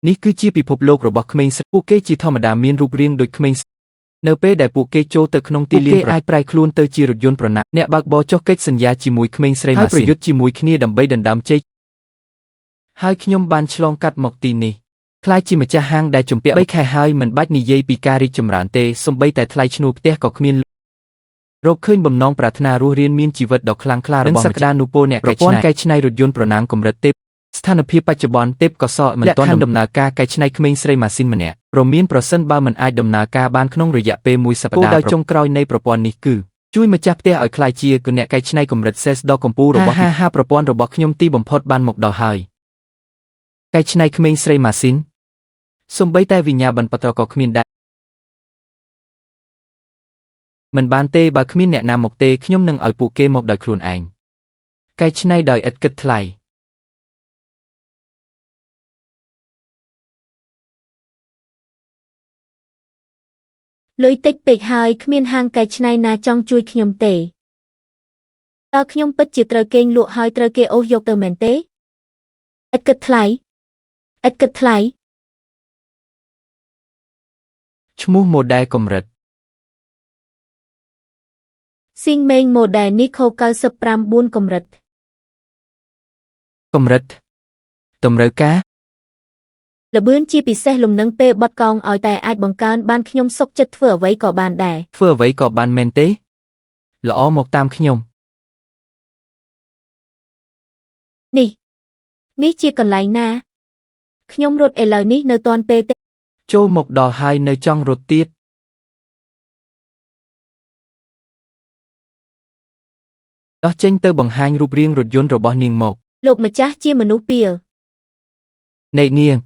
នេះគឺជាពិភពលោករបស់ក្មេងស្រីពួកគេជាធម្មតាមានរូបរាងដូចក្មេងនៅពេលដែលពួកគេចូលទៅក្នុងទីលានអាចប្រែខ្លួនទៅជារថយន្តប្រណាំងអ្នកបើកបរចុះកិច្ចសន្យាជាមួយក្មេងស្រីម៉ាស៊ីនហើយប្រយុទ្ធជាមួយគ្នាដើម្បីដណ្ដើមជ័យហើយខ្ញុំបានឆ្លងកាត់មកទីនេះខ្លាចជាម្ចាស់ហាងដែលជំពាក់3ខែហើយមិនបាច់និយាយពីការរីកចម្រើនទេសូម្បីតែថ្លៃឈ្នួលផ្ទះក៏គ្មានរកឃើញបំណងប្រាថ្នារស់រានមានជីវិតដ៏ខ្លាំងក្លារបស់សក្តានុពលអ្នកប្រព័ន្ធកែច្នៃរថយន្តប្រណាំងកម្រិតទេពស្ថានភាពបច្ចុប្បន្នទេពកោសល្យមិនទាន់ដំណើរការកែច្នៃក្មេងស្រីម៉ាស៊ីនម្នាក់ព្រមានប្រសិនបើមិនអាចដំណើរការបានក្នុងរយៈពេល1សប្តាហ៍គោលដៅចុងក្រោយនៃប្រព័ន្ធនេះគឺជួយម្ចាស់ផ្ទះឲ្យក្លាយជាអ្នកកែច្នៃកម្រិត SES ដ៏កម្ពស់របស់ប្រព័ន្ធរបស់ខ្ញុំទីបំផុតបានមកដល់ហើយកែច្នៃក្មេងស្រីម៉ាស៊ីនសូម្បីតែវិញ្ញាបនបត្រក៏គ្មានដែរមិនបានទេបើគ្មានអ្នកណាមកទេខ្ញុំនឹងឲ្យពួកគេមកដោយខ្លួនឯងកែច្នៃដោយឥតគិតថ្លៃលុយតិចពេកហើយគ្មានហាងកែច្នៃណាចង់ជួយខ្ញុំទេតើខ្ញុំពិតជាត្រូវគេងលក់ហើយត្រូវគេអូសយកទៅមែនទេឥតគិតថ្លៃឥតគិតថ្លៃឈ្មោះម៉ូដែលកម្រិតស៊ីងមេងម៉ូដែលនីខូ95 កម្រិតតម្រូវការល្បឿនជាពិសេសលំនឹងពេលបត់កង់ឲ្យតែអាចបង្កើនបានខ្ញុំសុខចិត្តធ្វើអ្វីក៏បានដែរធ្វើអ្វីក៏បានមែនទេល្អមកតាមខ្ញុំនេះជាកន្លែងណាខ្ញុំរត់ឥឡូវនេះនៅទាន់ពេលទេចូលមកដល់ហើយនៅចង់រត់ទៀតដោះចេញទៅបង្ហាញរូបរាងរថយន្តរបស់នាងមកលោកម្ចាស់ជាមនុស្សពីលនៃនាង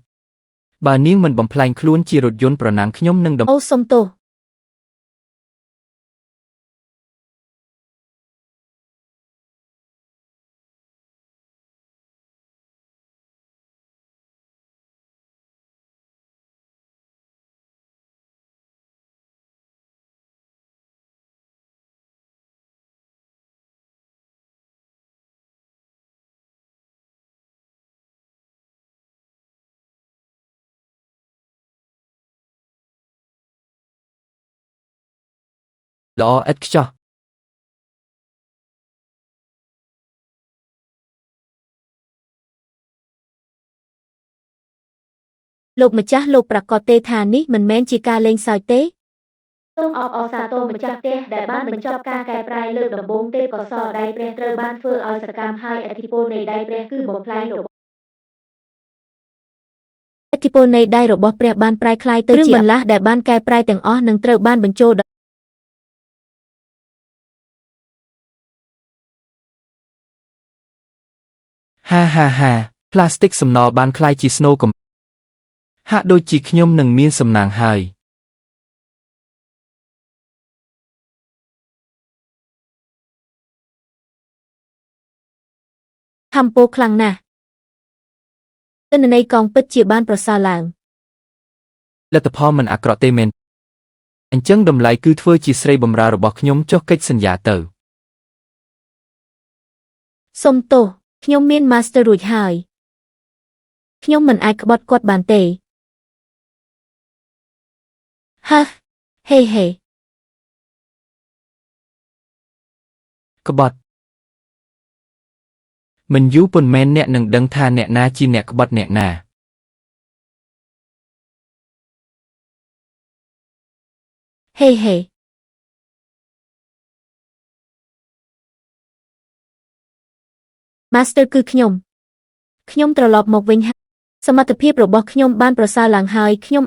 បើនាងមិនបំផ្លាញខ្លួនជារថយន្តប្រណាំងខ្ញុំនឹងអូសុំទោសល្អឥតខ្ចោះលោកម្ចាស់លោកប្រកាសទេថានេះមិនមែនជាការលេងសើចទេសូមអបអរសាទរម្ចាស់ផ្ទះដែលបានបញ្ចប់ការកែប្រែលើកដំបូងទេពកោសល្យដៃព្រះត្រូវបានធ្វើឲ្យសកម្មហើយឥទ្ធិពលនៃដៃព្រះគឺបំផ្លាញឥទ្ធិពលនៃដៃរបស់ព្រះបានប្រែក្លាយទៅជាបន្លាស់ដែលបានកែប្រែទាំងអស់នឹងត្រូវបានបញ្ចូលហាផ្លាស្ទិកសំណល់បានក្លាយជាស្នូលកំហាក់ដូចជាខ្ញុំនឹងមានសំណាងហើយហំពោខ្លាំងណាស់ទិន្នន័យកងពិតជាបានប្រសើរឡើងលទ្ធផលមិនអាក្រក់ទេមែនអញ្ចឹងតម្លៃគឺធ្វើជាស្រីបម្រើរបស់ខ្ញុំចុះកិច្ចសន្យាទៅសុំទោសខ្ញុំមាន Master រួចហើយខ្ញុំមិនអាចក្បត់គាត់បានទេហេក្បត់មិនយូរប៉ុន្មានអ្នកនឹងដឹងថាអ្នកណាជាអ្នកក្បត់អ្នកណាហេMaster គឺខ្ញុំត្រឡប់មកវិញហើយសមត្ថភាពរបស់ខ្ញុំបានប្រសើរឡើងហើយខ្ញុំ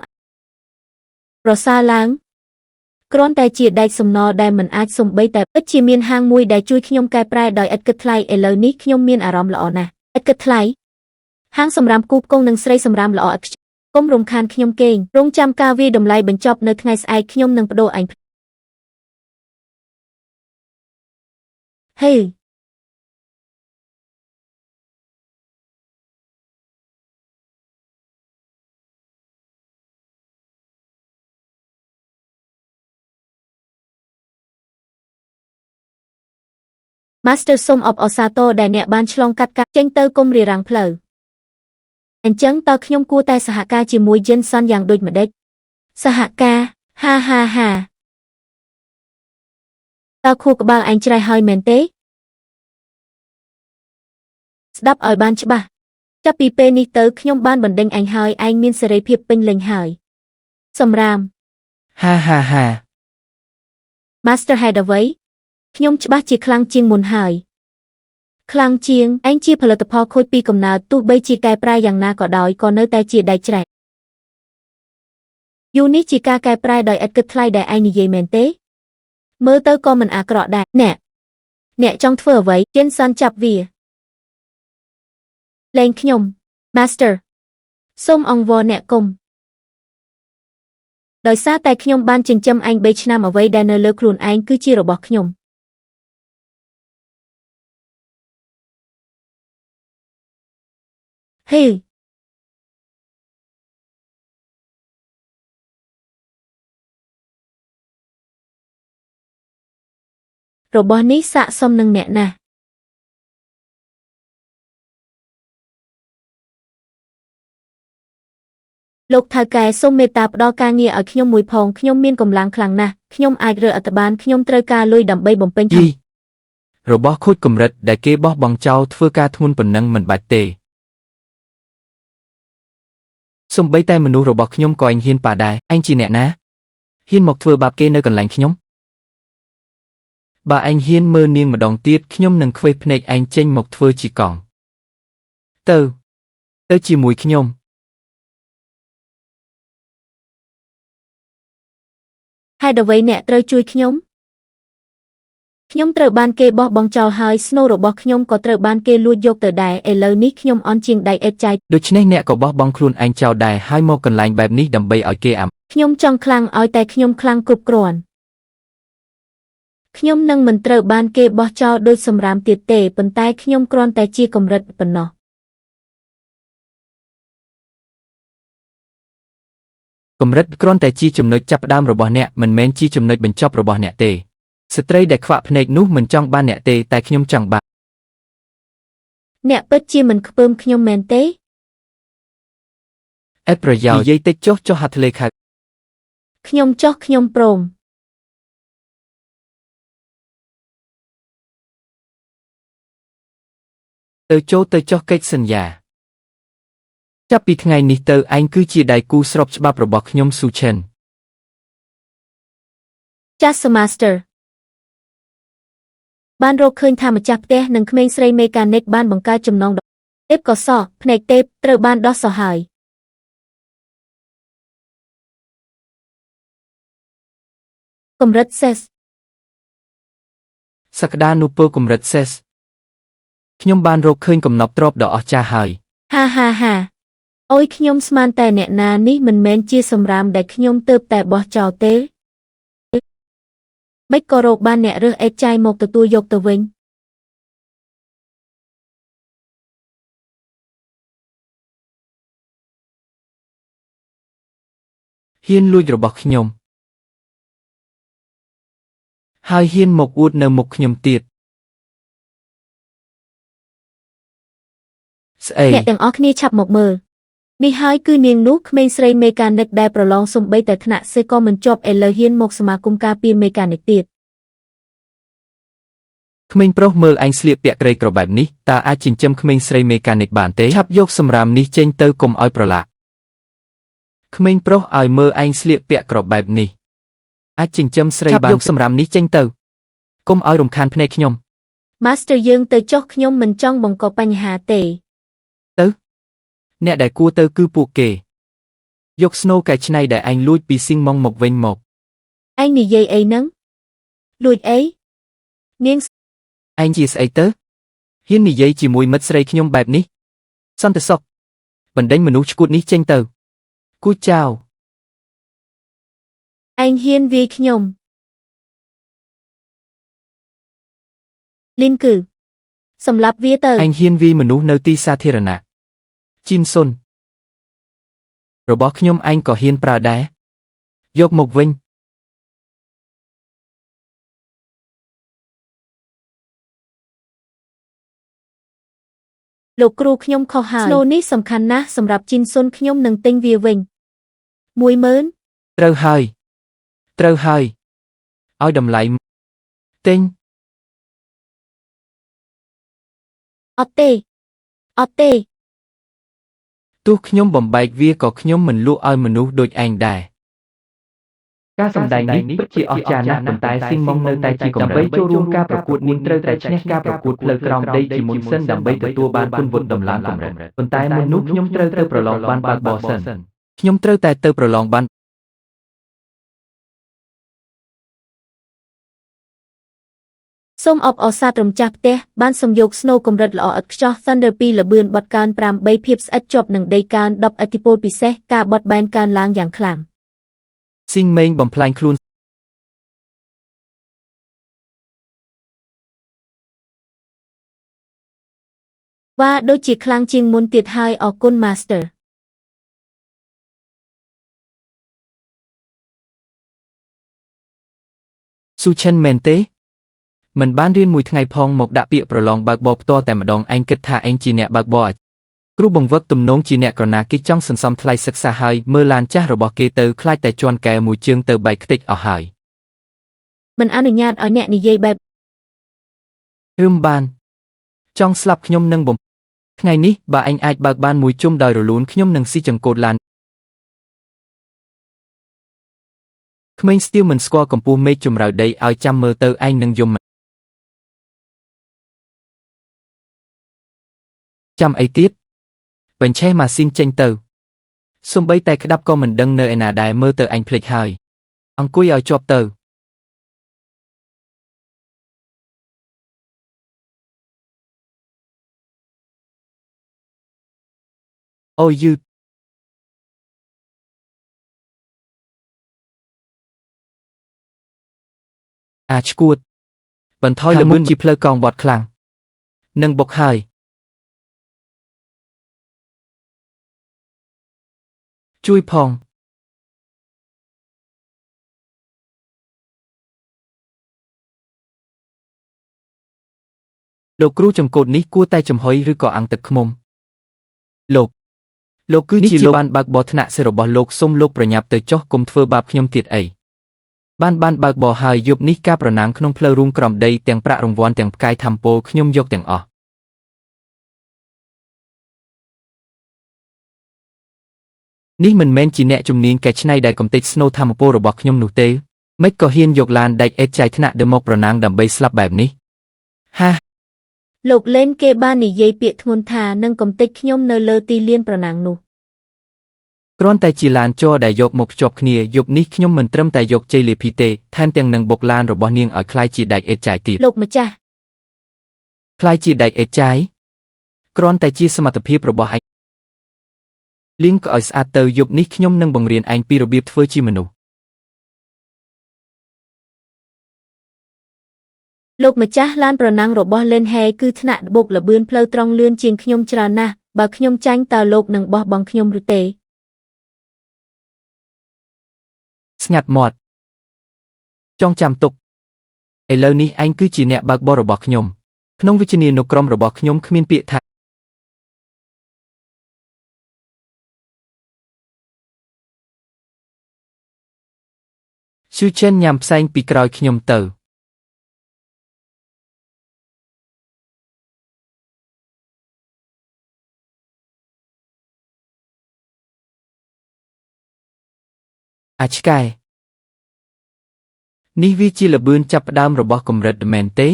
ប្រសើរឡើងគ្រាន់តែជាដែកសំណល់ដែលមិនអាចសំបីតែពិតជាមានហាងមួយដែលជួយខ្ញុំកែប្រែដោយឥតគិតថ្លៃឥឡូវនេះខ្ញុំមានអារម្មណ៍ល្អណាស់ឥតគិតថ្លៃហាងសម្រាប់គូផ្គងនិងស្រីសម្រាប់ល្អឥតខ្ចោះកុំរំខានខ្ញុំគេងរងចាំការវាយតម្លៃបញ្ចប់នៅថ្ងៃស្អែកខ្ញុំនឹងបដូរអញហេMaster សូមអបអរសាទរដែលអ្នកបានឆ្លងកាត់ការចេញទៅកុំរារាំងផ្លូវ អញ្ចឹងតើខ្ញុំគួរតែសហការជាមួយ Jenson យ៉ាងដូចម្តេចសហការហាហាតើខួរក្បាលឯងច្រេះហើយមែនទេស្ដាប់ឲ្យបានច្បាស់ចាប់ពីពេលនេះទៅខ្ញុំបានបណ្ដេញឯងហើយឯងមានសេរីភាពពេញលេញហើយសម្រាមហា Master ហេតុអ្វីខ្ញុំច្បាស់ជាខ្លាំងជាងមុនហើយខ្លាំងជាងឯងជាផលិតផលខូចពីកំណើតទោះបីជាកែប្រែយ៉ាងណាក៏ដោយក៏នៅតែជាដែកច្រេះយូនេះជាការកែប្រែដោយឥតគិតថ្លៃដែលឯងនិយាយមែនទេមើលទៅក៏មិនអាក្រក់ដែរអ្នកចង់ធ្វើអ្វី Jenson ចាប់វាលេងខ្ញុំ Master សូមអង្វរអ្នកគុំដោយសារតែខ្ញុំបានចិញ្ចឹមឯង3ឆ្នាំអ្វីដែលនៅលើខ្លួនឯងគឺជារបស់ខ្ញុំហេរបស់នេះស័ក្តិសមនឹងអ្នកណាស់លោកថៅកែសូមមេត្តាផ្ដល់ការងារឲ្យខ្ញុំមួយផងខ្ញុំមានកម្លាំងខ្លាំងណាស់ខ្ញុំអាចរើអត្តបានខ្ញុំត្រូវការលុយដើម្បីបំពេញរបស់ខូចកម្រិតដែលគេបោះបង់ចោលធ្វើការធ្ងន់ប៉ុណ្ណឹងមិនបាច់ទេសំបីតែមនុស្សរបស់ខ្ញុំក៏ឯងហ៊ានប៉ាដែរឯងជាអ្នកណាហ៊ានមកធ្វើបាបគេនៅកន្លែងខ្ញុំបើឯងហ៊ានមើលនាងម្ដងទៀតខ្ញុំនឹងខ្វេសភ្នែកឯងចេញមកធ្វើជាកង់ទៅជាមួយខ្ញុំហេតុអ្វីអ្នកត្រូវជួយខ្ញុំត្រូវបានគេបោះបង់ចោលហើយស្នូលរបស់ខ្ញុំក៏ត្រូវបានគេលួចយកទៅដែរឥឡូវនេះខ្ញុំអន់ជាងដៃអេតចាយដូច្នេះអ្នកក៏បោះបង់ខ្លួនឯងចោលដែរហើយមកកន្លែងបែបនេះដើម្បីឲ្យគេខ្ញុំចង់ខ្លាំងឲ្យតែខ្ញុំខ្លាំងគ្រប់គ្រាន់ខ្ញុំនឹងមិនត្រូវបានគេបោះចោលដោយសម្រាមទៀតទេប៉ុន្តែខ្ញុំគ្រាន់តែជាកម្រិតប៉ុណ្ណោះកម្រិតគ្រាន់តែជាចំណុចចាប់ផ្ដើមរបស់អ្នកមិនមែនជាចំណុចបញ្ចប់របស់អ្នកទេស្ត្រីដែលខ្វាក់ភ្នែកនោះមិនចង់បានអ្នកទេតែខ្ញុំចង់បានអ្នកពិតជាមិនខ្ពើមខ្ញុំមែនទេអេប្រយោនិយាយតិចចុះហាត់ធ្លេខៅខ្ញុំចុះខ្ញុំព្រមទៅចូលទៅចុះកិច្ចសន្យាចាប់ពីថ្ងៃនេះទៅឯងគឺជាដៃគូស្របច្បាប់របស់ខ្ញុំស៊ូឆិនចាស Master បានរកឃើញថាម្ចាស់ផ្ទះនិងក្មេងស្រីមេកានិកបានបង្កើតចំណងទេពកសោភ្នែកទេពត្រូវបានដោះសោះហើយកម្រិតសេសសក្តានុពលកម្រិតសេសខ្ញុំបានរកឃើញកំណប់ទ្រព្យដ៏អស្ចារ្យហើយហាអូយខ្ញុំស្មានតែអ្នកណានេះមិនមែនជាសម្រាមដែលខ្ញុំទើបតែបោះចោលទេមិនក៏រកបានអ្នករើសអេតចាយមកទទួលយកទៅវិញហ៊ានលួចរបស់ខ្ញុំហើយហ៊ានមកអួតនៅមុខខ្ញុំទៀតស្អីអ្នកទាំងអស់គ្នាឆាប់មកមើលនេះហើយគឺនាងនោះក្មេងស្រីមេកានិកដែលប្រឡងសំបីតែថ្នាក់សេក៏មិនជាប់ឥឡូវហ៊ានមកសមាគមការពារមេកានិកទៀតក្មេងប្រុសមើលឯងស្លៀកពាក់ក្រីក្របែបនេះតើអាចចិញ្ចឹមក្មេងស្រីមេកានិកបានទេឆាប់យកសម្រាមនេះចេញទៅកុំឲ្យប្រឡាក់ក្មេងប្រុសឲ្យមើលឯងស្លៀកពាក់ក្របែបនេះអាចចិញ្ចឹមស្រីបានយកសម្រាមនេះចេញទៅកុំឲ្យរំខានភ្នែកខ្ញុំ Master យើងទៅចុះខ្ញុំមិនចង់បង្កបញ្ហាទេអ្នកដែលគួរទៅគឺពួកគេយកស្នូកែច្នៃដែលឯងលួចពីស៊ីងម៉ុងមកវិញមកឯងនិយាយអីហ្នឹងលួចអីនាងឯងជាស្អីទៅហ៊ាននិយាយជាមួយមិត្តស្រីខ្ញុំបែបនេះសន្តិសុខបណ្ដេញមនុស្សឈួតនេះចេញទៅគូចៅឯងហ៊ានវាយខ្ញុំលីនគឺសម្លាប់វាទៅឯងហ៊ានវាយមនុស្សនៅទីសាធារណៈជីនសុនរបស់ខ្ញុំឯងក៏ហ៊ានប្រើដែរយកមកវិញ លោកគ្រូខ្ញុំខុសហើយ Snow នេះសំខាន់ណាស់សម្រាប់ជីនសុនខ្ញុំនឹងទិញវាវិញ 10000 ត្រូវហើយឲ្យតម្លៃទិញ អត់ទេ ទោះខ្ញុំបំបែកវាក៏ខ្ញុំមិនលក់ឲ្យមនុស្សដូចឯងដែរ ការសម្ដែងនេះពិតជាអស្ចារ្យណាស់ប៉ុន្តែស៊ីម៉ុងនៅតែជាកម្រិតដើម្បីចូលរួមការប្រកួតនាងត្រូវតែឈ្នះការប្រកួតផ្លូវក្រោមដីជាមុនសិនដើម្បីទទួលបានគុណវុឌ្ឍិដំឡើងកម្រិតប៉ុន្តែមុននោះខ្ញុំត្រូវទៅប្រឡងបានបើកបោសិន ខ្ញុំត្រូវតែទៅប្រឡងបាន សូមអបអរសាទរម្ចាស់ផ្ទះបានសំយក Snow កម្រិតល្អឥតខ្ចោះ Thunder ពីល្បឿនបត់កើន 8 ភាពស្អិតជាប់នឹងដីកើន 10 ឥទ្ធិពលពិសេសការបត់បែនកើនឡើងយ៉ាងខ្លាំង ស៊ីងមេងបំផ្លាញខ្លួន វ៉ាដូចជាខ្លាំងជាងមុនទៀតហើយអរគុណ Master ស៊ូឆិនមែនទេមិនបានរៀនមួយថ្ងៃផងមកដាក់ពាក្យប្រឡងបើកបរផ្ទាល់តែម្ដងឯងគិតថាឯងជាអ្នកបើកបរគ្រូបង្វឹកទំនងជាអ្នកក្រណាគេចង់សន្សំថ្លៃសិក្សាហើយមើលឡានចាស់របស់គេទៅខ្លាចតែជន់កែមួយជើងទៅបែកខ្ទេចអស់ហើយ មិនអនុញ្ញាតឲ្យអ្នកនិយាយបែប បានចង់ស្លាប់ខ្ញុំនឹងបំថ្ងៃនេះបើឯងអាចបើកបានមួយជុំដោយរលូនខ្ញុំនឹងស៊ីចង្កូតឡានក្មេងស្ទាវមិនស្គាល់កម្ពស់មេឃជម្រៅដីឲ្យចាំមើលទៅឯងនឹងយំចាំអីទៀតបញ្ឆេះម៉ាស៊ីនចេញទៅសំបីតែក្តាប់ក៏មិនដឹងនៅឯណាដែរមើលទៅអញភ្លេចហើយអង្គុយឲ្យជាប់ទៅអូយឺតអាចឈួតបន្ថយល្បឿនជាផ្លូវកង់វត្តខ្លាំងនឹងបុកហើយជួយផងលោកគ្រូចំកូតនេះគួរតែចំហុយឬក៏អាំងទឹកឃ្មុំលោកគឺជាលោកបានបើកបរថ្នាក់សិរបស់លោកសូមលោកប្រញាប់ទៅចុះកុំធ្វើបាបខ្ញុំទៀតអីបានបើកបរហើយយប់នេះការប្រណាំងក្នុងផ្លូវរួមក្រំដីទាំងប្រាក់រង្វាន់ទាំងផ្កាយធម្មពលខ្ញុំយកទាំងអស់នេះមិនមែនជាអ្នកជំនាញកែច្នៃដែលកំទេច Snow ធម្មពលរបស់ខ្ញុំនោះទេមិនក៏ហ៊ានយកឡានដែកអេតចាយថ្នាក់ទៅមកប្រណាំងដើម្បីស្លាប់បែបនេះហា លោកលេនគេបាននិយាយពាក្យធ្ងន់ថានឹងកំទេចខ្ញុំនៅលើទីលានប្រណាំងនោះ គ្រាន់តែជាឡានជ័រដែលយកមកភ្ជាប់គ្នាយប់នេះខ្ញុំមិនត្រឹមតែយកជ័យលាភីទេថែមទាំងនឹងបុកឡានរបស់នាងឲ្យคล้ายជាដែកអេតចាយទៀត លោកម្ចាស់ คล้ายជាដែកអេតចាយគ្រាន់តែជាសមត្ថភាពរបស់ឯងលៀងក៏ឲ្យស្អាតទៅយប់នេះខ្ញុំនឹងបង្រៀនឯងពីរបៀបធ្វើជាមនុស្ស លោកម្ចាស់ឡានប្រណាំងរបស់លេនហេគឺថ្នាក់បុកល្បឿនផ្លូវត្រង់លឿនជាងខ្ញុំច្រើនណាស់បើខ្ញុំចាញ់តើលោកនឹងបោះបង់ខ្ញុំឬទេ ស្ងាត់មាត់ចងចាំទុកឥឡូវនេះឯងគឺជាអ្នកបើកបររបស់ខ្ញុំក្នុងវិជ្ជានុក្រមរបស់ខ្ញុំគ្មានពាក្យថាស៊ូចិនញ៉ាំផ្សែងពីក្រោយខ្ញុំទៅអាចឆ្កែនេះវាជាល្បឿនចាប់ផ្ដើមរបស់កម្រិតមែនទេ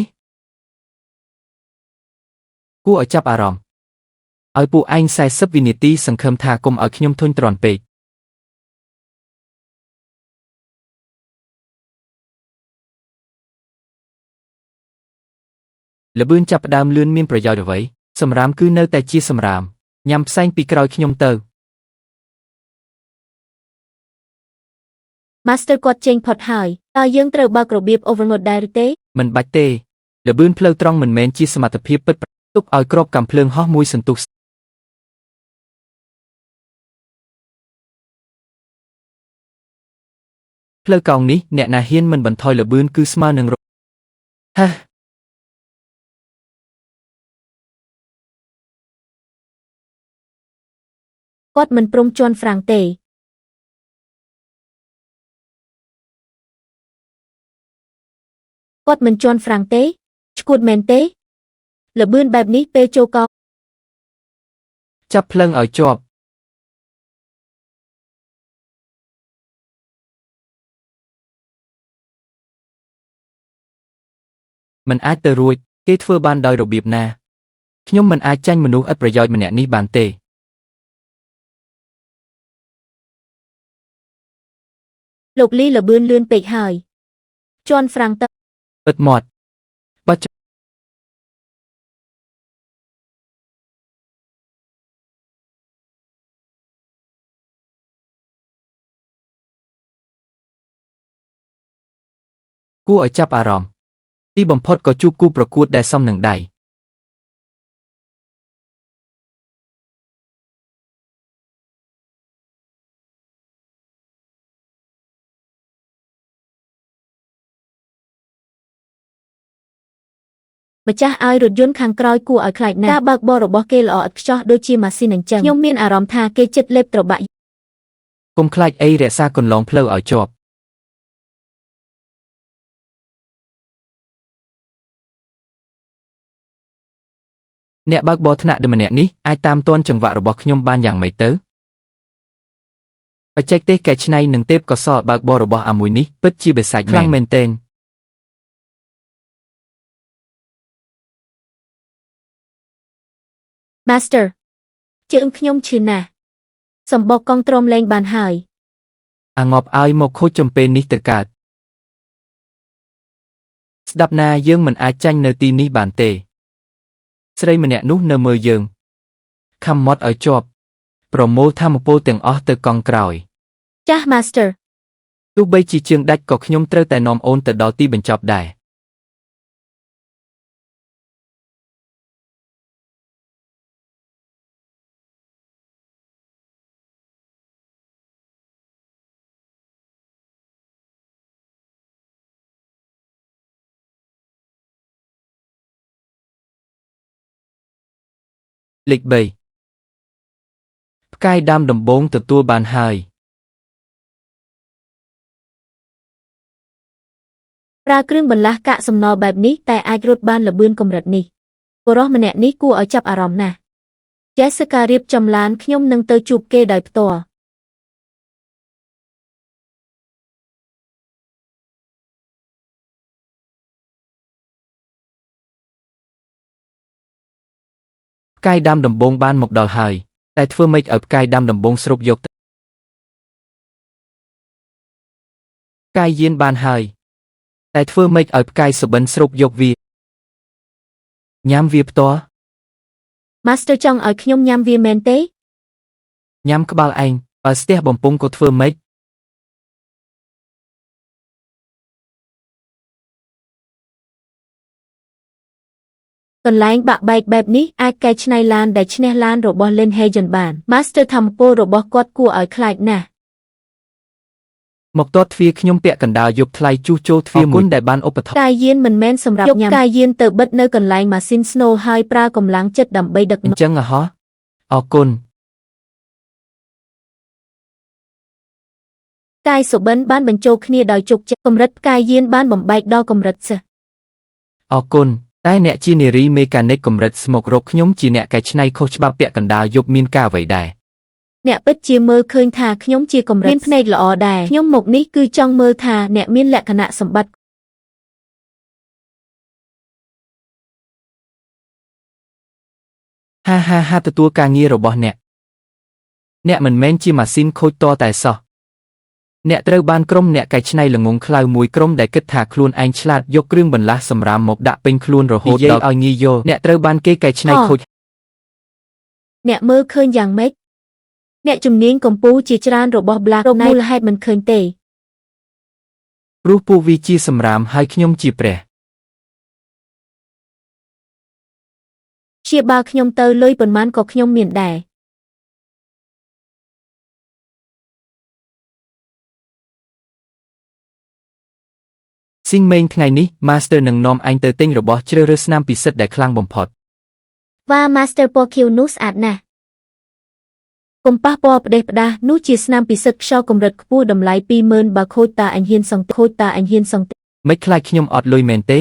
គួរឲ្យចាប់អារម្មណ៍ឲ្យពួកឯង40វិនាទីសង្ឃឹមថាកុំឲ្យខ្ញុំធុញទ្រាន់ពេកល្បឿនចាប់ផ្ដើមលឿនមានប្រយោជន៍អ្វីសម្រាមគឺនៅតែជាសម្រាមញ៉ាំផ្សែងពីក្រោយខ្ញុំទៅ Master គាត់ចេញផុតហើយតើយើងត្រូវបើករបៀប overload ដែរឬទេមិនបាច់ទេល្បឿនផ្លូវត្រង់មិនមែនជាសមត្ថភាពពិតប្រាកដទុកឲ្យក្របកាំភ្លើងហោះមួយសន្ទុះផ្លូវកោងនេះអ្នកណាហ៊ានមិនបន្ថយល្បឿនគឺស្មើនឹងហេ គាត់មិនព្រមជន់ហ្វ្រាំងទេគាត់មិនជន់ហ្វ្រាំងទេឈួតមែនទេល្បឿនបែបនេះពេលចូលក ចាប់ភ្លើងឲ្យជាប់មិនអាចទៅរួចគេធ្វើបានដោយរបៀបណាខ្ញុំមិនអាចចាញ់មនុស្សឥតប្រយោជន៍ម្នាក់នេះបានទេ លោកលីល្បឿនលឿនពេកហើយជន់ហ្វ្រាំងទៅ បិទមាត់បើចគួរឲ្យចាប់អារម្មណ៍ទីបំផុតក៏ជួបគូប្រកួតដែលសមនឹងដៃម្ចាស់ឲ្យរថយន្តខាងក្រោយគួរឲ្យខ្លាចណាស់ការបើកបររបស់គេល្អឥតខ្ចោះដូចជាម៉ាស៊ីនអញ្ចឹងខ្ញុំមានអារម្មណ៍ថាគេចិត្តលេបត្របាក់ កុំខ្លាចអីរក្សាគន្លងផ្លូវឲ្យជាប់អ្នកបើកបរថ្នាក់ដឹមម្នាក់នេះអាចតាមទាន់ចង្វាក់របស់ខ្ញុំបានយ៉ាងម៉េចទៅបច្ចេកទេសកែច្នៃនិងទេពកោសល្យបើកបររបស់អាមួយនេះពិតជាបិសាចខ្លាំងមែនទែន Master ជើងខ្ញុំឈឺណាស់សម្បកកង់ទ្រាំលែងបានហើយ អាងប់ឲ្យមកខូចចំពេលនេះទៅកើតស្ដាប់ណាយើងមិនអាចចាញ់នៅទីនេះបានទេស្រីម្នាក់នោះនៅមើលយើងខំមាត់ឲ្យជាប់ប្រមូលធម្មពលទាំងអស់ទៅកង់ក្រោយ ចាស់ Master ទោះបីជាជើងដាច់ក៏ខ្ញុំត្រូវតែនាំអូនទៅដល់ទីបញ្ចប់ដែរលេខ 3 ផ្កាយដើមដំបូងទទួលបានហើយ ប្រើគ្រឿងបន្លាស់កាកសំណល់បែបនេះតែអាចរត់បានល្បឿនកម្រិតនេះបុរសម្នាក់នេះគួរឲ្យចាប់អារម្មណ៍ណាស់ Jessica រៀបចំឡានខ្ញុំនឹងទៅជួបគេដោយផ្ទាល់ ផ្កាយដើមដំបូងបានមកដល់ហើយតែធ្វើម៉េចឲ្យផ្កាយដើមដំបូងស្រូបយកទៅផ្កាយយានបានហើយតែធ្វើម៉េចឲ្យផ្កាយសុបិនស្រូបយកវាញ៉ាំវាផ្ទាល់ Master ចង់ឲ្យខ្ញុំញ៉ាំវាមែនទេ ញ៉ាំក្បាលឯងឲ្យស្ទះបំពង់ក៏ធ្វើម៉េចកន្លែងបាក់បែកបែបនេះអាចកែច្នៃឡានដែលឈ្នះឡានរបស់ Len Hagen បាន Master ធម្មពលរបស់គាត់គួរឲ្យខ្លាចណាស់ មកទាត់ទ្វារខ្ញុំពាក់កណ្ដាលយកថ្លៃជួសជុលទ្វារមួយដែលបានឧបត្ថម្ភ កាយយានមិនមែនសម្រាប់ញ៉ាំកាយយានទៅបិទនៅកន្លែងម៉ាស៊ីនស្នូលហើយប្រើកម្លាំងចិត្តដើម្បីដឹក អញ្ចឹងហ៎អរគុណ កាយសុបិនបានបញ្ចូលគ្នាដោយជោគជ័យកម្រិតកាយយានបានបំបែកដល់កម្រិតសិស្ស អរគុណតែអ្នកជានារីមេកានិកកម្រិតស្មុករកខ្ញុំជាអ្នកកែច្នៃខុសច្បាប់ពាក់កណ្ដាលយកមានការអ្វីដែរ អ្នកពិតជាមើលឃើញថាខ្ញុំជាកម្រិតមានភ្នែកល្អដែរខ្ញុំមកនេះគឺចង់មើលថាអ្នកមានលក្ខណៈសម្បត្តិ ហាទទួលការងាររបស់អ្នកមិនមែនជាម៉ាស៊ីនខូចតតែសោះអ្នកត្រូវបានក្រុមអ្នកកែច្នៃល្ងងខ្លៅមួយក្រុមដែលគិតថាខ្លួនឯងឆ្លាតយកគ្រឿងបន្លាស់សម្រាមមកដាក់ពេញខ្លួនរហូតដល់ឲ្យងាយយកអ្នកត្រូវបានគេកែច្នៃខូច អ្នកមើលឃើញយ៉ាងម៉េចអ្នកជំនាញកម្ពុជាជាច្រើនរបស់ Black Knight មូលហេតុមិនឃើញទេ ព្រោះពួកវាជាសម្រាមហើយខ្ញុំជាព្រះ ព្យាបាលខ្ញុំទៅលុយប៉ុន្មានក៏ខ្ញុំមានដែរ ស៊ីងមេងថ្ងៃនេះ Master នឹងនាំអញទៅទិញរបស់ជ្រើសរើសស្នាមពិសិដ្ឋដែលខ្លាំងបំផុត វ៉ា Master ពណ៌ខៀវនោះស្អាតណាស់ កុំប៉ះពាល់ផ្ដេសផ្ដាសនោះជាស្នាមពិសិដ្ឋខ្យល់កម្រិតខ្ពស់តម្លៃ 20,000 បើខូចតាអញហ៊ានសងខូចតាអញហ៊ានសង មិនខ្លាចខ្ញុំអត់លុយមែនទេ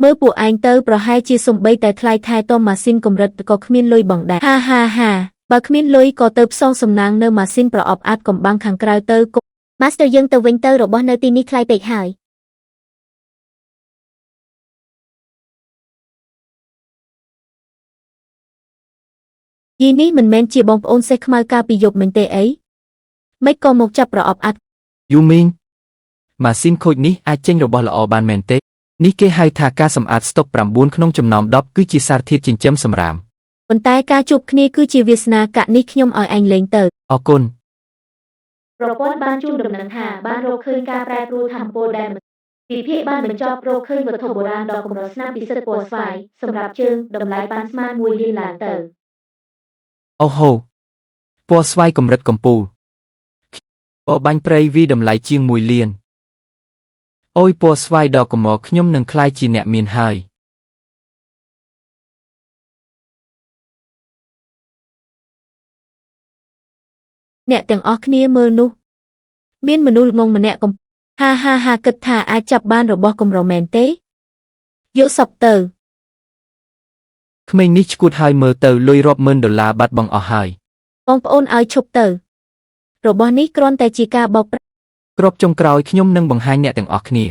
មើលពួកឯងទៅប្រហែលជាសំបីតែថ្លៃថែទាំម៉ាស៊ីនកម្រិតក៏គ្មានលុយបងដែរហាបើគ្មានលុយក៏ទៅផ្សងសំណាងនៅម៉ាស៊ីនប្រអប់អាតកំបាំងខាងក្រៅទៅ Master យើងទៅវិញទៅរបស់នៅទីនេះថ្លៃពេកហើយយីនេះមិនមែនជាបងប្អូនសេះខ្មៅកាលពីយប់មិញទេអីមិនក៏មកចាប់ប្រអប់អាត យូមីងម៉ាស៊ីនខូចនេះអាចចេញរបស់ល្អបានមែនទេនេះគេហៅថាការសម្អាតស្តុក9ក្នុងចំណោម10គឺជាសារធាតុចិញ្ចឹមសម្រាម ប៉ុន្តែការជួបគ្នាគឺជាវាសនាកាក់នេះខ្ញុំឲ្យឯងលេងទៅ អរគុណ ប្រព័ន្ធបានជូនដំណឹងថាបានរកឃើញការប្រែប្រួលថាមពលដែលវិភាគបានបញ្ចប់រកឃើញវត្ថុបុរាណដ៏កម្រស្នាមពិសិដ្ឋពណ៌ស្វាយសម្រាប់ជើងតម្លៃបានស្មើ1លានឡើងទៅ អូហូពណ៌ស្វាយកម្រិតកំពូលពណ៌បាញ់ព្រៃវីតម្លៃជាង1លានអូយពណ៌ស្វាយដ៏កម្រខ្ញុំនឹងក្លាយជាអ្នកមានហើយអ្នកទាំងអស់គ្នាមើលនោះមានមនុស្សល្ងងម្នាក់កំហាគិតថាអាចចាប់បានរបស់កម្រមែនទេយកសពទៅ ក្មេងនេះឈួតហើយមើលទៅលុយរាប់ម៉ឺនដុល្លារបាត់បង់អស់ហើយ បងប្អូនឲ្យឈប់ទៅរបស់នេះគ្រាន់តែជាការបោកប្រាស់ គ្របចុងក្រោយខ្ញុំនឹងបង្ហាញអ្នកទាំងអស់គ្នា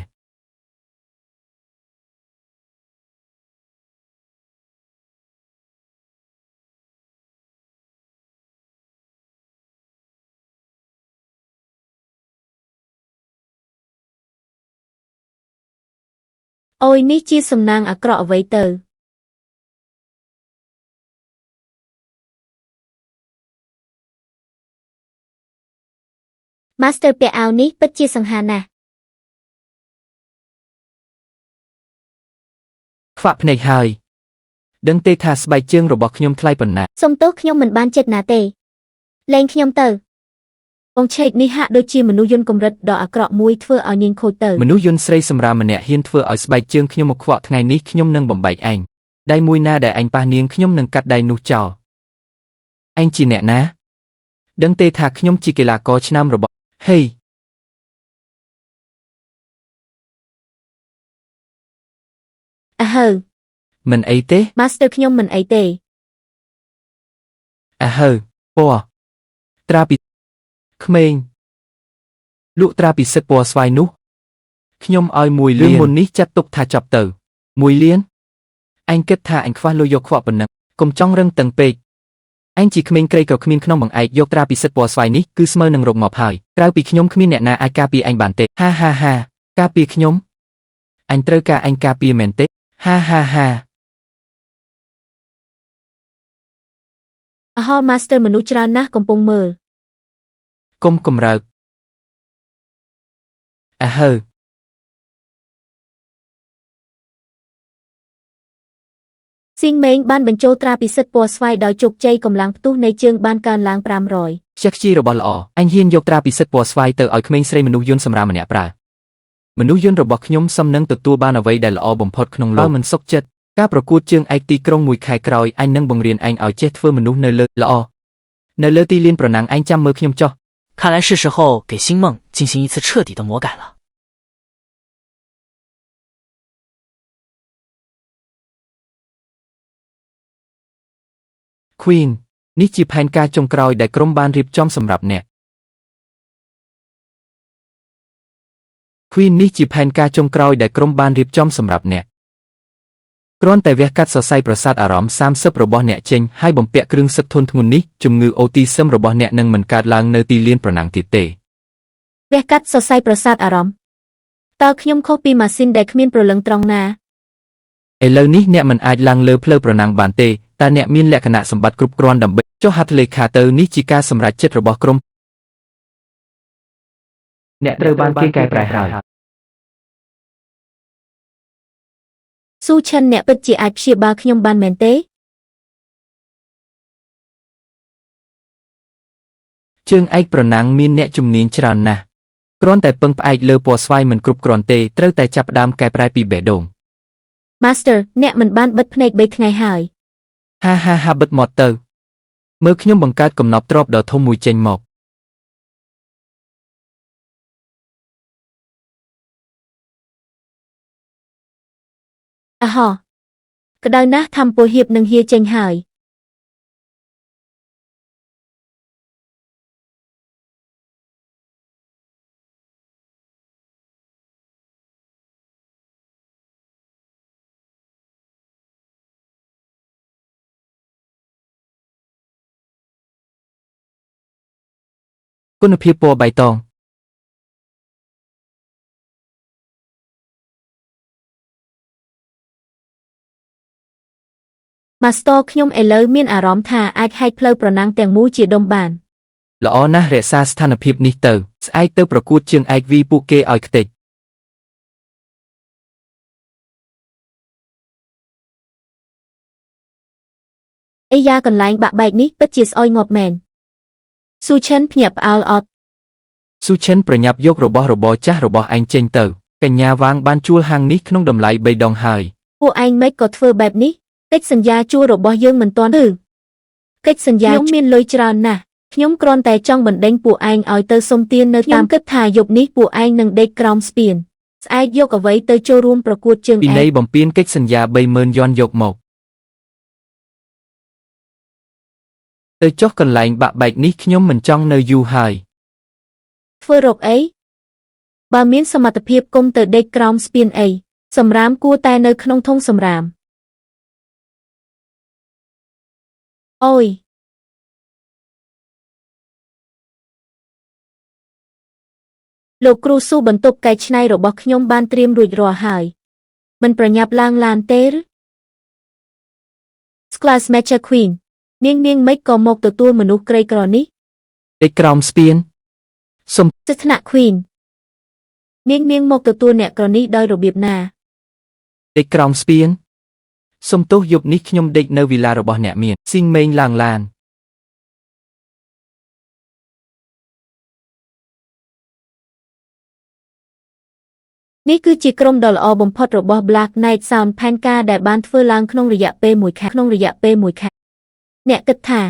អូយនេះជាសំណាងអាក្រក់អ្វីទៅ Master ពាក់អាវនេះពិតជាសង្ហាណាស់ ខ្វាក់ភ្នែកហើយដឹងទេថាស្បែកជើងរបស់ខ្ញុំថ្លៃប៉ុណ្ណា សុំទោសខ្ញុំមិនបានចិត្តណាទេលែងខ្ញុំទៅបងឆេកនេះហាក់ដូចជាមនុស្សយន្តកម្រិតដ៏អាក្រក់មួយធ្វើឲ្យនាងខូចទៅ មនុស្សយន្តស្រីសម្រាមម្នាក់ហ៊ានធ្វើឲ្យស្បែកជើងខ្ញុំមកខ្វក់ថ្ងៃនេះខ្ញុំនឹងបំបែកឯងដៃមួយណាដែលឯងប៉ះនាងខ្ញុំនឹងកាត់ដៃនោះចោលឯងជាអ្នកណាដឹងទេថាខ្ញុំជាកីឡាករឆ្នាំរបស់ហេអើហើ មិនអីទេ Master ខ្ញុំមិនអីទេ អើហើពណ៌ត្រាពីក្មេងលក់ត្រាពិសិដ្ឋពណ៌ស្វាយនោះខ្ញុំឲ្យ1លានមុននេះចាត់ទុកថាចប់ទៅ1លានឯងគិតថាអញខ្វះលុយយកខ្វក់ប៉ុណ្ណឹងកុំចង់រឹងតឹងពេកឯងជាក្មេងក្រីក្រគ្មានក្នុងបង្អែកយកត្រាពិសិដ្ឋពណ៌ស្វាយនេះគឺស្មើនឹងរកមកហើយក្រៅពីខ្ញុំគ្មានអ្នកណាអាចការពារឯងបានទេហាការពារខ្ញុំអញត្រូវការឯងការពារមែនទេហាអហរ Master មនុស្សច្រើនណាស់កំពុងមើល កុំកំរើកអើហើ ស៊ីងម៉េងបានបញ្ចូលត្រាពិសិដ្ឋពណ៌ស្វាយដោយជោគជ័យកម្លាំងផ្ទុះនៃជើងបានកើនឡើង500 ខ្ជិះខ្ជាយរបស់ល្អអញហ៊ានយកត្រាពិសិដ្ឋពណ៌ស្វាយទៅឲ្យក្មេងស្រីមនុស្សយន្តសម្រាប់ម្នាក់ប្រើមនុស្សយន្តរបស់ខ្ញុំសំនឹងទទួលបានអ្វីដែលល្អបំផុតក្នុងលោកមិនសុខចិត្តការប្រកួតជើងឯកទីក្រុងមួយខែក្រោយអញនឹងបង្រៀនឯងឲ្យចេះធ្វើមនុស្សនៅលើល្អនៅលើទីលានប្រណាំងឯងចាំមើលខ្ញុំចុះ看来是时候给星梦进行一次彻底的魔改了。Queen នេះជាផែនការចុងក្រោយដែលក្រុមបានរៀបចំសម្រាប់អ្នក Queen នេះជាផែនការចុងក្រោយដែលក្រុមបានរៀបចំសម្រាប់អ្នកគ្រាន់តែវះកាត់សរសៃប្រសាទអារម្មណ៍30របស់អ្នកចេញហើយបំពាក់គ្រឿងសឹកធន់ធ្ងន់នេះជំងឺអូទីសឹមរបស់អ្នកនឹងមិនកើតឡើងនៅទីលានប្រណាំងទៀតទេវះកាត់សរសៃប្រសាទអារម្មណ៍តើខ្ញុំខុសពីម៉ាស៊ីនដែលគ្មានព្រលឹងត្រង់ណាឥឡូវនេះអ្នកមិនអាចឡើងលើផ្លូវប្រណាំងបានទេតែអ្នកមានលក្ខណៈសម្បត្តិគ្រប់គ្រាន់ដើម្បីចុះហត្ថលេខាទៅនេះជាការសម្រេចចិត្តរបស់ក្រុមអ្នកត្រូវបានគេកែប្រែហើយ ស៊ូឈិនអ្នកពិតជាអាចព្យាបាលខ្ញុំបានមែនទេ ជើងឯកប្រណាំងមានអ្នកជំនាញច្រើនណាស់គ្រាន់តែពឹងផ្អែកលើពណ៌ស្វាយមិនគ្រប់គ្រាន់ទេត្រូវតែចាប់ផ្ដើមកែប្រែពីបេះដូង Master អ្នកមិនបានបិទភ្នែក3ថ្ងៃហើយ ហាបិទមាត់ទៅ មើលខ្ញុំបង្កើតកំណប់ទ្របដ៏ធំមួយចេញមកអាហោះក្តៅណាស់ថាំពលហៀបនឹងហៀចេញហើយគុណភាពពណ៌បៃតងម៉ាស្តរខ្ញុំឥឡូវមានអារម្មណ៍ថាអាចហែកផ្លូវប្រណាំងទាំងមូលជាដុំបានល្អណាស់រក្សាស្ថានភាពនេះទៅស្អែកទៅប្រកួតជើងឯកវីពួកគេឲ្យខ្ទេចអីយ៉ាកន្លែងបាក់បែកនេះពិតជាស្អុយងាប់មែនស៊ូឈិនភ្ញាក់ផ្អើលអត់ស៊ូឈិនប្រញាប់យករបស់របរចាស់របស់ឯងចេញទៅកញ្ញាវាងបានជួលហាងនេះក្នុងតម្លៃ3ដងហើយពួកឯងមិនក៏ធ្វើបែបនេះកិច្ចសន្យាជួលរបស់យើងមិនទាន់ទេកិច្ចសន្យាខ្ញុំមានលុយច្រើនណាស់ខ្ញុំគ្រាន់តែចង់បណ្ដេញពួកឯងឲ្យទៅសុំទាននៅតាមគិតថាយប់នេះពួកឯងនឹងដេកក្រោមស្ពានស្អែកយកអ្វីទៅចូលរួមប្រកួតជើងឯកពីនៃបំពេញកិច្ចសន្យា 30,000 យន់យកមកទៅចុះកន្លែងបាក់បែកនេះខ្ញុំមិនចង់នៅយូរហើយធ្វើរកអីបើមានសមត្ថភាពគុំទៅដេកក្រោមស្ពានអីសម្រាមគួរតែនៅក្នុងធុងសម្រាមអូយលោកគ្រូស៊ូបន្ទប់កែច្នៃរបស់ខ្ញុំបានត្រៀមរួចរាល់ហើយមិនប្រញាប់ឡើងឡានទេឬ Class Matcher Queen នាងមិនក៏មកទទួលមនុស្សក្រីក្រនេះដេកក្រោមស្ពានសុំសិទ្ធនៈ Queen នាងមកទទួលអ្នកក្រនេះដោយរបៀបណាដេកក្រោមស្ពានសុំទោសយប់នេះខ្ញុំដេកនៅវិឡារបស់អ្នកមានស៊ីងមេងឡើងឡាននេះគឺជាក្រុមដ៏ល្អបំផុតរបស់ Black Knight Sound ផែនការដែលបានធ្វើឡើងក្នុងរយៈពេល1ខែអ្នកគិតថា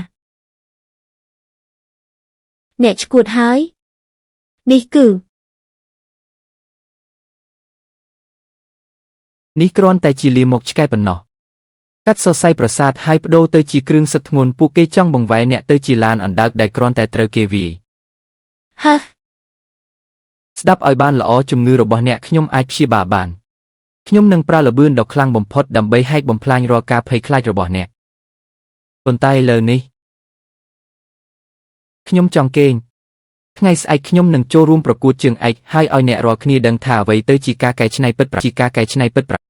អ្នកឈួតហើយនេះគ្រាន់តែជាលាមកឆ្កែប៉ុណ្ណោះកាត់សរសៃប្រសាទហើយបដូរទៅជាគ្រឿងសិទ្ធធ្ងន់ពួកគេចង់បង្វែរអ្នកទៅជាឡានអណ្ដើកដែលគ្រាន់តែត្រូវគេវាយហើស្ដាប់ឲ្យបានល្អជំងឺរបស់អ្នកខ្ញុំអាចព្យាបាលបានខ្ញុំនឹងប្រើល្បឿនដ៏ខ្លាំងបំផុតដើម្បីហែកបំផ្លាញរាល់ការភ័យខ្លាចរបស់អ្នកប៉ុន្តែឥឡូវនេះខ្ញុំចង់គេងថ្ងៃស្អែកខ្ញុំនឹងចូលរួមប្រកួតជើងឯកហើយឲ្យអ្នករាល់គ្នាដឹងថាអ្វីទៅជាការកែច្នៃពិតប្រាកដ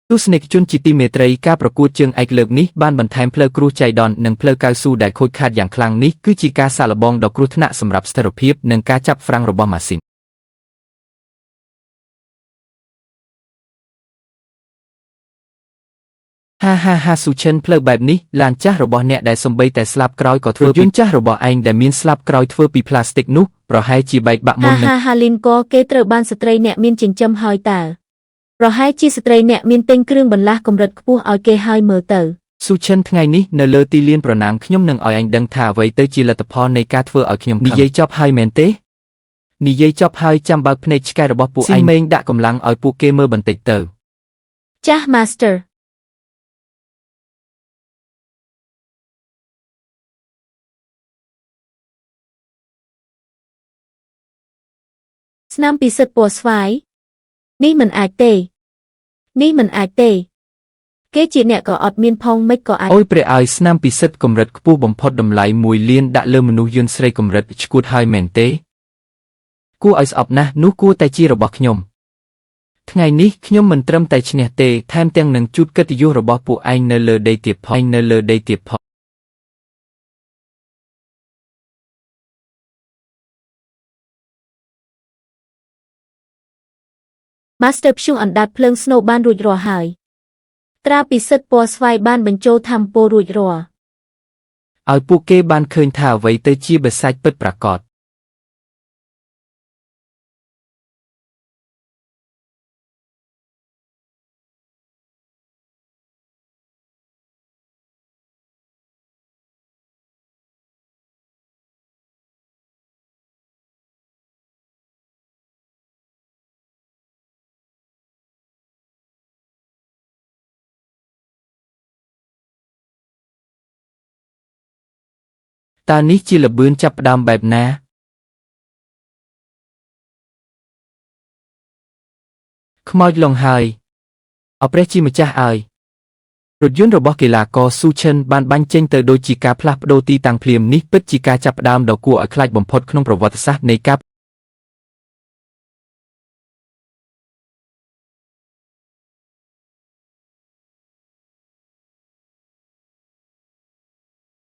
ទស្សនិកជនជាទីមេត្រីការប្រកួតជើងឯកលើកនេះបានបន្ថែមផ្លូវគ្រួសចៃដន្យនិងផ្លូវកៅស៊ូដែលខូចខាតយ៉ាងខ្លាំងនេះគឺជាការសាកល្បងដ៏គ្រោះថ្នាក់សម្រាប់ស្ថិរភាពនិងការចាប់ហ្វ្រាំងរបស់ម៉ាស៊ីនហាស៊ូឈិនផ្លូវបែបនេះឡានចាស់របស់អ្នកដែលសំបីតែស្លាប់ក្រោយក៏ធ្វើយន្តចាស់របស់ឯងដែលមានស្លាប់ក្រោយធ្វើពីផ្លាស្ទិកនោះប្រហែលជាបែកបាក់មុននឹងហាលីនក៏គេត្រូវបានស្ត្រីអ្នកមានចិញ្ចឹមហើយតើប្រហែលជាស្ត្រីអ្នកមានទិញគ្រឿងបន្លាស់កម្រិតខ្ពស់ឲ្យគេហើយមើលទៅស៊ូឈិនថ្ងៃនេះនៅលើទីលានប្រណាំងខ្ញុំនឹងឲ្យឯងដឹងថាអ្វីទៅជាលទ្ធផលនៃការធ្វើឲ្យខ្ញុំនិយាយចប់ហើយមែនទេនិយាយចប់ហើយចាំបើកភ្នែកឆ្កែរបស់ពួកឯងមេងដាក់កម្លាំងឲ្យពួកគេមើលបន្តិចទៅចាស់ Masterស្នាមពិសិដ្ឋពណ៌ស្វាយនេះមិនអាចទេគេជាអ្នកក៏អត់មានផងមិនក៏អាចអូយព្រះឲ្យស្នាមពិសិដ្ឋកម្រិតខ្ពស់បំផុតតម្លៃ1 លានដាក់លើមនុស្សយន្តស្រីកម្រិតឆ្កួតហើយមែនទេគួរឲ្យស្អប់ណាស់នោះគួរតែជារបស់ខ្ញុំថ្ងៃនេះខ្ញុំមិនត្រឹមតែឈ្នះទេថែមទាំងនឹងជួបកិត្តិយសរបស់ពួកឯងនៅលើដីទៀតផង Master ព្យុះអណ្ដាតភ្លើងស្នូបានរួចរាល់ហើយត្រាពិសិដ្ឋពណ៌ស្វាយបានបញ្ចូលថាមពលរួចរាល់ឲ្យពួកគេបានឃើញថាអ្វីទៅជាបិសាចពិតប្រាកដ តើនេះជាល្បឿនចាប់ផ្ដើមបែបណាខ្មោចលងហើយអព្រះជាម្ចាស់អើយរថយន្តរបស់កីឡាករស៊ូឈិនបានបាញ់ចេញទៅដូចជាការផ្លាស់ប្ដូរទីតាំងភ្លាមនេះពិតជាការចាប់ផ្ដើមដ៏គួរឲ្យខ្លាចបំផុតក្នុងប្រវត្តិសាស្ត្រនៃការ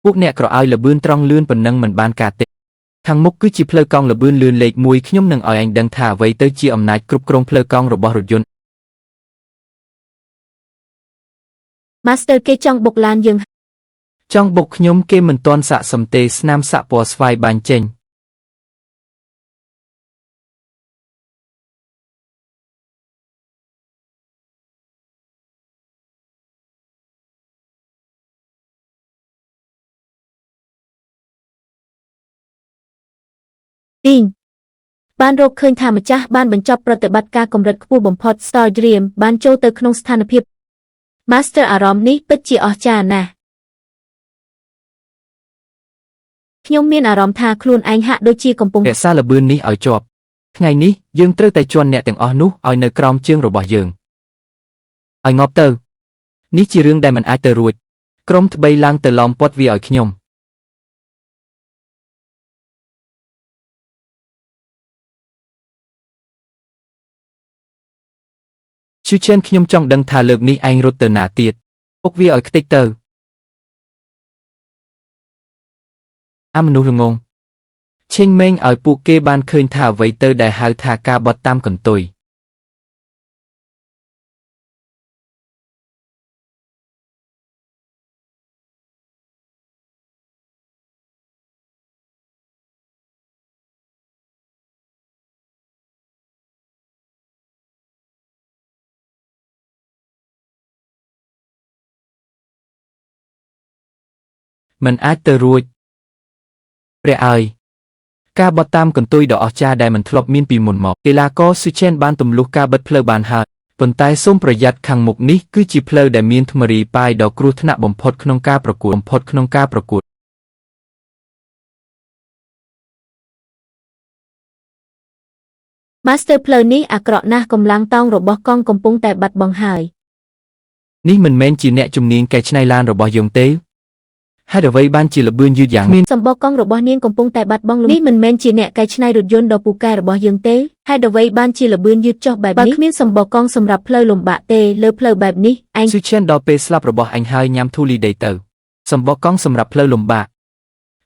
ពួកអ្នកក្រអោយល្បឿនត្រង់លឿនប៉ុណ្ណឹងមិនបានការទេខាងមុខគឺជាផ្លូវកង់ល្បឿនលឿនលេខ1ខ្ញុំនឹងឲ្យអញដឹងថាអ្វីទៅជាអំណាចគ្រប់គ្រងផ្លូវកង់របស់រថយន្ត Master គេចង់បុកឡានយើង ចង់បុកខ្ញុំគេមិនទាន់សាកសំទេស្នាមសាក់ពណ៌ស្វាយបាញ់ចេញទីងបានរកឃើញថាម្ចាស់បានបញ្ចប់ប្រតិបត្តិការកម្រិតខ្ពស់បំផុត Star Dream បានចូលទៅក្នុងស្ថានភាព Master អារម្មណ៍នេះពិតជាអស្ចារ្យណាស់ខ្ញុំមានអារម្មណ៍ថាខ្លួនឯងហាក់ដូចជាកំពុងរក្សាល្បឿននេះឲ្យជាប់ថ្ងៃនេះយើងត្រូវតែជន់អ្នកទាំងអស់នោះឲ្យនៅក្រោមជើងរបស់យើងឲ្យងាប់ទៅនេះជារឿងដែលមិនអាចទៅរួចក្រុមត្បីឡើងទៅឡោមព័ទ្ធវាឲ្យខ្ញុំជឿជឿនខ្ញុំចង់ដឹងថាលើកនេះឯងរត់ទៅណាទៀតពុកវាឲ្យខ្ទេចទៅមនុស្សល្ងងឆេងម៉េងឲ្យពួកគេបានឃើញថាអ្វីទៅដែលហៅថាការបត់តាមកន្ទុយមិនអាចទៅរួចព្រះអើយការបត់តាមកន្ទុយដ៏អស្ចារ្យដែលមិនធ្លាប់មានពីមុនមកកីឡាករស៊ូឆេនបានទម្លុះការបិទផ្លូវបានហើយប៉ុន្តែសូមប្រយ័ត្នខាងមុខនេះគឺជាផ្លូវដែលមានថ្មរីប៉ាយដ៏គ្រោះថ្នាក់បំផុតក្នុងការប្រកួតMaster ផ្លូវនេះអាក្រក់ណាស់កម្លាំងតោងរបស់កង់កំពុងតែបាត់បង់ហើយនេះមិនមែនជាអ្នកជំនាញកែច្នៃឡានរបស់យើងទេហេតុអ្វីបានជាល្បឿនយឺតយ៉ាងនេះសម្បកកង់របស់នាងកំពុងតែបាត់បង់នេះមិនមែនជាអ្នកកែច្នៃរថយន្តដ៏ពូកែរបស់យើងទេហេតុអ្វីបានជាល្បឿនយឺតចុះបែបនេះបើគ្មានសម្បកកង់សម្រាប់ផ្លូវលំបាកទេលើផ្លូវបែបនេះឯងស៊ូឆេនដល់ពេលស្លាប់របស់អញហើយញ៉ាំធូលីដីទៅសម្បកកង់សម្រាប់ផ្លូវលំបាក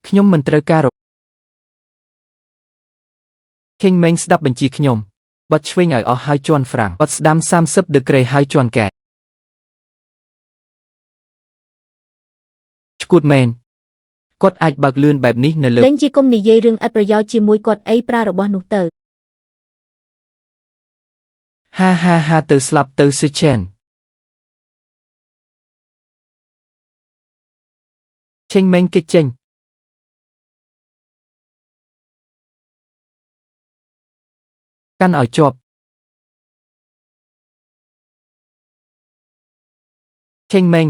ខ្ញុំមិនត្រូវការខេងម៉េងស្ដាប់បញ្ជាខ្ញុំបត់ឆ្វេងឲ្យអស់ហើយជន់ហ្វ្រាំងបត់ស្ដាំ30ដឺក្រេហើយជន់កែឈួតមែនគាត់អាចបើកលឿនបែបនេះនៅលើលេងជាគុំនិយាយរឿងឥតប្រយោជន៍ជាមួយគាត់អីប្រើរបស់នោះទៅហាទៅស្លាប់ទៅស៊ូឆេនឆេងម៉េងគេចចេញកាន់ឲ្យជាប់ឆេងម៉េង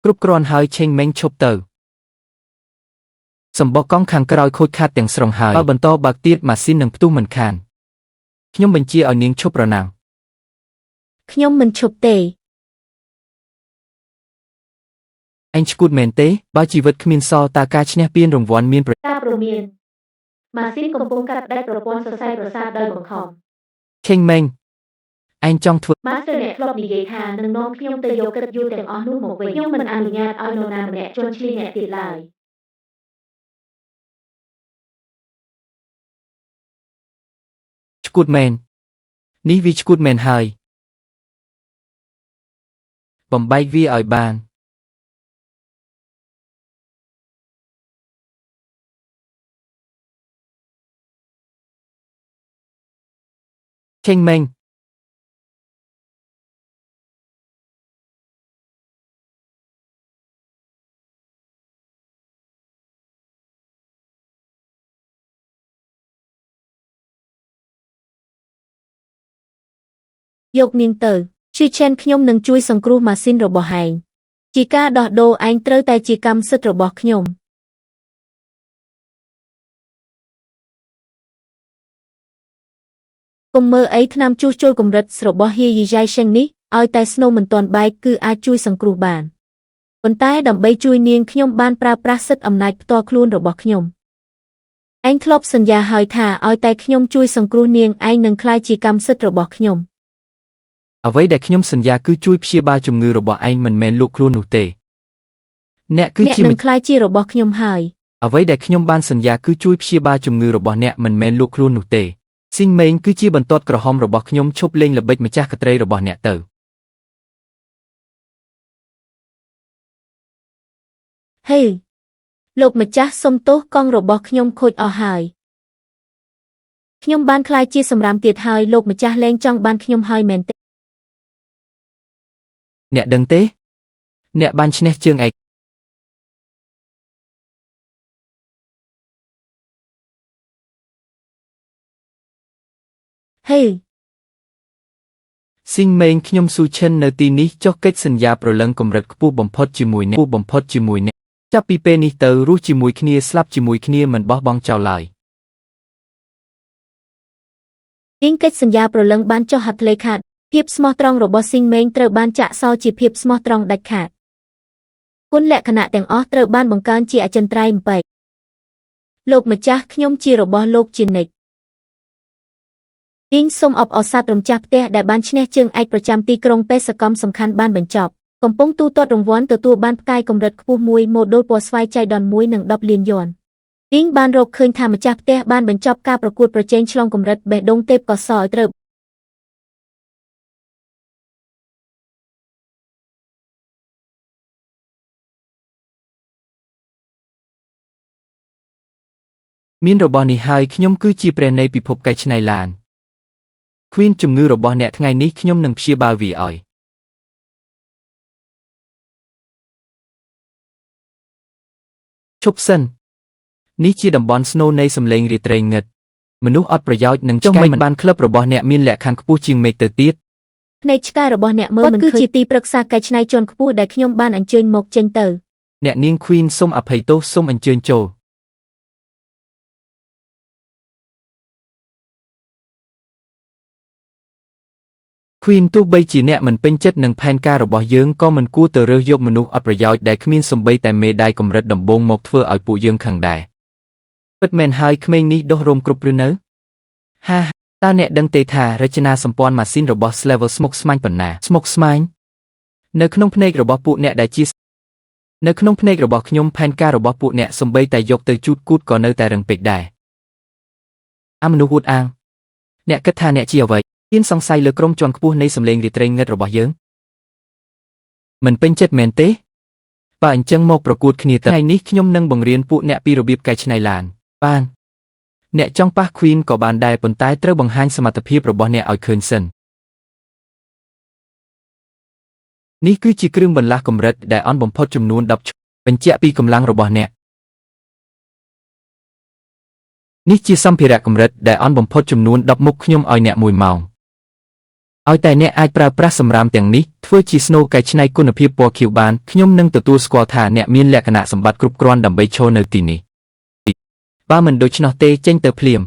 គ្រប់គ្រាន់ហើយឆេងម៉េងឈប់ទៅសម្បកកង់ខាងក្រោយខូចខាតទាំងស្រុងហើយបើបន្តបើកទៀតម៉ាស៊ីននឹងផ្ទុះមិនខានខ្ញុំបញ្ជាឲ្យនាងឈប់ប្រណាំងខ្ញុំមិនឈប់ទេអញឈួតមែនទេបើជីវិតគ្មានសល់តើការឈ្នះពានរង្វាន់មានការព្រមានម៉ាស៊ីនកំពុងកាត់ផ្តាច់ប្រព័ន្ធសរសៃប្រសាទដោយបង្ខំឆេងម៉េងឯងចង់ធ្វើ Master អ្នកធ្លាប់និយាយថានឹងនាំខ្ញុំទៅយកកិត្តិយសទាំងអស់នោះមកវិញខ្ញុំមិនអនុញ្ញាតឲ្យនរណាម្នាក់ជន់ឈ្លីអ្នកទៀតឡើយឈួតមែននេះវាឈួតមែនហើយបំបែកវាឲ្យបានឆេងម៉េង យកនាងទៅឈឺឆេនខ្ញុំនឹងជួយសង្គ្រោះម៉ាស៊ីនរបស់ឯងជាការដោះដូរឯងត្រូវតែជាកម្មសិទ្ធិរបស់ខ្ញុំកុំមើលអីថ្នាំជួសជុលកម្រិតរបស់ហៀយីយ៉ៃឆេងនេះឲ្យតែស្នូមិនទាន់បែកគឺអាចជួយសង្គ្រោះបានប៉ុន្តែដើម្បីជួយនាងខ្ញុំបានប្រើប្រាស់សិទ្ធិអំណាចផ្ទាល់ខ្លួនរបស់ខ្ញុំឯងធ្លាប់សន្យាហើយថាឲ្យតែខ្ញុំជួយសង្គ្រោះនាងឯងនឹងក្លាយជាកម្មសិទ្ធិរបស់ខ្ញុំអ្វីដែលខ្ញុំសន្យាគឺជួយព្យាបាលជំងឺរបស់ឯងមិនមែនលក់ខ្លួននោះទេអ្នកគឺជានឹងក្លាយជារបស់ខ្ញុំហើយអ្វីដែលខ្ញុំបានសន្យាគឺជួយព្យាបាលជំងឺរបស់អ្នកមិនមែនលក់ខ្លួននោះទេស៊ីងមេងគឺជាបន្ទាត់ក្រហមរបស់ខ្ញុំឈប់លេងល្បិចម្ចាស់កត្រីរបស់អ្នកទៅហេលោកម្ចាស់សុំទោសកង់របស់ខ្ញុំខូចអស់ហើយខ្ញុំបានក្លាយជាសម្រាមទៀតហើយលោកម្ចាស់លែងចង់បានខ្ញុំហើយមែនទេអ្នកដឹងទេអ្នកបានឈ្នះជើងឯកហេស៊ីងមេងខ្ញុំស៊ូឈិននៅទីនេះចុះកិច្ចសន្យាប្រលឹងកម្រិតខ្ពស់បំផុតជាមួយអ្នកចាប់ពីពេលនេះទៅរស់ជាមួយគ្នាស្លាប់ជាមួយគ្នាមិនបោះបង់ចោលឡើយនាងកិច្ចសន្យាប្រលឹងបានចុះហត្ថលេខាភាពស្មោះត្រង់របស់ស៊ីងមេងត្រូវបានចាក់សោជាភាពស្មោះត្រង់ដាច់ខាតគុណលក្ខណៈទាំងអស់ត្រូវបានបង្កើនជាអចិន្ត្រៃយ៍បំពេកលោកម្ចាស់ខ្ញុំជារបស់លោកជានិច្ចនាងសូមអបអរសាទរម្ចាស់ផ្ទះដែលបានឈ្នះជើងឯកប្រចាំទីក្រុងបេសកកម្មសំខាន់បានបញ្ចប់កំពុងទូទាត់រង្វាន់ទទួលបានផ្កាយកម្រិតខ្ពស់មួយម៉ូដូលពណ៌ស្វាយចៃដន្យ1និង10លានយ៉ននាងបានរកឃើញថាម្ចាស់ផ្ទះបានបញ្ចប់ការប្រកួតប្រជែងឆ្លងកម្រិតបេះដូងទេពកោសល្យត្រូវមានរបស់នេះហើយខ្ញុំគឺជាព្រះនៃពិភពកែច្នៃឡានQueen ជំងឺរបស់អ្នកថ្ងៃនេះខ្ញុំនឹងព្យាបាលវាឲ្យឈប់សិននេះជាតំបន់ស្នូលនៃសម្លេងរាត្រីងឹតមនុស្សអត់ប្រយោជន៍នឹងចុះមិនបានក្លឹបរបស់អ្នកមានលក្ខខណ្ឌខ្ពស់ជាងមេឃទៅទៀតភ្នែកឆ្កែរបស់អ្នកមើលមិនគឺជាទីប្រឹក្សាកែច្នៃជាន់ខ្ពស់ដែលខ្ញុំបានអញ្ជើញមកចេញទៅអ្នកនាង Queen សូមអភ័យទោសសូមអញ្ជើញចូលQueen ទោះបីជាអ្នកមិនពេញចិត្តនឹងផែនការរបស់យើងក៏មិនគួរទៅរើសយកមនុស្សអត់ប្រយោជន៍ដែលគ្មានសូម្បីតែមេដាយកម្រិតដំបូងមកធ្វើឲ្យពួកយើងខឹងដែរពិតមែនហើយក្មេងនេះដុះរោមគ្រប់ឬនៅហាតើអ្នកដឹងទេថារចនាសម្ព័ន្ធម៉ាស៊ីនរបស់ Slaver ស្មុគស្មាញប៉ុណ្ណាស្មុគស្មាញនៅក្នុងភ្នែករបស់ពួកអ្នកដែលជានៅក្នុងភ្នែករបស់ខ្ញុំផែនការរបស់ពួកអ្នកសូម្បីតែយកទៅជូតគូតក៏នៅតែរឹងពេកដែរមនុស្សអួតអាងអ្នកគិតថាអ្នកជាអ្វីហ៊ានសង្ស័យលើក្រុមជាន់ខ្ពស់នៃសម្លេងរាត្រីងឹតរបស់យើងមិនពេញចិត្តមែនទេបើអញ្ចឹងមកប្រកួតគ្នាទៅថ្ងៃនេះខ្ញុំនឹងបង្រៀនពួកអ្នកពីរបៀបកែច្នៃឡានបានអ្នកចង់ប៉ះ Queen ក៏បានដែរប៉ុន្តែត្រូវបង្ហាញសមត្ថភាពរបស់អ្នកឲ្យឃើញសិននេះគឺជាគ្រឿងបន្លាស់កម្រិតដែលអន់បំផុតចំនួន10បញ្ជាក់ពីកម្លាំងរបស់អ្នកនេះជាសម្ភារៈកម្រិតដែលអន់បំផុតចំនួន10មុខខ្ញុំឲ្យអ្នក1ម៉ោងឲ្យតែអ្នកអាចប្រើប្រាស់សម្រាមទាំងនេះធ្វើជាស្នូកែច្នៃគុណភាពពណ៌ខៀវបានខ្ញុំនឹងទទួលស្គាល់ថាអ្នកមានលក្ខណៈសម្បត្តិគ្រប់គ្រាន់ដើម្បីឈរនៅទីនេះបើមិនដូច្នោះទេចេញទៅភ្លាម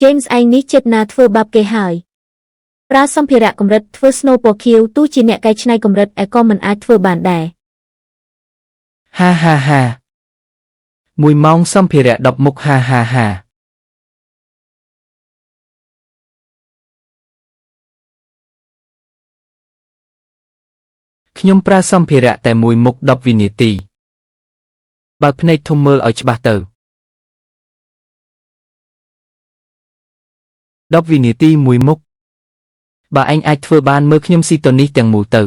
James ឯងនេះចិត្តណាធ្វើបាបគេហើយប្រើសម្ភារៈកម្រិតធ្វើស្នូពណ៌ខៀវទោះជាអ្នកកែច្នៃកម្រិតឯក៏មិនអាចធ្វើបានដែរហា1ម៉ោងសម្ភារៈ10មុខហាខ្ញុំប្រើសម្ភារៈតែមួយមុខ10វិនាទីបើកភ្នែកធំមើលឲ្យច្បាស់ទៅ10វិនាទីមួយមុខបើឯងអាចធ្វើបានមើលខ្ញុំស៊ីតនេះទាំងមូលទៅ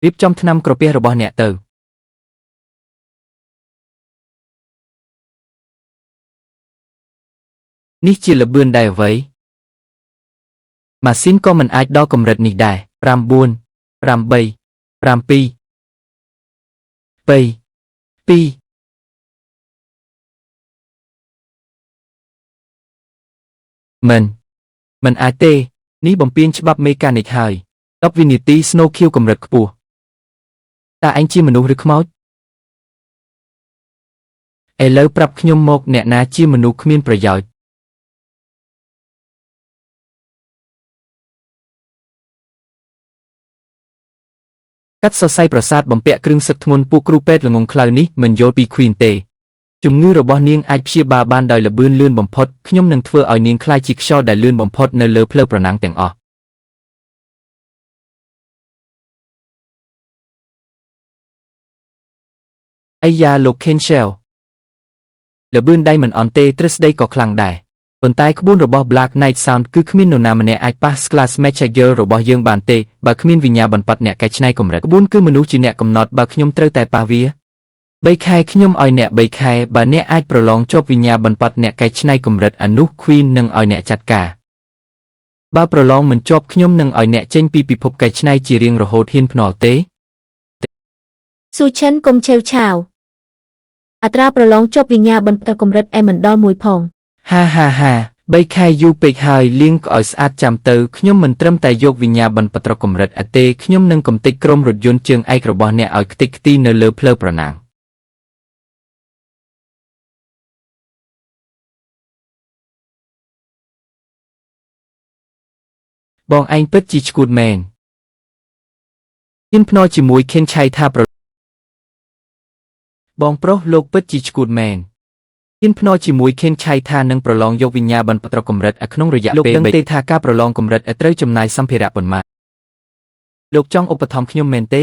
រៀបចំថ្នាំក្រពះរបស់អ្នកទៅនេះជាល្បឿនដែរអ្វីម៉ាស៊ីនក៏មិនអាចដល់កម្រិតនេះដែរ9 8 7 2មិនអាចទេ នេះបំពេញច្បាប់មេកានិកហើយ10វិនាទី Snow Q កម្រិតខ្ពស់តើឯងជាមនុស្សឬខ្មោចឥឡូវប្រាប់ខ្ញុំមកអ្នកណាជាមនុស្សគ្មានប្រយោជន៍កាត់សរសៃប្រសាទបំពាក់គ្រឿងសឹកធ្ងន់ពួកគ្រូពេទ្យល្ងងខ្លៅនេះមិនយល់ពី Queen ទេជំងឺរបស់នាងអាចព្យាបាលបានដោយល្បឿនលឿនបំផុតខ្ញុំនឹងធ្វើឲ្យនាងក្លាយជាខ្យល់ដែលលឿនបំផុតនៅលើផ្លូវប្រណាំងទាំងអស់អាយ៉ាលោក Kenshel ល្បឿនដៃមិនអន់ទេទ្រឹស្ដីក៏ខ្លាំងដែរប៉ុន្តែក្បួនរបស់ Black Knight Sound គឺគ្មាននរណាម្នាក់អាចប៉ះ Class Messenger របស់យើងបានទេបើគ្មានវិញ្ញាបនបត្រអ្នកកែច្នៃកម្រិតក្បួនគឺមនុស្សជាអ្នកកំណត់បើខ្ញុំត្រូវតែប៉ះវា3ខែខ្ញុំឲ្យអ្នក3ខែបើអ្នកអាចប្រឡងជាប់វិញ្ញាបនបត្រអ្នកកែច្នៃកម្រិតអានោះ Queen នឹងឲ្យអ្នកចាត់ការបើប្រឡងមិនជាប់ខ្ញុំនឹងឲ្យអ្នកចេញពីពិភពកែច្នៃជារៀងរហូតហ៊ានភ្នាល់ទេស៊ូឈិនកុំឆេវឆាវអត្រាប្រឡងជាប់វិញ្ញាបនបត្រកម្រិតឯមិនដល់មួយផងហា3ខែយូរពេកហើយលាងឲ្យស្អាតចាំទៅខ្ញុំមិនត្រឹមតែយកវិញ្ញាបនបត្រកម្រិតអទេខ្ញុំនឹងកំទេចក្រុមរថយន្តជើងឯករបស់អ្នកឲ្យខ្ទេចខ្ទីនៅលើផ្លូវប្រណាំងបងឯងពិតជាឈួតមែនហ៊ានភ្នាល់ជាមួយខេនឆៃថាបងប្រុសលោកពិតជាឈួតមែនហ៊ានភ្នាល់ជាមួយខេនឆៃថានឹងប្រឡងយកវិញ្ញាបនបត្រកម្រិតក្នុងរយៈពេលលោកដឹងទេថាការប្រឡងកម្រិតត្រូវចំណាយសម្ភារៈប៉ុន្មានលោកចង់ឧបត្ថម្ភខ្ញុំមែនទេ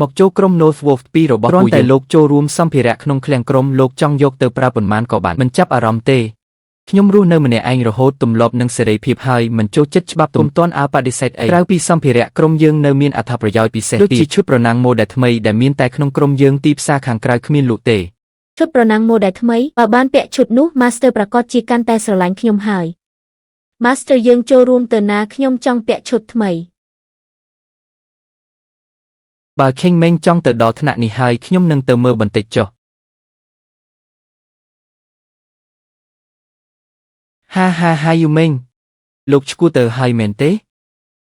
មកចូលក្រុម North Wolf 2របស់គ្រាន់តែលោកចូលរួមសម្ភារៈក្នុងឃ្លាំងក្រុមលោកចង់យកទៅប្រើប៉ុន្មានក៏បានមិនចាប់អារម្មណ៍ទេខ្ញុំរស់នៅម្នាក់ឯងរហូតទម្លាប់នឹងសេរីភាពហើយមិនចូលចិត្តច្បាប់ទុំទាន់បដិសេធអីក្រៅពីសម្ភារៈក្រុមយើងនៅមានអត្ថប្រយោជន៍ពិសេសដូចជាឈុតប្រណាំងម៉ូដែលថ្មីដែលមានតែក្នុងក្រុមយើងទីផ្សារខាងក្រៅគ្មានលក់ទេឈុតប្រណាំងម៉ូដែលថ្មីបើបានពាក់ឈុតនោះ Master ប្រកាសជាកាន់តែស្រឡាញ់ខ្ញុំហើយ Master យើងចូលរួមទៅណាខ្ញុំចង់ពាក់ឈុតថ្មីបើ King Meng ចង់ទៅដល់ថ្នាក់នេះហើយខ្ញុំនឹងទៅមើលបន្តិចចុះហាយូមេងលោកឈ្គួរទៅហើយមែនទេ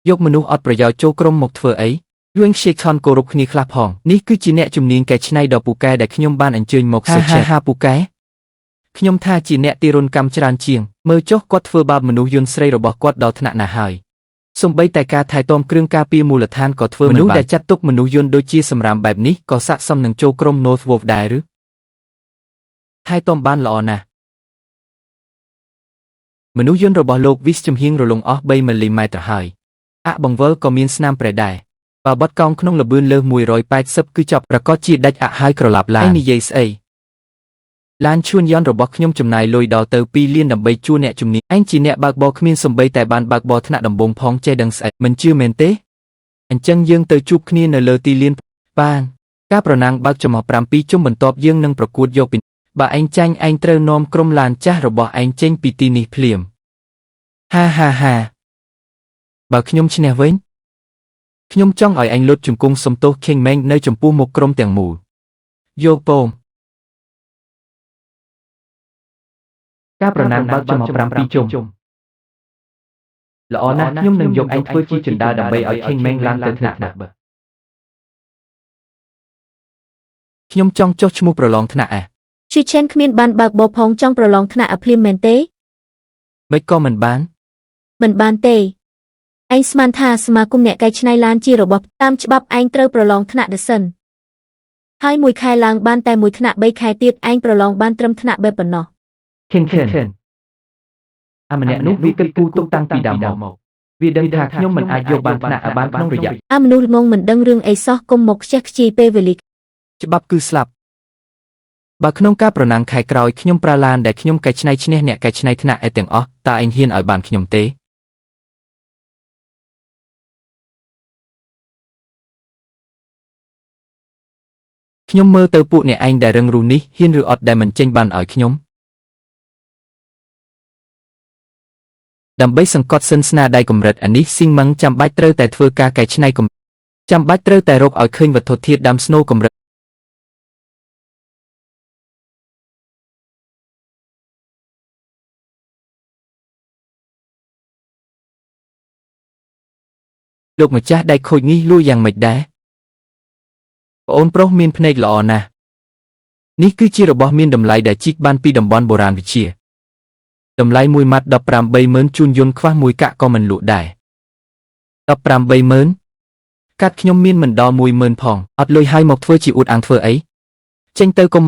យកមនុស្សអត់ប្រយោជន៍ចូលក្រុមមកធ្វើអីយួន Shekon គោរពគ្នាខ្លះផងនេះគឺជាអ្នកជំនាញកែច្នៃដ៏ពូកែដែលខ្ញុំបានអញ្ជើញមកសិក្សាពូកែខ្ញុំថាជាអ្នកទារុណកម្មច្រើនជាងមើលចុះគាត់ធ្វើបាបមនុស្សយន្តស្រីរបស់គាត់ដល់ថ្នាក់ណាហើយសូម្បីតែការថែទាំគ្រឿងការពារមូលដ្ឋានក៏ធ្វើមិនបានមនុស្សដែលចាត់ទុកមនុស្សយន្តដូចជាសម្រាមបែបនេះក៏ស័ក្តិសមនឹងចូលក្រុម North Wolf ដែរឬថែទាំបានល្អណាស់មនុស្សយន្តរបស់លោកវិសចំហៀងរលុងអស់3មីលីម៉ែត្រហើយបង្វិលក៏មានស្នាមប្រេះដែរបើបត់កោងក្នុងល្បឿនលើស180គឺចប់ប្រកាសជាដាច់ហើយក្រឡាប់ឡាននិយាយស្អីឡានឈួនយន្តរបស់ខ្ញុំចំណាយលុយដល់ទៅ2លានដើម្បីជួលអ្នកជំនាញឯងជាអ្នកបើកបរគ្មានសំបីតែបានបើកបរថ្នាក់ដំបូងផងចេះដឹងស្អីមិនជឿមែនទេអញ្ចឹងយើងទៅជួបគ្នានៅលើទីលានបានការប្រណាំងបើកចំហ7ជុំបន្ទាប់យើងនឹងប្រកួតយកពីបើឯងចាញ់ឯងត្រូវនាំក្រុមឡានចាស់របស់ឯងចេញពីទីនេះភ្លាមហាបើខ្ញុំឈ្នះវិញខ្ញុំចង់ឲ្យឯងលុតជង្គង់សំទោស King Meng នៅចំពោះមុខក្រុមទាំងមូលយកពងការប្រណាំងបើកចំហ7ជុំល្អណាស់ខ្ញុំនឹងយកឯងធ្វើជាជណ្ដើរដើម្បីឲ្យ King Meng ឡើងទៅថ្នាក់ណាស់ខ្ញុំចង់ចុះឈ្មោះប្រឡងថ្នាក់ឈឺឆេនគ្មានបានបើកបរផងចង់ប្រឡងថ្នាក់ភ្លាមមែនទេមិនក៏មិនបានទេឯងស្មានថាសមាគមអ្នកកែច្នៃឡានជារបស់តាមច្បាប់ឯងត្រូវប្រឡងថ្នាក់ដសិនហើយ1ខែឡើងបានតែ1ថ្នាក់3ខែទៀតឯងប្រឡងបានត្រឹមថ្នាក់3ប៉ុណ្ណោះ Ken ម្នាក់នោះវាគិតគូរទុកតាំងពីដើមមកវាដឹងថាខ្ញុំមិនអាចយកបានថ្នាក់បានក្នុងរយៈមនុស្សល្ងងមិនដឹងរឿងអីសោះកុំមកខ្ជះខ្ជាយពេលវេលាច្បាប់គឺស្លាប់បើក្នុងការប្រណាំងខែក្រោយខ្ញុំប្រើឡានដែលខ្ញុំកែច្នៃឈ្នះអ្នកកែច្នៃថ្នាក់ឯទាំងអស់តើឯងហ៊ានឲ្យបានខ្ញុំទេខ្ញុំមើលទៅពួកអ្នកឯងដែលរឹងរូសនេះហ៊ានឬអត់ដែលមិនចេញបានឲ្យខ្ញុំដើម្បីសង្កត់សិនស្នាដៃកម្រិតអានេះស៊ីងម៉ឹងចាំបាច់ត្រូវតែធ្វើការកែច្នៃចាំបាច់ត្រូវតែរកឲ្យឃើញវត្ថុធាតុដើមស្នូកម្រិត លោកម្ចាស់ដែលខូចនេះលួយ៉ាងមិនដែរប្អូនប្រុសមានភ្នែកល្អណាស់នេះគឺជារបស់មានតម្លៃដែលជីកបានពីតំបន់បុរាណវិទ្យាតម្លៃមួយម៉ាត់180000ជួនយន្តខ្វះមួយកាក់ក៏មិនលក់ដែរ180000កាត់ខ្ញុំមានមិនដល់10000ផងអត់លុយឲ្យមកធ្វើជាអួតអាងធ្វើអីចេញទៅកុំ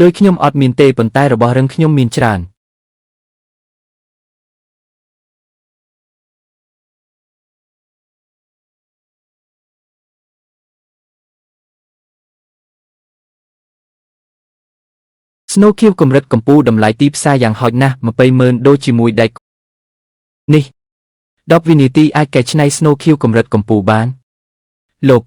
លុយខ្ញុំអត់មានទេប៉ុន្តែរបស់រឹងខ្ញុំមានច្រើនស្នូខៀវកម្រិតកម្ពុជាតម្លៃទីផ្សារយ៉ាងហោចណាស់200,000ដូចជាមួយដែកនេះ10វិនាទីអាចកែច្នៃស្នូខៀវកម្រិតកម្ពុជាបានលោក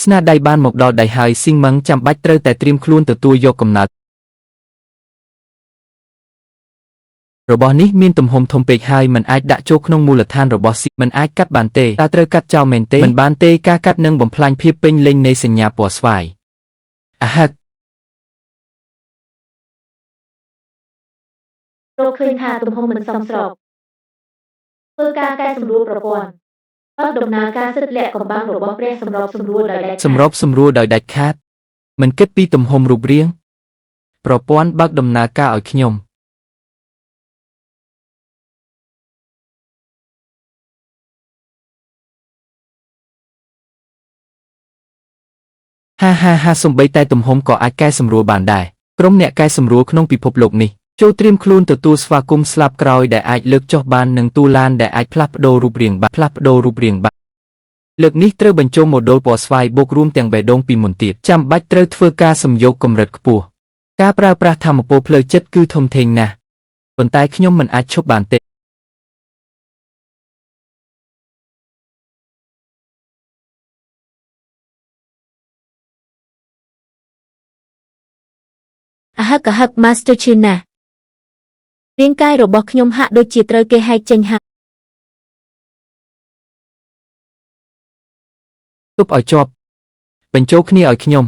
ស្នាដៃបានមកដល់ដៃហើយស៊ីងម៉ឹងចាំបាច់ត្រូវតែត្រៀមខ្លួនទទួលយកកំណើតរបស់នេះមានទំហំធំពេកហើយមិនអាចដាក់ចូលក្នុងមូលដ្ឋានរបស់ស៊ីមិនអាចកាត់បានទេតើត្រូវកាត់ចោលមែនទេមិនបានទេការកាត់នឹងបំផ្លាញភាពពេញលេញនៃសញ្ញាពណ៌ស្វាយអាហឹករ កឃើញថាទំហំមិនសមស្របធ្វើការកែសម្រួលប្រព័ន្ធបើកដំណើរការសិទ្ធិលាក់កំបាំងរបស់ព្រះសម្របសម្រួលដោយដាច់ខាតមិនគិតពីទំហំរូបរាងប្រព័ន្ធបើកដំណើរការឲ្យខ្ញុំហាសំបីតែទំហំក៏អាចកែសម្រួលបានដែរក្រុមអ្នកកែសម្រួលក្នុងពិភពលោកនេះចូលត្រៀមខ្លួនទទួលស្វាគមន៍ស្លាបក្រោយដែលអាចលើកចុះបាននិងទូឡានដែលអាចផ្លាស់ប្ដូររូបរាងបានលើកនេះត្រូវបញ្ចូលម៉ូឌូលពណ៌ស្វាយបូករួមទាំងបេះដូងពីមុនទៀតចាំបាច់ត្រូវធ្វើការសំយោគកម្រិតខ្ពស់ការប្រើប្រាស់ថាមពលផ្លូវចិត្តគឺធំធេងណាស់ប៉ុន្តែខ្ញុំមិនអាចឈប់បានទេអាហឹក Master China រាងកាយរបស់ខ្ញុំហាក់ដូចជាត្រូវគេហែកចេញហាក់ទប់ឲ្យជាប់បញ្ចូលគ្នាឲ្យខ្ញុំ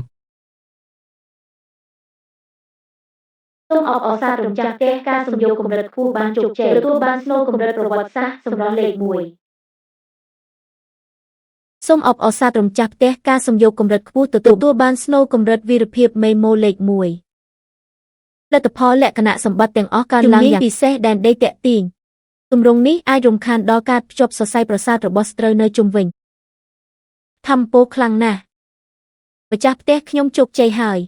សូមអបអរសាទរម្ចាស់ផ្ទះការសំយោគកម្រិតខ្ពស់បានជោគជ័យទទួលបានស្នូកម្រិតប្រវត្តិសាស្ត្រសម្រស់លេខ1សូមអបអរសាទរម្ចាស់ផ្ទះការសំយោគកម្រិតខ្ពស់ទទួលបានស្នូកម្រិតវីរភាពមេម៉ូលេខ1លទ្ធផលលក្ខណៈសម្បត្តិទាំងអស់កើនឡើងយ៉ាងពិសេសដែនដីតាក់ទាញទម្រង់នេះអាចរំខានដល់ការភ្ជាប់សរសៃប្រសាទរបស់ស្រូវនៅជុំវិញថាមពលខ្លាំងណាស់ម្ចាស់ផ្ទះខ្ញុំជោគជ័យហើយ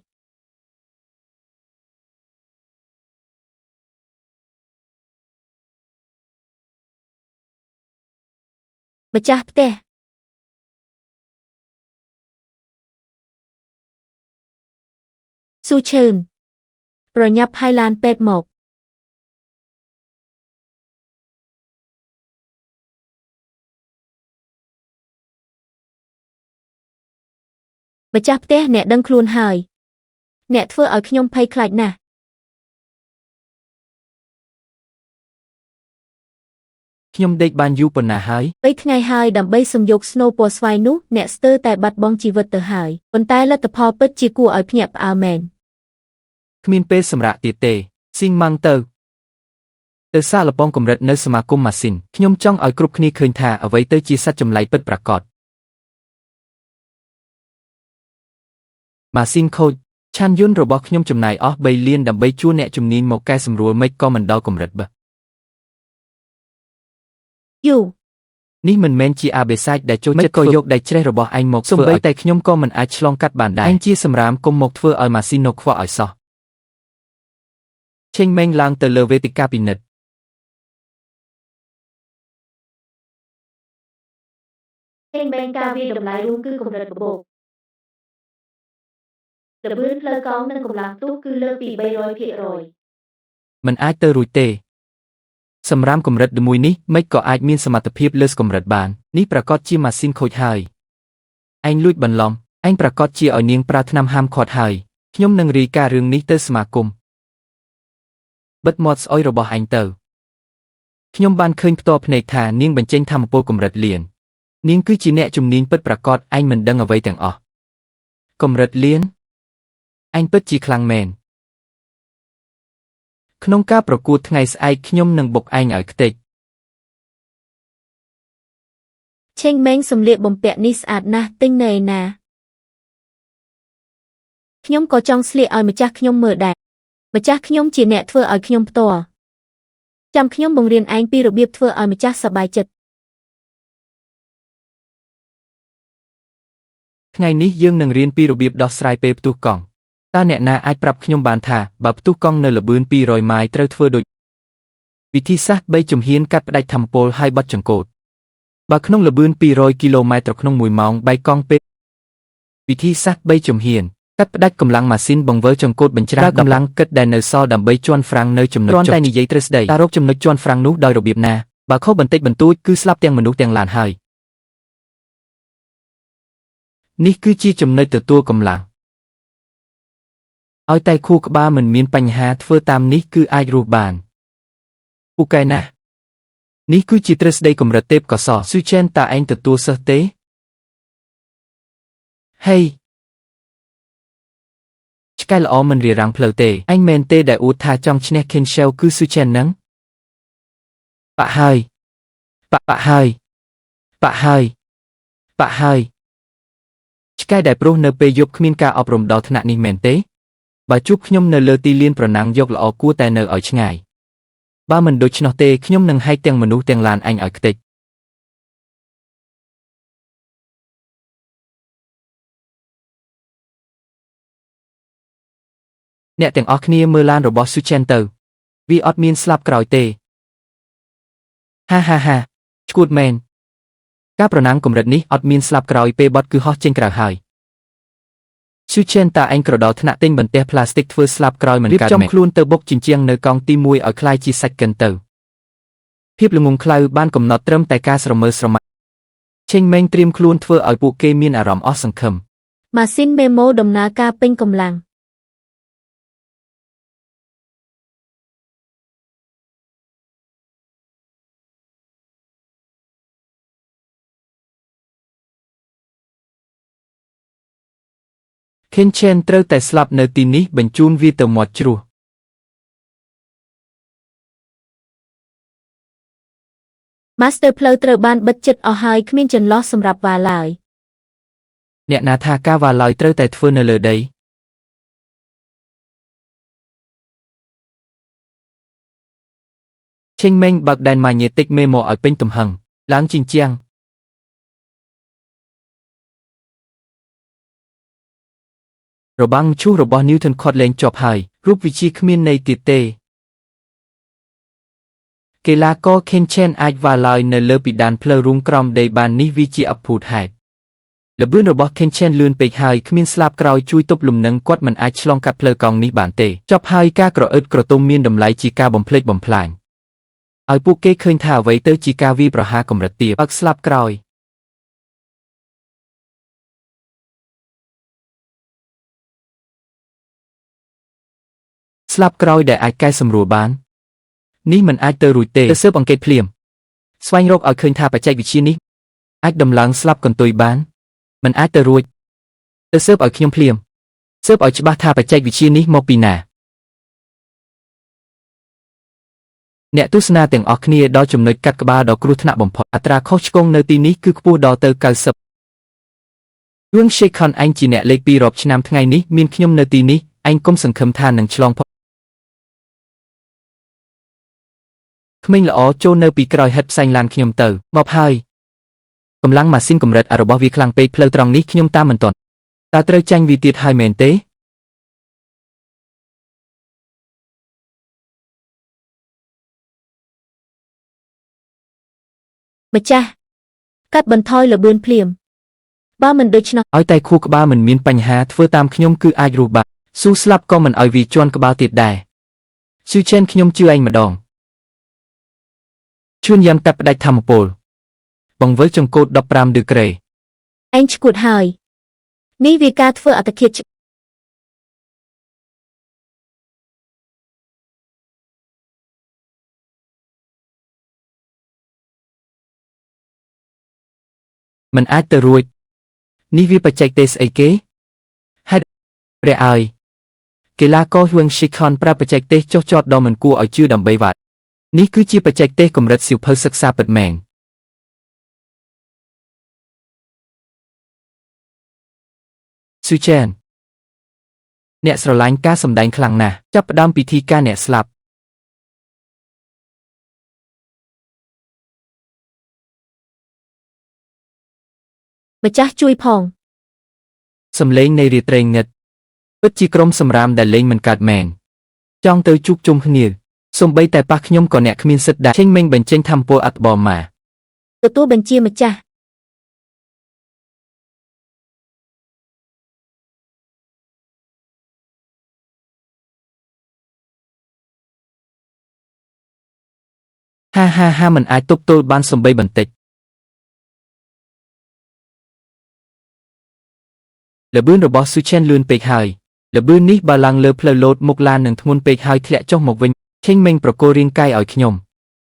ម្ចាស់ផ្ទះស៊ូឈឿនប្រញាប់ឲ្យឡានពេទ្យមកម្ចាស់ផ្ទះអ្នកដឹងខ្លួនហើយអ្នកធ្វើឲ្យខ្ញុំភ័យខ្លាចណាស់ខ្ញុំដេកបានយូរប៉ុណ្ណាហើយ3ថ្ងៃហើយដើម្បីសំយោគស្នូពណ៌ស្វាយនោះអ្នកស្ទើរតែបាត់បង់ជីវិតទៅហើយប៉ុន្តែលទ្ធផលពិតជាគួរឲ្យភ្ញាក់ផ្អើលមែនគ្មានពេលសម្រាកទៀតទេស៊ីងម៉ាំងទៅសាកល្បងកម្រិតនៅសមាគមម៉ាស៊ីនខ្ញុំចង់ឲ្យគ្រប់គ្នាឃើញថាអ្វីទៅជាសត្វចម្លែកពិតប្រាកដម៉ាស៊ីនខូចឆានយន្តរបស់ខ្ញុំចំណាយអស់3លានដើម្បីជួលអ្នកជំនាញមកកែសម្រួលមិនក៏មិនដល់កម្រិតបើយូនេះមិនមែនជាអាបេសាចដែលចូលចិត្តក៏យកដៃច្រេះរបស់ឯងមកធ្វើឲ្យតែខ្ញុំក៏មិនអាចឆ្លងកាត់បានដែរឯងជាសម្រាមកុំមកធ្វើឲ្យម៉ាស៊ីននោះខ្វក់ឲ្យសោះឆេងម៉េងឡើងទៅលើវេទិកាពិនិត្យឆេងម៉េងការវាយតម្លៃរួមគឺកម្រិតបបោកល្បឿនផ្លូវកង់និងកម្លាំងផ្ទុះគឺលើសពី300%មិនអាចទៅរួចទេសម្រាមកម្រិតមួយនេះមិនក៏អាចមានសមត្ថភាពលើសកម្រិតបាននេះប្រកាសជាម៉ាស៊ីនខូចហើយឯងលួចបន្លំឯងប្រកាសជាឲ្យនាងប្រើថ្នាំហាមឃាត់ហើយខ្ញុំនឹងរាយការណ៍រឿងនេះទៅសមាគមបិទមាត់ស្អុយរបស់ឯងទៅខ្ញុំបានឃើញផ្ទាល់ភ្នែកថានាងបញ្ចេញថាមពលកម្រិតលៀននាងគឺជាអ្នកជំនាញពិតប្រាកដឯងមិនដឹងអ្វីទាំងអស់កម្រិតលៀនឯងពិតជាខ្លាំងមែន ក្នុងការប្រកួតថ្ងៃស្អែកខ្ញុំនឹងបុកឯងឲ្យខ្ទេច ឆេងម៉េងសម្លៀកបំពាក់នេះស្អាតណាស់ទិញនៅឯណាខ្ញុំក៏ចង់ស្លៀកឲ្យម្ចាស់ខ្ញុំមើលដែរម្ចាស់ខ្ញុំជាអ្នកធ្វើឲ្យខ្ញុំផ្ទាល់ចាំខ្ញុំបង្រៀនឯងពីរបៀបធ្វើឲ្យម្ចាស់សប្បាយចិត្ត ថ្ងៃនេះយើងនឹងរៀនពីរបៀបដោះស្រាយពេលផ្ទុះកង់តើអ្នកណាអាចប្រាប់ខ្ញុំបានថាបើផ្ទុះកង់នៅល្បឿន 200 ម៉ាយល៍ត្រូវធ្វើដូចវិធីសាស្ត្រ3ជំហានកាត់ផ្ដាច់ថាមពលហើយបត់ចង្កូតបើក្នុងល្បឿន 200 គីឡូម៉ែត្រក្នុង1ម៉ោងបែកកង់ពេលវិធីសាស្ត្រ3ជំហានកាត់ផ្ដាច់កម្លាំងម៉ាស៊ីនបង្វិលចង្កូតបញ្ច្រាសកម្លាំងគិតដែលនៅសល់ដើម្បីជន់ហ្វ្រាំងនៅចំណុចចុះគ្រាន់តែនិយាយទ្រឹស្ដីតើរកចំណុចជន់ហ្វ្រាំងនោះដោយរបៀបណាបើខុសបន្តិចបន្តួចគឺស្លាប់ទាំងមនុស្សទាំងឡានហើយនេះគឺជាចំណុចទទួលកម្លាំងឲ្យតែខួរក្បាលមិនមានបញ្ហាធ្វើតាមនេះគឺអាចរស់បានពូកែណាស់នេះគឺជាទ្រឹស្ដីកម្រិតទេពកោសល្យស៊ូចេនតើឯងទទួលសិស្សទេហេឆ្កែល្អមិនរារាំងផ្លូវទេអញមែនទេដែលអួតថាចង់ឈ្នះខេនឆេវគឺស៊ូចេនហ្នឹងបាក់ហើយបាក់ហើយបាក់ហើយបាក់ហើយឆ្កែដែលព្រោះនៅពេលយប់គ្មានការអប់រំដល់ថ្នាក់នេះមែនទេបើជួបខ្ញុំនៅលើទីលានប្រណាំងយកល្អគួរតែនៅឲ្យឆ្ងាយបើមិនដូច្នោះទេខ្ញុំនឹងហែកទាំងមនុស្សទាំងឡានអញឲ្យខ្ទេចអ្នកទាំងអស់គ្នាមើលឡានរបស់ស៊ូចេនទៅវាអត់មានស្លាប់ក្រោយទេហាហាហាឈួតមែនការប្រណាំងកម្រិតនេះអត់មានស្លាប់ក្រោយពេលបត់គឺហោះចេញក្រៅហើយស៊ូចេនតើឯងក្រដល់ថ្នាក់ទិញបន្ទះផ្លាស្ទិកធ្វើស្លាប់ក្រោយមិនកើតមែនរៀបចំខ្លួនទៅបុកជញ្ជាំងនៅកង់ទី1ឲ្យคล้ายជាសាច់កិនទៅភាពល្ងងខ្លៅបានកំណត់ត្រឹមតែការស្រមើស្រមៃឆេងម៉េងត្រៀមខ្លួនធ្វើឲ្យពួកគេមានអារម្មណ៍អស់សង្ឃឹម ម៉ាស៊ីនមេម៉ូដំណើរការពេញកម្លាំងខេនឆេនត្រូវតែស្លាប់នៅទីនេះបញ្ជូនវាទៅមាត់ជ្រោះម៉ាស្ទ័រផ្លូវត្រូវបានបិទជិតអស់ហើយគ្មានចន្លោះសម្រាប់វ៉ាឡើយអ្នកណាថាការវ៉ាឡើយត្រូវតែធ្វើនៅលើដីឆេងម៉េងបើកដែនម៉ាញ៉េទិកមេម៉ូឲ្យពេញទំហឹងឡើងជញ្ជាំងរបាំងឈូសរបស់ Newton ខាត់លែងជាប់ហើយរូបវិជាគ្មានន័យទៀតទេកីឡាករខេនឆេនអាចវ៉ាឡើយនៅលើពីដានផ្លូវរួមក្រោមដីបាននេះវាជាអភូតហេតុល្បឿនរបស់ខេនឆេនលឿនពេកហើយគ្មានស្លាបក្រោយជួយទប់លំនឹងគាត់មិនអាចឆ្លងកាត់ផ្លូវកង់នេះបានទេចប់ហើយការក្រអឺតក្រទុំមានតម្លៃជាការបំផ្លិចបំផ្លាញឲ្យពួកគេឃើញថាអ្វីទៅជាការវាយប្រហារកម្រិតទាបបើកស្លាប់ក្រោយស្លាប់ក្រោយដែលអាចកែសម្រួលបាននេះមិនអាចទៅរួចទេទៅស៊ើបអង្កេតភ្លាមស្វែងរកឲ្យឃើញថាបច្ចេកវិទ្យានេះអាចដំឡើងស្លាប់កន្ទុយបានមិនអាចទៅរួចទៅស៊ើបឲ្យខ្ញុំភ្លាមស៊ើបឲ្យច្បាស់ថាបច្ចេកវិទ្យានេះមកពីណាអ្នកទស្សនាទាំងអស់គ្នាដល់ចំណុចកាត់ក្បាលដ៏គ្រោះថ្នាក់បំផុតអត្រាខុសឆ្គងនៅទីនេះគឺខ្ពស់ដល់ទៅ90រឿង Shake Con អញជាអ្នកលេខ2រាប់ឆ្នាំថ្ងៃនេះមានខ្ញុំនៅទីនេះអញកុំសង្ឃឹមថានឹងឆ្លងផុតក្មេងល្អចូលនៅពីក្រោយហិតផ្សែងឡានខ្ញុំទៅមកហើយកម្លាំងម៉ាស៊ីនកម្រិតរបស់វាខ្លាំងពេកផ្លូវត្រង់នេះខ្ញុំតាមមិនទាន់តើត្រូវចាញ់វាទៀតហើយមែនទេម្ចាស់កាត់បន្ថយល្បឿនភ្លាមបើមិនដូច្នោះឲ្យតែខួរក្បាលមិនមានបញ្ហាធ្វើតាមខ្ញុំគឺអាចរស់បានស៊ូស្លាប់ក៏មិនឲ្យវាជន់ក្បាលទៀតដែរស៊ូចេនខ្ញុំជឿឯងម្ដងជួនយ៉ាងកាត់ផ្ដាច់ធម្មពលបង្វិលចង្កូត15ដឺក្រេឯងឈួតហើយនេះវាការធ្វើអត្តឃាតមិនអាចទៅរួចនេះវាបច្ចេកទេសស្អីគេហេតុរះឲ្យ កីឡាករហ៊ួងឈីខនប្រើបច្ចេកទេសចុះចតដ៏មិនគួរឲ្យជឿដើម្បីវ៉ាត់នេះគឺជាបច្ចេកទេសកម្រិតសៀវភៅសិក្សាពិតមែនស៊ូជែនអ្នកស្រឡាញ់ការសម្ដែងខ្លាំងណាស់ចាប់ផ្ដើមពិធីការអ្នកស្លាប់ម្ចាស់ជួយផងសំឡេងនៃរាត្រីងឹតពិតជាក្រុមសម្រាមដែលលេងមិនកើតមែនចង់ទៅជួបជុំគ្នាសូម្បីតែប៉ះខ្ញុំក៏អ្នកគ្មានសិទ្ធិដាក់ឆេងមេងបញ្ចេញថាមពលអត្តបរមាទទួលបញ្ជាម្ចាស់ហាមិនអាចទប់ទល់បានសំបីបន្តិចល្បឿនរបស់ស៊ូឆេនលឿនពេកហើយល្បឿននេះបើឡើងលើផ្លូវលោតមុខឡាននឹងធ្ងន់ពេកហើយធ្លាក់ចុះមកវិញឆេងមេងប្រគល់រាងកាយឲ្យខ្ញុំ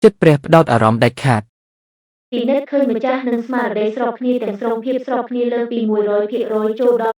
ចិត្តព្រះផ្ដោតអារម្មណ៍ដាច់ខាតពិនិត្យឃើញម្ចាស់និងស្មារតីស្របគ្នាទាំងស្រុងភាពស្របគ្នាលើសពី 100% ចូលដល់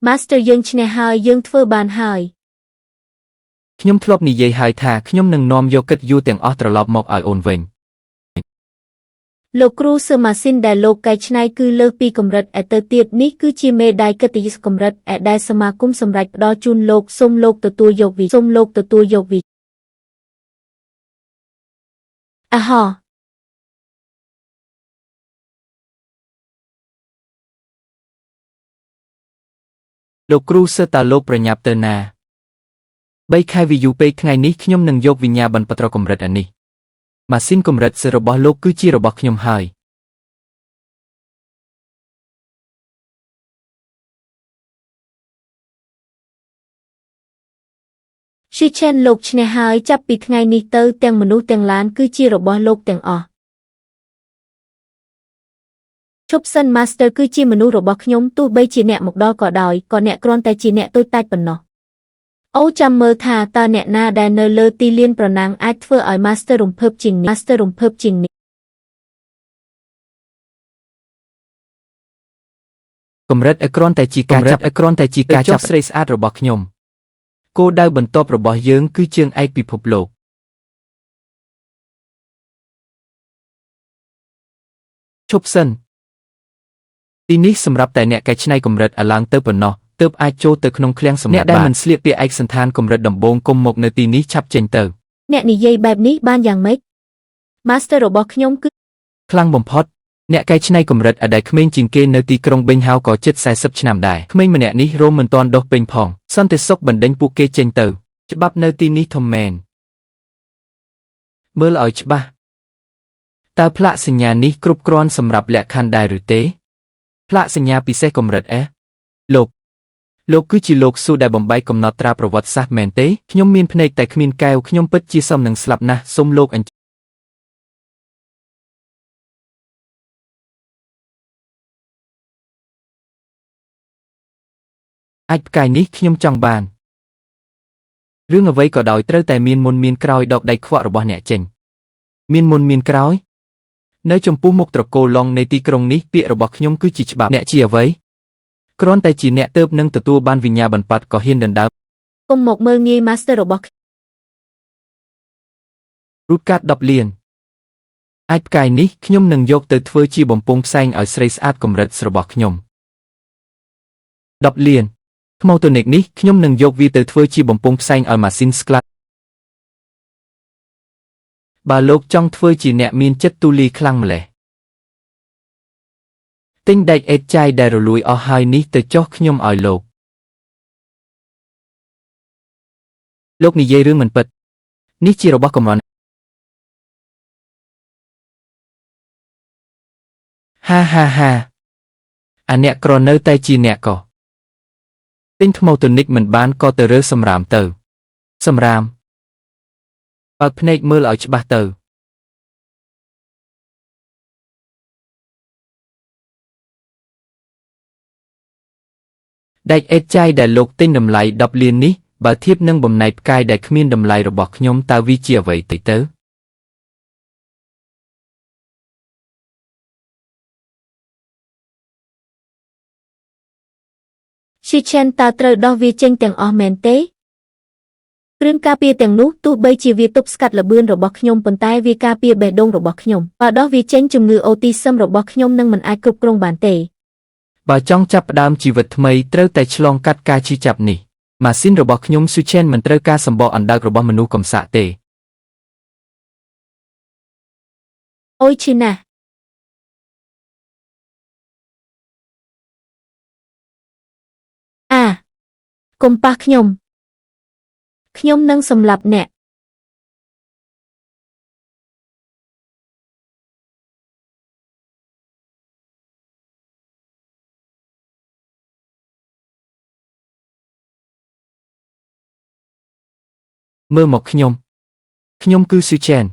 Master យើងឈ្នះហើយយើងធ្វើបានហើយខ្ញុំធ្លាប់និយាយហើយថាខ្ញុំនឹងនាំយកកិត្តិយសទាំងអស់ត្រឡប់មកឲ្យអូនវិញលោកគ្រូសឺម៉ាស៊ីនដែលលោកកែច្នៃគឺលើសពីកម្រិតឯទៅទៀតនេះគឺជាមេដាយកិត្តិយសកម្រិតឯដែលសមាគមសម្រាប់ផ្ដល់ជូនលោកសូមលោកទទួលយកវាសូមលោកទទួលយកវាអាហោលោកគ្រូសើតាលោកប្រញាប់ទៅណា3ខែវាយូរពេកថ្ងៃនេះខ្ញុំនឹងយកវិញ្ញាបនបត្រកម្រិតអានេះម៉ាស៊ីនកម្រិតសិរបស់លោកគឺជារបស់ខ្ញុំហើយឈីឆេនលោកឈ្នះហើយចាប់ពីថ្ងៃនេះទៅទាំងមនុស្សទាំងឡានគឺជារបស់លោកទាំងអស់ឈប់សិន Master គឺជាមនុស្សរបស់ខ្ញុំទោះបីជាអ្នកមកដល់ក៏ដោយក៏អ្នកគ្រាន់តែជាអ្នកតូចតាចប៉ុណ្ណោះអូចាំមើលថាតើអ្នកណាដែលនៅលើទីលានប្រណាំងអាចធ្វើឲ្យ Master រំភើបជាងនេះ Master រំភើបជាងនេះកម្រិតអគ្រាន់តែជាការចាប់ស្រីស្អាតរបស់ខ្ញុំគោលដៅបន្ទាប់របស់យើងគឺជើងឯកពិភពលោកឈប់សិនទីនេះសម្រាប់តែអ្នកកែច្នៃកម្រិតឡើងទៅប៉ុណ្ណោះទើបអាចចូលទៅក្នុងឃ្លាំងសម្ងាត់បានអ្នកដែលមិនស្លៀកពាក់ឯកសណ្ឋានកម្រិតដំបូងគុំមកនៅទីនេះឆាប់ចេញទៅអ្នកនិយាយបែបនេះបានយ៉ាងម៉េច Master របស់ខ្ញុំគឺខ្លាំងបំផុតអ្នកកែច្នៃកម្រិតដែលក្មេងជាងគេនៅទីក្រុងបេងហៅក៏ជិត40ឆ្នាំដែរក្មេងម្នាក់នេះរោមមិនទាន់ដុះពេញផងសន្តិសុខបណ្ដេញពួកគេចេញទៅច្បាប់នៅទីនេះធំមែនមើលឲ្យច្បាស់តើផ្លាកសញ្ញានេះគ្រប់គ្រាន់សម្រាប់លក្ខខណ្ឌដែរឬទេផ្លាកសញ្ញាពិសេសកម្រិតលោកគឺជាលោកស៊ូដែលបំបែកកំណត់ត្រាប្រវត្តិសាស្ត្រមែនទេខ្ញុំមានភ្នែកតែគ្មានកែវខ្ញុំពិតជាសមនឹងស្លាប់ណាស់សូមលោកអាចផ្កាយនេះខ្ញុំចង់បានរឿងអ្វីក៏ដោយត្រូវតែមានមុនមានក្រោយដកដៃខ្វក់របស់អ្នកចេញមានមុនមានក្រោយនៅចំពោះមុខត្រកូលឡុងនៃទីក្រុងនេះពាក្យរបស់ខ្ញុំគឺជាច្បាប់អ្នកជាអ្វីគ្រាន់តែជាអ្នកទើបនឹងទទួលបានវិញ្ញាបនបត្រក៏ហ៊ានដណ្ដើមគុំមកមើលងាយ Master របស់រូបកាត់10លានអាចផ្កាយនេះខ្ញុំនឹងយកទៅធ្វើជាបំពង់ផ្សែងឲ្យស្រីស្អាតកម្រិតរបស់ខ្ញុំ10លានថ្មតូនិកនេះខ្ញុំនឹងយកវាទៅធ្វើជាបំពង់ផ្សែងឲ្យម៉ាស៊ីនស្ក្លាបើលោកចង់ធ្វើជាអ្នកមានចិត្តទូលាយខ្លាំងម្ល៉េះទិញដែកអេតចាយដែលរលួយអស់ហើយនេះទៅចុះខ្ញុំឲ្យលោកនិយាយរឿងមិនពិតនេះជារបស់កំរ ហាហាហាអាអ្នកក្រនៅតែជាអ្នកក៏ទិញថ្មទូនិកមិនបានក៏ទៅរើសម្រាមទៅសម្រាមបើកភ្នែកមើលឲ្យច្បាស់ទៅដែកអេតចាយដែលលោកទិញតម្លៃ10លាននេះបើធៀបនឹងបំណែកផ្កាយដែលគ្មានតម្លៃរបស់ខ្ញុំតើវាជាអ្វីទៅឈីឆេនតើត្រូវដោះវាចេញទាំងអស់មែនទេគ្រឿងការពារទាំងនោះទោះបីជាវាទប់ស្កាត់ល្បឿនរបស់ខ្ញុំប៉ុន្តែវាការពារបេះដូងរបស់ខ្ញុំបើដោះវាចេញជំងឺអូទីសឹមរបស់ខ្ញុំនឹងមិនអាចគ្រប់គ្រងបានទេបើចង់ចាប់ផ្ដើមជីវិតថ្មីត្រូវតែឆ្លងកាត់ការឈឺចាប់នេះម៉ាស៊ីនរបស់ខ្ញុំស៊ូឆេនមិនត្រូវការសម្បកអណ្ដើករបស់មនុស្សកំសាកទេអូយឈឺណាស់កុំប៉ះខ្ញុំនឹងសម្លាប់អ្នកមើលមកខ្ញុំគឺស៊ូឆេន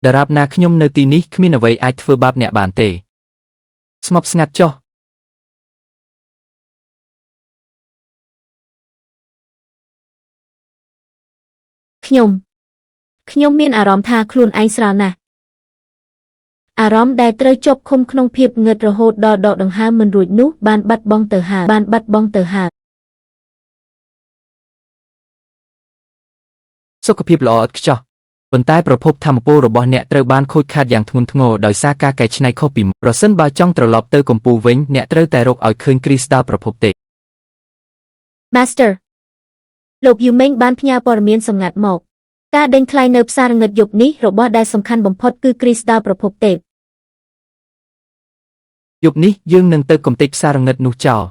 ដរាបណាខ្ញុំនៅទីនេះគ្មានអ្វីអាចធ្វើបាបអ្នកបានទេស្ងប់ស្ងាត់ចុះខ្ញុំមានអារម្មណ៍ថាខ្លួនឯងស្រាលណាស់អារម្មណ៍ដែលត្រូវជាប់ឃុំក្នុងភាពងឹតរហូតដល់ដកដង្ហើមមិនរួចនោះបានបាត់បង់ទៅហើយសុខភាពល្អឥតខ្ចោះប៉ុន្តែប្រភពថាមពលរបស់អ្នកត្រូវបានខូចខាតយ៉ាងធ្ងន់ធ្ងរដោយសារការកែច្នៃខុសពីមុនប្រសិនបើចង់ត្រឡប់ទៅកម្ពុជាវិញអ្នកត្រូវតែរកឲ្យឃើញគ្រីស្តាល់ប្រភពទេ Master លោកយូមេងបានផ្ញើព័ត៌មានសម្ងាត់មកការដេញថ្លៃនៅផ្សារងឹតយប់នេះរបស់ដែលសំខាន់បំផុតគឺគ្រីស្តាល់ប្រភពទេពយប់នេះយើងនឹងទៅកំទេចផ្សារងឹតនោះចោល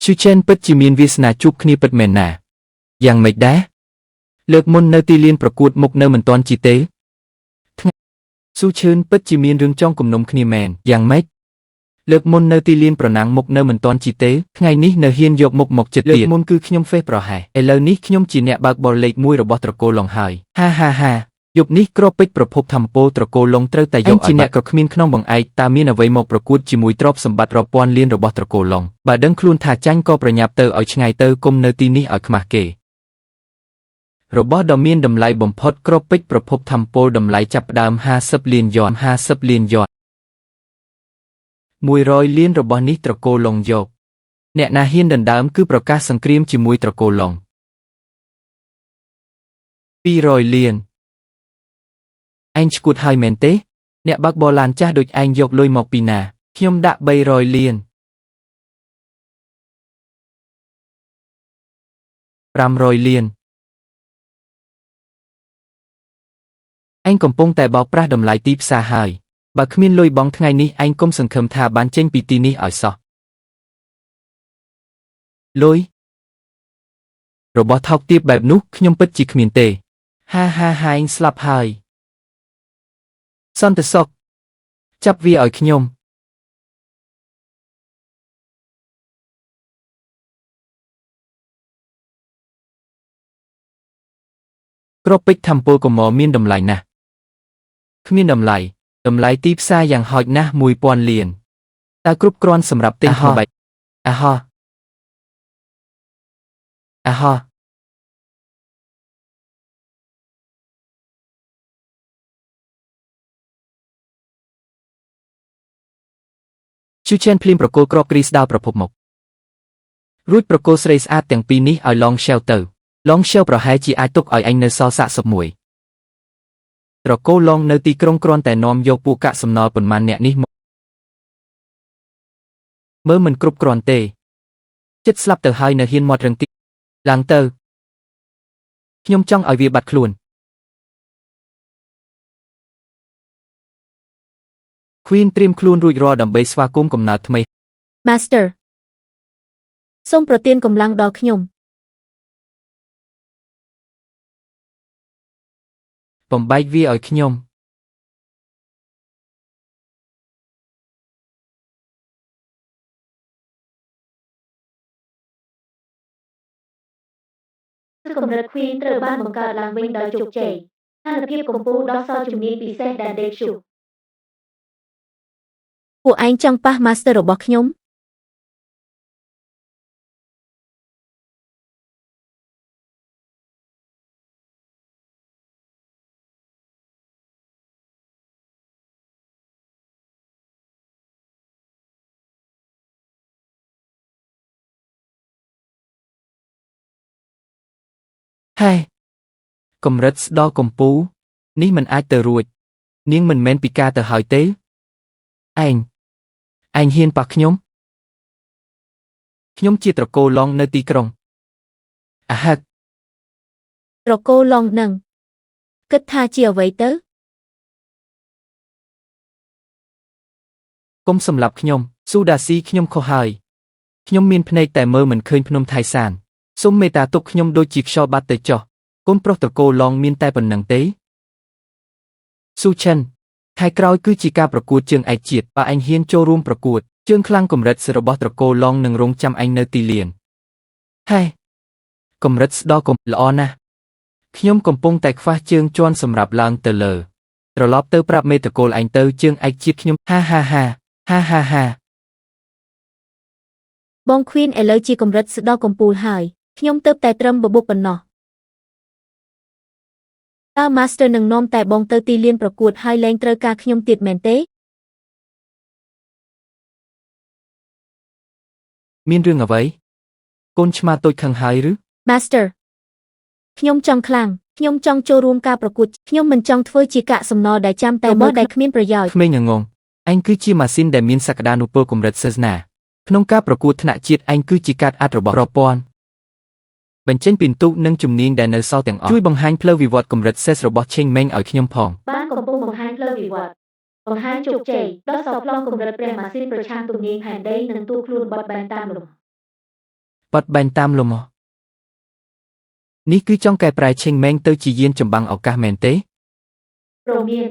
ស៊ូឆេនពិតជាមានវាសនាជួបគ្នាពិតមែនណាយ៉ាងម៉េចដែរលើកមុននៅទីលានប្រកួតមុខនៅមិនទាន់ជីទេស៊ូឆឿនពិតជាមានរឿងចង់គំនុំគ្នាមែនយ៉ាងម៉េចលើកមុននៅទីលានប្រណាំងមុខនៅមិនទាន់ជីទេថ្ងៃនេះនៅហ៊ានយកមុខមកចិត្តទៀតលើកមុនគឺខ្ញុំហ្វេសប្រហែសឥឡូវនេះខ្ញុំជាអ្នកបើកបរលេខ1របស់ត្រកូលឡុងហើយហាយប់នេះគ្រាប់ពេជ្រប្រភពធម្មពលត្រកូលឡុងត្រូវតែយកជាអ្នកក៏គ្មានក្នុងបង្អែកតើមានអ្វីមកប្រកួតជាមួយទ្រព្យសម្បត្តិរាប់ពាន់លានរបស់ត្រកូលឡុងបើដឹងខ្លួនថាចាញ់ក៏ប្រញាប់ទៅឲ្យឆ្ងាយទៅគុំនៅទីនេះឲ្យខ្មាស់គេរបស់ដ៏មានតម្លៃបំផុតគ្រាប់ពេជ្រប្រភពធម្មពលតម្លៃចាប់ផ្ដើម50លានយ៉ន100លានរបស់នេះត្រកូលឡុងយកអ្នកណាហ៊ានដណ្ដើមគឺប្រកាសសង្គ្រាមជាមួយត្រកូលឡុង200លានឯងឈួតហើយមែនទេអ្នកបើកបរឡានចាស់ដូចឯងយកលុយមកពីណាខ្ញុំដាក់300លាន500លានឯងកំពុងតែបោកប្រាស់តម្លៃទីផ្សារហើយបើគ្មានលុយបង់ថ្ងៃនេះឯងកុំសង្ឃឹមថាបានចេញពីទីនេះឲ្យសោះលុយរបស់ថោកទាបបែបនោះខ្ញុំពិតជាគ្មានទេហាឯងស្លាប់ហើយសន្តិសុខចាប់វាឲ្យខ្ញុំគ្រាប់ពេជ្រធម្មពលកុមរមានតម្លៃណាស់គ្មានតម្លៃទីផ្សារយ៉ាងហោចណាស់1000លានតើគ្រប់គ្រាន់សម្រាប់ទិញថ្មីអាហោស៊ូឆេនភ្លាមប្រគល់គ្រាប់គ្រីស្តាល់ប្រភពមករួចប្រគល់ស្រីស្អាតទាំងពីរនេះឲ្យឡងឆេវទៅឡងឆេវប្រហែលជាអាចទុកឲ្យអញនៅសល់សាកសពមួយត្រកូលឡងនៅទីក្រុងគ្រាន់តែនាំយកពួកកាកសំណល់ប៉ុន្មានអ្នកនេះមកមើលមិនគ្រប់គ្រាន់ទេចិត្តស្លាប់ទៅហើយនៅហ៊ានមាត់រឹងទីឡើងទៅខ្ញុំចង់ឲ្យវាបាត់ខ្លួនQueen ត្រៀមខ្លួនរួចរាល់ដើម្បីស្វាគមន៍កំណើតថ្មី Master សូមប្រទានកម្លាំងដល់ខ្ញុំ បំបែកវាឲ្យខ្ញុំ កម្រិត Queen ត្រូវបានបង្កើតឡើងវិញដោយជោគជ័យស្ថានភាពកម្ពុជាដោះសោជំនាញពិសេសដែល Dave Chu ពួកឯងចង់ប៉ះ Master របស់ខ្ញុំ ហេកម្រិតស្ដោកម្ពូនេះមិនអាចទៅរួចនាងមិនមែនពិការទៅហើយទេឯងហ៊ានប៉ះខ្ញុំជាត្រកូលឡងនៅទីក្រុងអាហឹក ត្រកូលឡងនឹងគិតថាជាអ្វីទៅ កុំសម្លាប់ខ្ញុំស៊ូដាស៊ីខ្ញុំខុសហើយខ្ញុំមានភ្នែកតែមើលមិនឃើញភ្នំថៃសានសូមមេត្តាទុកខ្ញុំដូចជាខ្យល់បាត់ទៅចុះកូនប្រុសត្រកូលឡងមានតែប៉ុណ្្នឹងទេស៊ូឆិនខែក្រោយគឺជាការប្រកួតជើងឯកជាតិបើឯងហ៊ានចូលរួមប្រកួតជើងខ្លាំងកម្រិតរបស់ត្រកូលឡងនឹងរងចាំឯងនៅទីលានហេកម្រិតស្ដោកុំល្អណាស់ខ្ញុំកំពុងតែខ្វះជើងជន់សម្រាប់ឡើងទៅលើត្រឡប់ទៅប្រាប់មេត្រកូលឯងទៅជើងឯកជាតិខ្ញុំហា បង Queen ឥឡូវជាកម្រិតស្ដោកម្ពុជាហើយខ្ញុំទើបតែត្រឹមបបុកប៉ុណ្ណោះតើ Master នឹងនាំតែបងទៅទីលានប្រកួតហើយលែងត្រូវការខ្ញុំទៀតមែនទេ មានរឿងអ្វីកូនឆ្មាតូចខឹងហើយឬ Master ខ្ញុំចង់ខ្លាំងខ្ញុំចង់ចូលរួមការប្រកួតខ្ញុំមិនចង់ធ្វើជាកាកសំណល់ដែលចាំតែមកដែលគ្មានប្រយោជន៍ ក្មេងងងឯងគឺជាម៉ាស៊ីនដែលមានសក្តានុពលកម្រិតសាសនាក្នុងការប្រកួតថ្នាក់ជាតិឯងគឺជាកាតអាត់របស់ប្រព័ន្ធបញ្ចេញពិន្ទុនិងជំនាញដែលនៅសល់ទាំងអស់ជួយបង្ហាញផ្លូវវិវត្តកម្រិតសេសរបស់ឆេងម៉េងឲ្យខ្ញុំផង បានកំពុងបង្ហាញផ្លូវវិវត្តបង្ហាញជោគជ័យដល់សោប្លង់កម្រិតព្រះម៉ាស៊ីនប្រឆាំងទំនាញផែនដីនិងទូខ្លួនបត់បែនតាមលំ បត់បែនតាមលំនេះគឺចង់កែប្រែឆេងម៉េងទៅជាយានចម្បាំងឱកាសមែនទេ ព្រមាន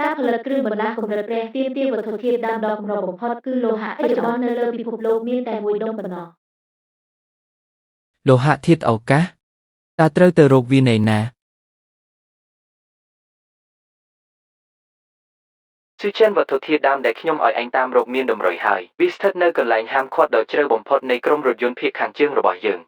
ការផលិតគ្រឿងបន្លាស់កម្រិតព្រះទាមទារវត្ថុធាតុដើមដ៏កម្របំផុតគឺលោហៈបច្ចុប្បន្ននៅលើពិភពលោកមានតែមួយដុំប៉ុណ្ណោះ លោហៈធាតុឱកាសតើត្រូវទៅរកវានៅណា ស៊ឺចិនវត្ថុធាតុដើមដែលខ្ញុំឲ្យឯងតាមរកមានតម្រុយហើយវាស្ថិតនៅកន្លែងហាមឃាត់ដ៏ជ្រៅបំផុតនៃក្រុមរថយន្តភាគខាងជើងរបស់យើង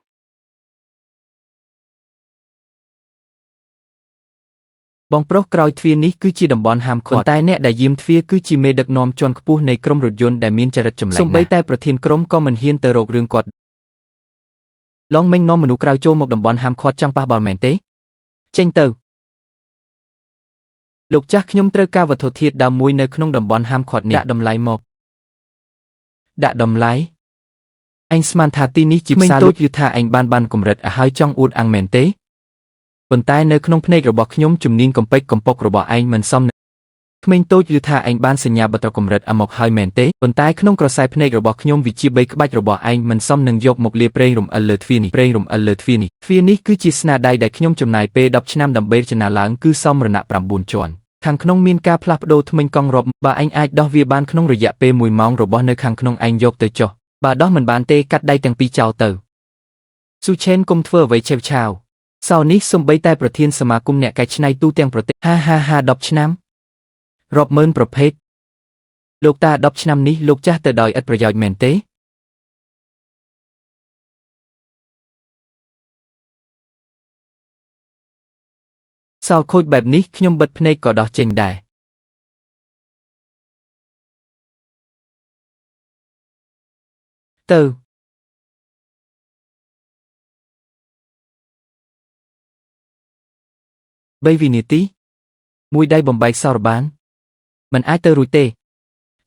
បងប្រុសក្រោយទ្វារនេះគឺជាតំបន់ហាមឃាត់តែអ្នកដែលយាមទ្វារគឺជាមេដឹកនាំជាន់ខ្ពស់នៃក្រុមរថយន្តដែលមានចរិតចម្លែកសូម្បីតែប្រធានក្រុមក៏មិនហ៊ានទៅរករឿងគាត់ឡងមេងនាំមនុស្សក្រៅចូលមកតំបន់ហាមឃាត់ចង់ប៉ះបល់មែនទេចេញទៅលោកចាស់ខ្ញុំត្រូវការវត្ថុធាតុដើមមួយនៅក្នុងតំបន់ហាមឃាត់នេះដាក់តម្លៃមកដាក់តម្លៃឯងស្មានថាទីនេះជាផ្សារលក់យូថាឯងបានកម្រិតឲ្យចង់អួតអាងមែនទេប៉ុន្តែនៅក្នុងភ្នែករបស់ខ្ញុំជំនាញកំពេចកំពុករបស់ឯងមិនសមក្មេងតូចយូថាឯងបានសញ្ញាបត្រកម្រិតអាមកហើយមែនទេប៉ុន្តែក្នុងក្រសែភ្នែករបស់ខ្ញុំវិជា3ក្បាច់របស់ឯងមិនសមនឹងយកមកលាប្រេងរំអិលលើទ្វារនេះទ្វារនេះគឺជាស្នាដៃដែលខ្ញុំចំណាយពេល10ឆ្នាំដើម្បីរចនាឡើងគឺសមរណៈ9ជាន់ខាងក្នុងមានការផ្លាស់ប្ដូរធ្មេញកង់រាប់បើឯងអាចដោះវាបានក្នុងរយៈពេល1ម៉ោងរបស់នៅខាងក្នុងឯងយកទៅចុះបើដោះមិនបានទេកាត់ដៃទាំងពីរចោលទៅស៊ូឆេនកុំធ្វើអ្វីឆេវឆាវសៅនេះសំបីតែប្រធានសមាគមអ្នកកែច្នៃទូទាំងប្រទេស10ឆ្នាំរាប់ម៉ឺនប្រភេទលោកតា10ឆ្នាំនេះលោកចាស់ទៅដោយឥតប្រយោជន៍មែនទេសៅខូចបែបនេះខ្ញុំបិទភ្នែកក៏ដោះចេញដែរទៅ3 វិនាទីមួយដៃបំបែកសរបានមិនអាចទៅរួចទេ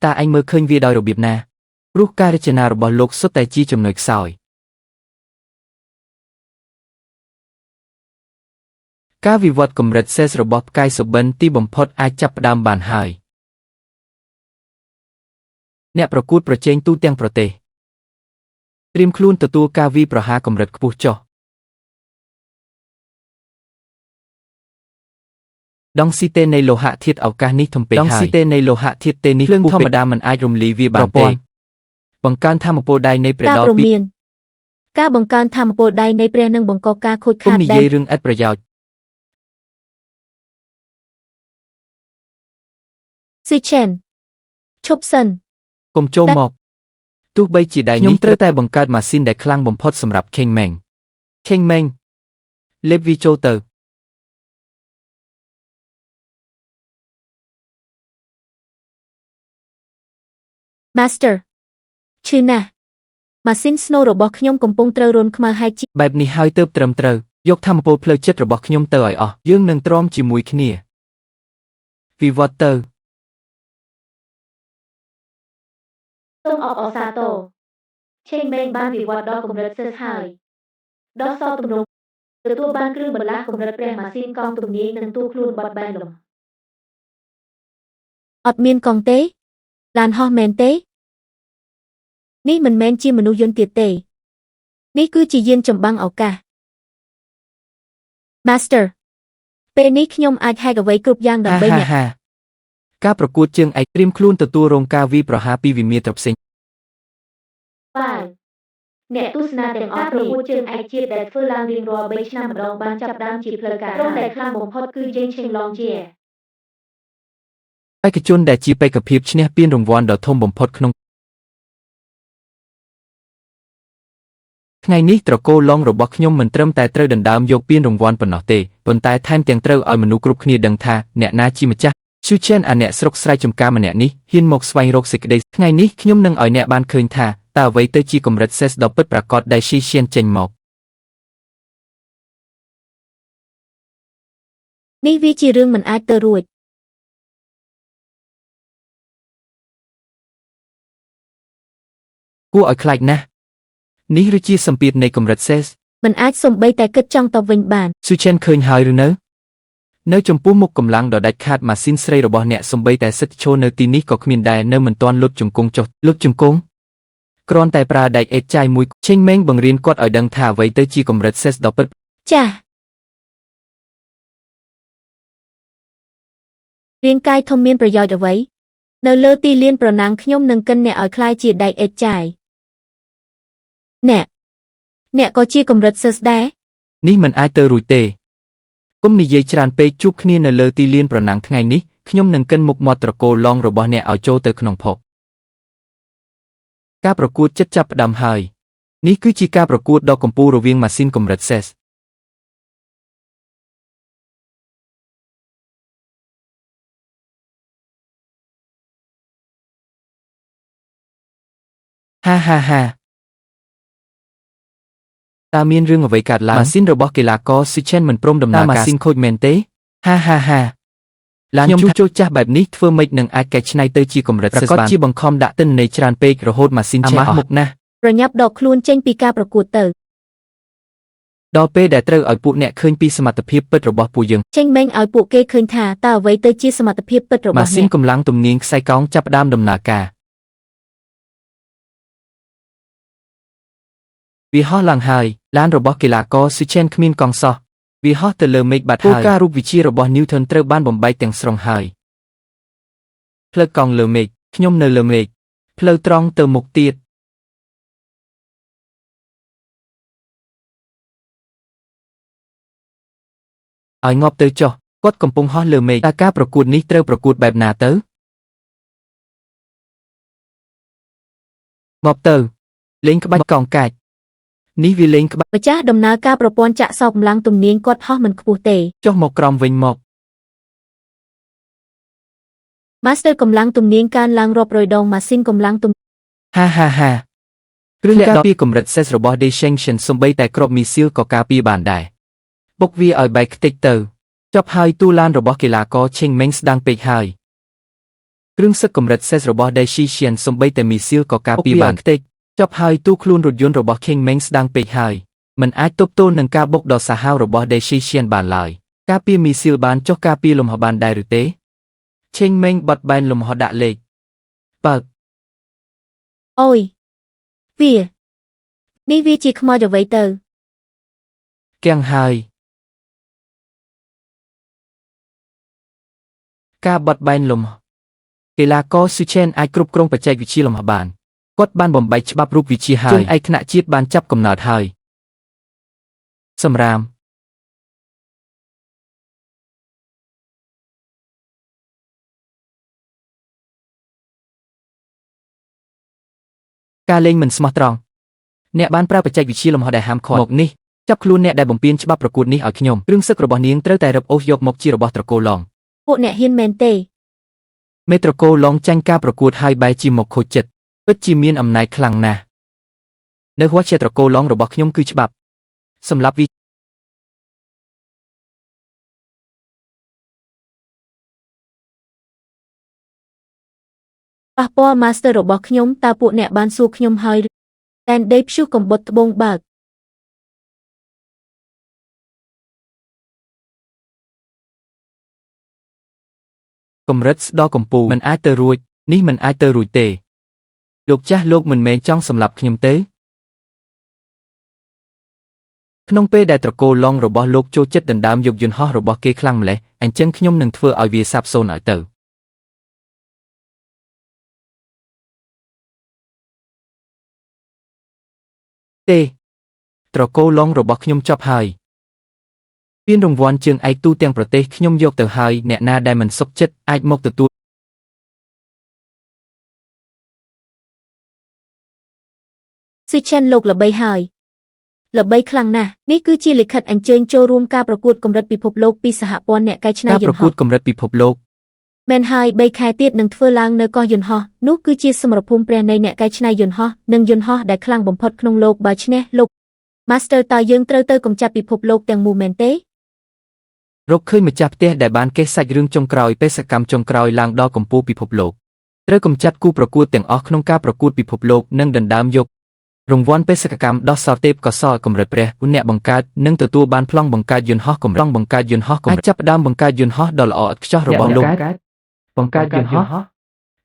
តើឯងមើលឃើញវាដោយរបៀបណាព្រោះការរចនារបស់លោកសុទ្ធតែជាចំណុចខ្សោយការវិវត្តកម្រិតសេសរបស់ផ្កាយសុបិនទីបំផុតអាចចាប់ផ្ដើមបានហើយអ្នកប្រកួតប្រជែងទូទាំងប្រទេសត្រៀមខ្លួនទទួលការវាយប្រហារកម្រិតខ្ពស់ចុះ ដងស៊ីតេនៃលោហៈធាតុឱកាសនេះធំពេកហើយដងស៊ីតេនៃលោហៈធាតុតេនេះភ្លើងធម្មតាមិនអាចរំលាយវាបានទេបង្កើនថាមពលដៃនៃព្រះដល់ពីការបង្កើនថាមពលដៃនៃព្រះនឹងបង្កការខូចខាត និយាយរឿងឥតប្រយោជន៍ ស៊ីឆេនឈប់សិន កុំចូលមកទោះបីជាដៃនេះត្រូវតែបង្កើតម៉ាស៊ីនដែលខ្លាំងបំផុតសម្រាប់ខេងម៉េងលេបវីចូលទៅ Master ឈឺណាស់ម៉ាស៊ីនស្នូរបស់ខ្ញុំកំពុងត្រូវរនខ្មៅហើយជាបែបនេះហើយទើបត្រឹមត្រូវយកថាមពលផ្លូវចិត្តរបស់ខ្ញុំទៅឲ្យអស់យើងនឹងទ្រាំជាមួយគ្នាវិវត្តទៅ សូមអបអរសាទរឆេងម៉េងបានវិវត្តដល់កម្រិតសិស្សហើយដល់សោទំនងទទួលបានគ្រឿងបន្លាស់កម្រិតព្រះម៉ាស៊ីនកងទំនាយនិងទូខ្លួនបត់បែនលំអត់មានកងទេឡានហោះមែនទេនេះមិនមែនជាមនុស្សយន្តទៀតទេនេះគឺជាយានចម្បាំងឱកាស Master ពេលនេះខ្ញុំអាចហែកអ្វីគ្រប់យ៉ាងដើម្បីអ្នកការប្រកួតជើងឯកត្រៀមខ្លួនទទួលរងការវាយប្រហារពីវិមាត្រផ្សេង បាទអ្នកទស្សនាទាំងអស់ប្រកួតជើងឯកជាតិដែលធ្វើឡើងរៀងរាល់3ឆ្នាំម្ដងបានចាប់ផ្ដើមជាផ្លូវការក្រុមដែលខ្លាំងបំផុតគឺយេងឆេងឡងជា ឯកជនដែលជាបេក្ខភាពឈ្នះពានរង្វាន់ដ៏ធំបំផុតក្នុងថ្ងៃនេះត្រកូលឡងរបស់ខ្ញុំមិនត្រឹមតែត្រូវដណ្ដើមយកពានរង្វាន់ប៉ុណ្ណោះទេប៉ុន្តែថែមទាំងត្រូវឲ្យមនុស្សគ្រប់គ្នាដឹងថាអ្នកណាជាម្ចាស់ឈូឆេនអាអ្នកស្រុកស្រែចម្ការម្នាក់នេះហ៊ានមកស្វែងរកសេចក្តីថ្ងៃនេះខ្ញុំនឹងឲ្យអ្នកបានឃើញថាតើអ្វីទៅជាកម្រិតសេសដ៏ពិតប្រាកដដែលស៊ីឈៀនចេញមកនេះវាជារឿងមិនអាចទៅរួចគួរឲ្យខ្លាចណាស់នេះឬជាសម្ពាធនៃកម្រិតសេសមិនអាចសំបីតែគិតចង់ទៅវិញបានស៊ូឆេនឃើញហើយឬនៅចំពោះមុខកម្លាំងដ៏ដាច់ខាតម៉ាស៊ីនស្រីរបស់អ្នកសំបីតែសិទ្ធិឈរនៅទីនេះក៏គ្មានដែរនៅមិនទាន់លុតជង្គង់ចុះលុតជង្គង់គ្រាន់តែប្រើដែកអេតចាយមួយឆេងម៉េងបង្រៀនគាត់ឲ្យដឹងថាអ្វីទៅជាកម្រិតសេសដ៏ពិតចាស់រាងកាយធំមានប្រយោជន៍អ្វីនៅលើទីលានប្រណាំងខ្ញុំនឹងកិនអ្នកឲ្យคล้ายជាដែកអេតចាយអ្នកក៏ជាកម្រិតសិស្សដែរនេះមិនអាចទៅរួចទេគុំនិយាយច្រើនពេកជួបគ្នានៅលើទីលានប្រណាំងថ្ងៃនេះខ្ញុំនឹងកិនមុខមាត់ត្រកូលឡងរបស់អ្នកឲ្យចូលទៅក្នុងភពការប្រកួតចិត្តចាប់ផ្ដើមហើយនេះគឺជាការប្រកួតដ៏កំពូលរវាងម៉ាស៊ីនកម្រិតសេសហាតើមានរឿងអ្វីកើតឡើងម៉ាស៊ីនរបស់កីឡាករស៊ីឆេនមិនព្រមដំណើរការម៉ាស៊ីនខូចមែនទេហាឡានជួសជុលចាស់បែបនេះធ្វើម៉េចនឹងអាចកែច្នៃទៅជាកម្រិតសិស្សបានជាបង្ខំដាក់ទិន្នន័យច្រើនពេករហូតម៉ាស៊ីនឆេះអស់មុខណាស់ប្រញាប់ដកខ្លួនចេញពីការប្រកួតទៅដល់ពេលដែលត្រូវឲ្យពួកអ្នកឃើញពីសមត្ថភាពពិតរបស់ពួកយើងចេញម៉េងឲ្យពួកគេឃើញថាតើអ្វីទៅជាសមត្ថភាពពិតរបស់ម៉ាស៊ីនកម្លាំងទំនាញខ្សែកោងចាប់ផ្ដើមដំណើរការវាហោះឡើងហើយឡានរបស់កីឡាករស៊ូឆេនគ្មានកង់សោះវាហោះទៅលើមេឃបាត់ហើយគោលការណ៍រូបវិទ្យារបស់ Newton ត្រូវបានបំបែកទាំងស្រុងហើយផ្លូវកង់លើមេឃខ្ញុំនៅលើមេឃផ្លូវត្រង់ទៅមុខទៀតឲ្យងាប់ទៅចុះគាត់កំពុងហោះលើមេឃតើការប្រកួតនេះត្រូវប្រកួតបែបណាទៅងាប់ទៅលេងក្បាច់កង់កាច់នេះវាលេងក្បាច់ម្ចាស់ដំណើរការប្រព័ន្ធចាក់សោកកម្លាំងទំនាញគាត់ហោះមិនខ្ពស់ទេចុះមកក្រោមវិញមក Master កម្លាំងទំនាញកើនឡើងរាប់រយដងម៉ាស៊ីនកម្លាំងទំហាគ្រឿងការពារកម្រិតសេសរបស់ Deschenchen សំបីតែគ្រាប់មីស៊ីលក៏ការពារបានដែរបុកវាឲ្យបែកខ្ទេចទៅចប់ហើយទូឡានរបស់កីឡាករឆេងម៉េងស្ដាងពេកហើយគ្រឿងសឹកកម្រិតសេសរបស់ Deschenchen សំបីតែមីស៊ីលក៏ការពារបានខ្ទេចចប់ហើយទូខ្លួនរថយន្តរបស់ King Meng ស្ដាងពេកហើយមិនអាចទប់ទល់នឹងការបុកដ៏សាហាវរបស់ Deschenchen បានឡើយការពារមីស៊ីលបានចុះការពារលំហបានដែរឬទេ King Meng បត់បែនលំហដាក់លេខបើកអូយនេះវាជាខ្មោចអ្វីទៅគាំងហើយ ការបត់បែនលំកីឡាករស៊ូឆេនអាចគ្រប់គ្រងបច្ចេកវិទ្យាលំហបានគាត់បានបំបែកច្បាប់រូបវិទ្យាហើយឯកថ្នាក់ជាតិបានចាប់កំណើតហើយសម្រាមការលេងមិនស្មោះត្រង់អ្នកបានប្រើបច្ចេកវិទ្យាលំហដែលហាមឃាត់មកនេះចាប់ខ្លួនអ្នកដែលបំពានច្បាប់ប្រកួតនេះឲ្យខ្ញុំគ្រឿងសឹករបស់នាងត្រូវតែរឹបអូសយកមកជារបស់ត្រកូលឡង ពួកអ្នកហ៊ានមែនទេ មេត្រកូលឡងចាញ់ការប្រកួតហើយបែរជាមកខូចចិត្តពិតជាមានអំណាចខ្លាំងណាស់នៅហួសជាត្រកូលឡងរបស់ខ្ញុំគឺច្បាប់សម្រាប់វិប៉ះពាល់ Master របស់ខ្ញុំតើពួកអ្នកបានសួរខ្ញុំហើយឬតែនដេព្យុះកំបុតត្បូងបើកកម្រិតស្ដកម្ពូមិនអាចទៅរួចនេះមិនអាចទៅរួចទេលោកចាស់លោកមិនមែនចង់សម្លាប់ខ្ញុំទេក្នុងពេលដែលត្រកូលឡងរបស់លោកចូលចិត្តដណ្ដើមយកយន្តហោះរបស់គេខ្លាំងម្ល៉េះអញ្ចឹងខ្ញុំនឹងធ្វើឲ្យវាសាបសូន្យឲ្យទៅទេត្រកូលឡងរបស់ខ្ញុំចប់ហើយពានរង្វាន់ជើងឯកទូទាំងប្រទេសខ្ញុំយកទៅហើយអ្នកណាដែលមិនសុខចិត្តអាចមកទទួលស៊ឺឆេនលោកល្បីហើយល្បីខ្លាំងណាស់នេះគឺជាលិខិតអញ្ជើញចូលរួមការប្រកួតកម្រិតពិភពលោកពីសហព័ន្ធអ្នកកែច្នៃ ការ យ ប្រ ន្តហ កួ ោះ តកម្រិតពិភពលោក មែនហើយ3ខែទៀតនឹងធ្វើឡើងនៅកោះយន្តហោះនោះគឺជាសមរភូមិព្រះនៃអ្នកកែច្នៃយន្តហោះនិងយន្តហោះដែលខ្លាំងបំផុតក្នុងលោកបើឈ្នះលោក Master តើយើងត្រូវទៅកម្ចាត់ពិភពលោកទាំងមូលមែនទេរកឃើញម្ចាស់ផ្ទះដែលបានកេះសាច់រឿងចុងក្រោយបេសកកម្មចុងក្រោយឡើងដល់កម្ពុជាពិភពលោកត្រូវកម្ចាត់គូប្រកួតទាំងអស់ក្នុងការប្រកួតពិភពលោកនិងដណ្ដើមយករង្វាន់បេសកកម្មដោះសរទេពកោសល្យកម្រិតព្រះអ្នកបង្កើតនិងទទួលបានប្លង់បង្កើតយន្តហោះកម្រិតអាចចាប់ផ្ដើមបង្កើតយន្តហោះដ៏ល្អឥតខ្ចោះរបស់លោក បង្កើតយន្តហោះ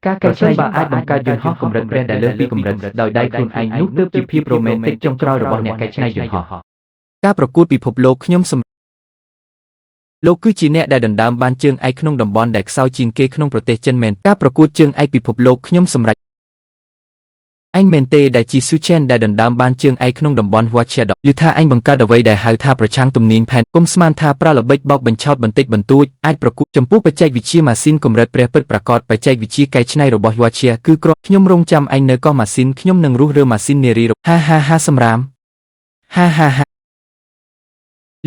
ការកែច្នៃបើអាចបង្កើតយន្តហោះកម្រិតព្រះដែលលើសពីកម្រិតដោយដៃខ្លួនឯងនោះទើបជាភាពរ៉ូមែនទិកចុងក្រោយរបស់អ្នកកែច្នៃយន្តហោះ ការប្រកួតពិភពលោកខ្ញុំលោកគឺជាអ្នកដែលដណ្ដើមបានជើងឯកក្នុងតំបន់ដែលខ្សោយជាងគេក្នុងប្រទេសចិនមែនការប្រកួតជើងឯកពិភពលោកខ្ញុំសម្រេចអញមែនទេដែលជាស៊ូឆេនដែលដណ្ដើមបានជើងឯកក្នុងតំបន់វ៉ាឈែដយូថាអញបង្កើតអ្វីដែលហៅថាប្រឆាំងទំនាញផែនគុំស្មានថាប្រើល្បិចបោកបញ្ឆោតបន្តិចបន្តួចអាចប្រកួតចំពោះបច្ចេកវិទ្យាម៉ាស៊ីនកម្រិតព្រះពិតប្រាកដបច្ចេកវិទ្យាកែច្នៃរបស់វ៉ាឈែគឺគ្រាន់ខ្ញុំរងចាំអញនៅកោះម៉ាស៊ីនខ្ញុំនឹងរុះរើម៉ាស៊ីននារីហាសម្រាមហា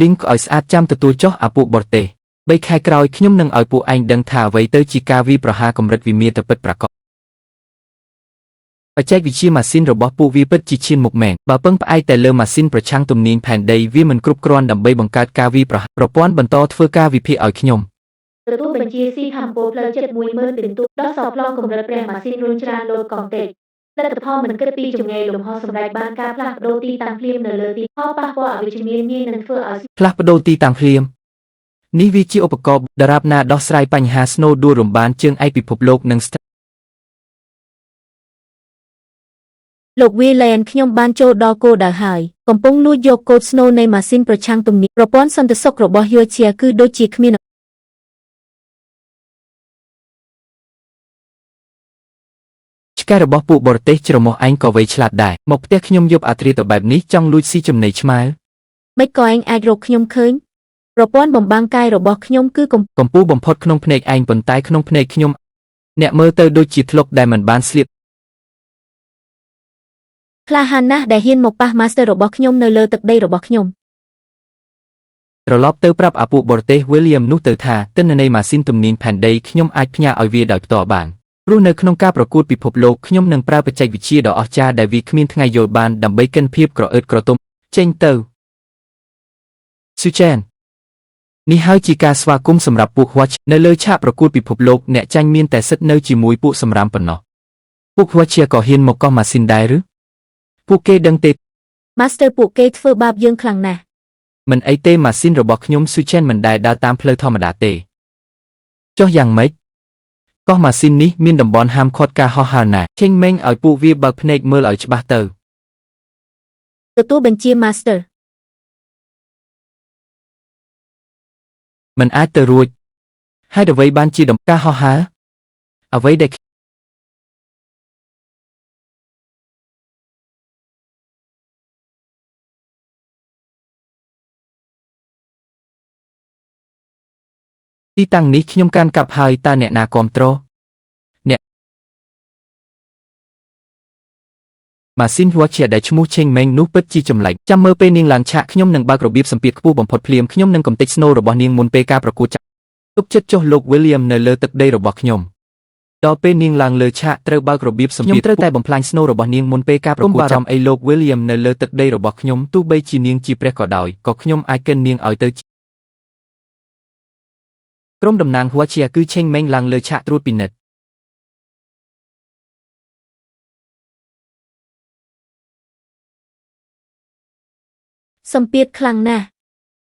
លីងក៏ឲ្យស្អាតចាំទទួលចុះអាពួកបរទេស3ខែក្រោយខ្ញុំនឹងឲ្យពួកឯងដឹងថាអ្វីទៅជាការវាយប្រហារកម្រិតវិមាទៅពិតប្រាកដបច្ចេកវិទ្យាម៉ាស៊ីនរបស់ពួកវាពិតជាឈានមុខមែនបើពឹងផ្អែកតែលើម៉ាស៊ីនប្រឆាំងទំនាញផែនដីវាមិនគ្រប់គ្រាន់ដើម្បីបង្កើតការវាយប្រហារប្រព័ន្ធបន្តធ្វើការវិភាគឲ្យខ្ញុំទទួលបញ្ជាស៊ីថាំពោផ្លូវចិត្ត10000ពិន្ទុដោះសរប្លង់កម្រិតព្រះម៉ាស៊ីនរុញច្រានលោតកង់តិចលទ្ធផលមិនគិតពីចម្ងាយលំហសម្រាប់បានការផ្លាស់ប្ដូរទីតាំងភ្លាមនៅលើទីផលប៉ះពាល់អវិជ្ជមានងាយនឹងធ្វើឲ្យផ្លាស់ប្ដូរទីតាំងភ្លាមនេះវាជាឧបករណ៍ដរាបណាដោះស្រាយបញ្ហាស្នូដួលរំបានជើងឯកពិភពលោកនិងលោក William ខ្ញុំបានចូលដល់គោលដៅហើយកំពុងលួចយកកូដស្នូនៃម៉ាស៊ីនប្រឆាំងទំនាញប្រព័ន្ធសន្តិសុខរបស់ Yochia គឺដូចជាគ្មានឆ្កែរបស់ពួកបរទេសច្រមុះឯងក៏វៃឆ្លាតដែរមកផ្ទះខ្ញុំយប់អាធ្រាត្របែបនេះចង់លួចស៊ីចំណីឆ្មាមិនក៏ឯងអាចរកខ្ញុំឃើញប្រព័ន្ធបំបាំងកាយរបស់ខ្ញុំគឺកំពូលបំផុតក្នុងភ្នែកឯងប៉ុន្តែក្នុងភ្នែកខ្ញុំអ្នកមើលទៅដូចជាធ្លុកដែលមិនបានស្លៀកក្លាហានណាស់ដែលហ៊ានមកប៉ះ Master របស់ខ្ញុំនៅលើទឹកដីរបស់ខ្ញុំត្រឡប់ទៅប្រាប់អាពួកបរទេស William នោះទៅថាទិន្នន័យម៉ាស៊ីនទំនាញផែនដីខ្ញុំអាចផ្ញើឲ្យវាដោយផ្ទាល់បានព្រោះនៅក្នុងការប្រកួតពិភពលោកខ្ញុំនឹងប្រើបច្ចេកវិទ្យាដ៏អស្ចារ្យដែលវាគ្មានថ្ងៃយល់បានដើម្បីកិនភាពក្រអឺតក្រទុំចេញទៅស៊ូឆេននេះហើយជាការស្វាគមន៍សម្រាប់ពួក Watch នៅលើឆាកប្រកួតពិភពលោកអ្នកចាញ់មានតែសិទ្ធនៅជាមួយពួកសម្រាមប៉ុណ្ណោះពួក Watch ក៏ហ៊ានមកកោះម៉ាស៊ីនដែរឬពួកគេដឹងទេ Master ពួកគេធ្វើបាបយើងខ្លាំងណាស់មិនអីទេម៉ាស៊ីនរបស់ខ្ញុំស៊ូឆេនមិនដែលដើរតាមផ្លូវធម្មតាទេចុះយ៉ាងម៉េចកោះម៉ាស៊ីននេះមានតំបន់ហាមឃាត់ការហោះហើរណាឆេងម៉េងឲ្យពួកវាបើកភ្នែកមើលឲ្យច្បាស់ទៅទទួលបញ្ជា Master មិនអាចទៅរួច ហើយអ្វីបានជាដំការហោះហើរអ្វីដែលទីតាំងនេះខ្ញុំកាន់កាប់ហើយតើអ្នកណាគាំទ្រអ្នកម៉ាស៊ីនវ៉ាជាដែលឈ្មោះឆេងម៉េងនោះពិតជាចម្លែកចាំមើលពេលនាងឡើងឆាកខ្ញុំនឹងបើករបៀបសម្ពាធខ្ពស់បំផុតភ្លាមខ្ញុំនឹងកំទេចស្នូរបស់នាងមុនពេលការប្រកួតចាប់ទុកចិត្តចុះលោក William នៅលើទឹកដីរបស់ខ្ញុំដល់ពេលនាងឡើងលើឆាកត្រូវបើករបៀបសម្ពាធខ្ញុំត្រូវតែបំផ្លាញស្នូរបស់នាងមុនពេលការប្រកួតចាប់អីលោក William នៅលើទឹកដីរបស់ខ្ញុំទោះបីជានាងជាព្រះក៏ដោយក៏ខ្ញុំអាចកិននាងឲ្យទៅក្រុមតំណាងហួជាគឺឆេងម៉េងឡើងលើឆាកត្រួតពិនិត្យសម្ពាធខ្លាំងណាស់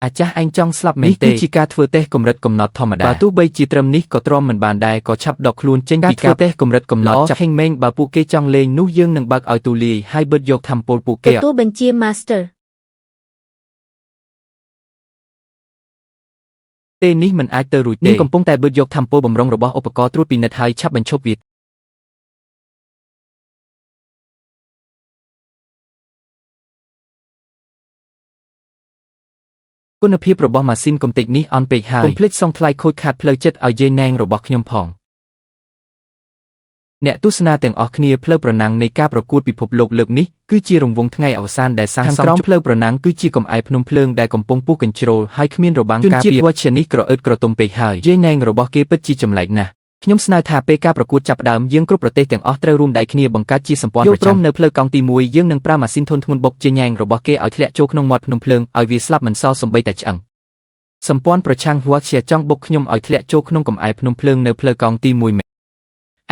អាចារ្យឯងចង់ស្លាប់មែនទេនេះគឺជាការធ្វើតេស្តកម្រិតកំណត់ធម្មតាបើទោះបីជាត្រឹមនេះក៏ទ្រាំមិនបានដែរក៏ឆាប់ដកខ្លួនចេញពីការធ្វើតេស្តកម្រិតកំណត់ចាប់ឆេងម៉េងបើពួកគេចង់លេងនោះយើងនឹងបើកឲ្យទូលាយហើយបិទយកធម្មពលពួកគេទទួលបញ្ជា Master ទេនេះមិនអាចទៅរួចទេនាងកំពុងតែបិទយកធម្មពលបំរុងរបស់ឧបករណ៍ត្រួតពិនិត្យហើយឆាប់បញ្ឈប់វាគុណភាពរបស់ម៉ាស៊ីនកំទេចនេះអន់ពេកហើយកុំភ្លេចសងថ្លៃខូចខាតផ្លូវចិត្តឲ្យយាយណែងរបស់ខ្ញុំផងអ្នកទស្សនាទាំងអស់គ្នាផ្លូវប្រណាំងនៃការប្រកួតពិភពលោកលើកនេះគឺជារង្វង់ថ្ងៃអវសានដែលសាងសង់ខាងក្រោមផ្លូវប្រណាំងគឺជាកំឯភ្នំភ្លើងដែលកំពុងពុះកញ្ជ្រោលហើយគ្មានរបាំងការពារវត្តនេះក្រអឺតក្រទុំពេកហើយយាយណែងរបស់គេពិតជាចម្លែកណាស់ខ្ញុំស្នើថាពេលការប្រកួតចាប់ផ្ដើមយើងគ្រប់ប្រទេសទាំងអស់ត្រូវរួមដៃគ្នាបង្កើតជាសម្ព័ន្ធប្រចាំនៅផ្លូវកង់ទី1យើងនឹងប្រើម៉ាស៊ីនធុនធ្ងន់បុកជាញ៉ែងរបស់គេឲ្យធ្លាក់ចូលក្នុងមាត់ភ្នំភ្លើងឲ្យវាស្លាប់មិនសល់សូម្បីតែឆ្អឹងសម្ព័ន្ធប្រឆាំងវត្តជាចង់បុកខ្ញុំឲ្យធ្លាក់ចូលក្នុងកំឯភ្នំភ្លើងនៅផ្លូវកង់ទី1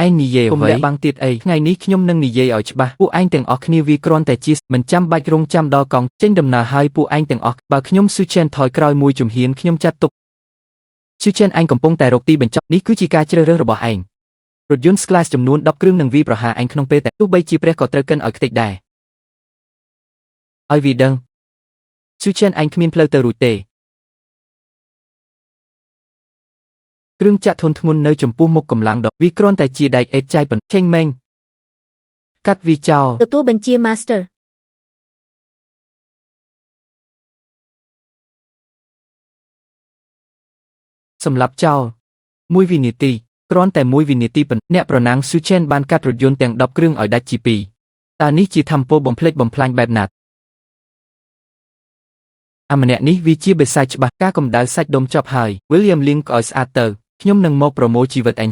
ឯងនិយាយអ្វីបាំងទៀតអីថ្ងៃនេះខ្ញុំនឹងនិយាយឲ្យច្បាស់ពួកឯងទាំងអស់គ្នាវាគ្រាន់តែជាមិនចាំបាច់រងចាំដល់កង់ចេញដំណើរហើយពួកឯងទាំងអស់បើខ្ញុំស៊ូឆែនថយក្រោយមួយជំហានខ្ញុំចាត់ទុកស៊ូឆែនឯងកំពុងតែរកទីបញ្ចប់នេះគឺជាការជ្រើសរើសរបស់ឯងរថយន្តស្ក្លាសចំនួន10គ្រឿងនឹងវាយប្រហារឯងក្នុងពេលតែទោះបីជាព្រះក៏ត្រូវកិនឲ្យខ្ទេចដែរឲ្យវាដឹងស៊ូឆែនឯងគ្មានផ្លូវទៅរួចទេគ្រឿងចាក់ធនធ្ងន់នៅចំពោះមុខកម្លាំងដកវាគ្រាន់តែជាដែកអេតចាយប៉ុណ្ណឹងឆេងម៉េងកាត់វាចោលទទួលបញ្ជា Master សម្រាប់ចោល1វិនាទីគ្រាន់តែ1វិនាទីប៉ុណ្ណឹងអ្នកប្រណាំងស៊ូឆែនបានកាត់រថយន្តទាំង10គ្រឿងឲ្យដាច់ជាពីរតើនេះជាធម្មពលបំផ្លិចបំផ្លាញបែបណាម្នាក់នេះវាជាបិសាចច្បាស់ការកម្ដៅសាច់ដុំចប់ហើយ William លៀងក៏ឲ្យស្អាតទៅខ្ញុំនឹងមកប្រមូលជីវិតឯង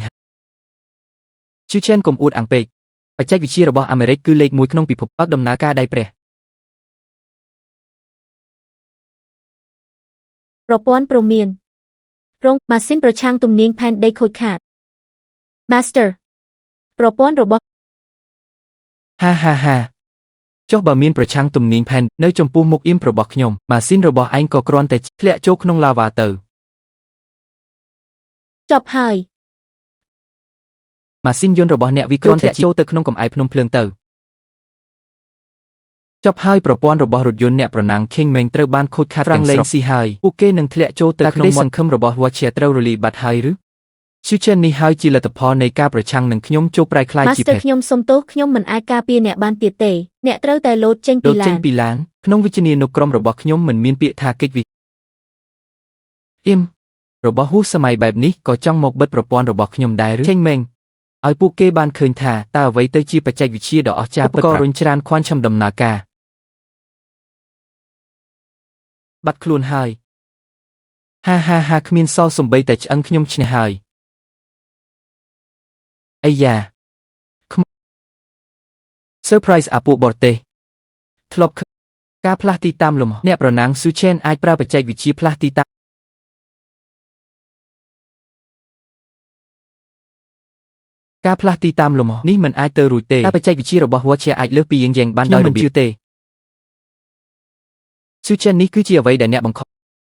ស៊ូឆែនកុំអួតអាងពេកបច្ចេកវិទ្យារបស់អាមេរិកគឺលេខ1ក្នុងពិភពបើកដំណើរការដៃព្រះប្រព័ន្ធព្រមានរងម៉ាស៊ីនប្រឆាំងទំនាញផែនដីខូចខាត Master ប្រព័ន្ធរបស់ហាចុះបើមានប្រឆាំងទំនាញផែននៅចំពោះមុខអ៊ីមរបស់ខ្ញុំម៉ាស៊ីនរបស់ឯងក៏គ្រាន់តែធ្លាក់ចូលក្នុងឡាវ៉ាទៅចប់ហើយម៉ាស៊ីនយន្តរបស់អ្នកវាគ្រាន់តែចូលទៅក្នុងកំឯភ្នំភ្លើងទៅចប់ហើយប្រព័ន្ធរបស់រថយន្តអ្នកប្រណាំង King Meng ត្រូវបានខូចខាតទាំងស្រុងស៊ីហើយពួកគេនឹងធ្លាក់ចូលទៅក្នុងសង្ឃឹមរបស់ Watcher ត្រូវរលាយបាត់ហើយឬស៊ូឆែននេះហើយជាលទ្ធផលនៃការប្រឆាំងនឹងខ្ញុំចូលប្រែខ្លាយជា Master ខ្ញុំសុំទោសខ្ញុំមិនអាចការពារអ្នកបានទៀតទេអ្នកត្រូវតែលោតចេញពីឡានក្នុងវិជ្ជានុក្រមរបស់ខ្ញុំមិនមានពាក្យថាកិច្ចវិអ៊ីមរបស់ហ៊ូសម័យបែបនេះក៏ចង់មកបិទប្រព័ន្ធរបស់ខ្ញុំដែរឬឆេងម៉េងឲ្យពួកគេបានឃើញថាតើអ្វីទៅជាបច្ចេកវិទ្យាដ៏អស្ចារ្យពិតប្រាកដរុញច្រានខ្វាន់ឈឹមដំណើរការបាត់ខ្លួនហើយហាគ្មានសល់សំបីតែឆ្អឹងខ្ញុំឈ្នះហើយអាយ៉ាSurprise អាពួកបរទេសធ្លាប់ការផ្លាស់ទីតាំលំអ្នកប្រណាំងស៊ូឆែនអាចប្រើបច្ចេកវិទ្យាផ្លាស់ទីតាំងការផ្លាស់ទីតាំលំនេះមិនអាចទៅរួចទេតែបច្ចេកវិទ្យារបស់ Watcher អាចលើសពីយ៉ាងបានដោយរបៀបទេស៊ូឆែននេះគឺជាអ្វីដែលអ្នកបង្ខំ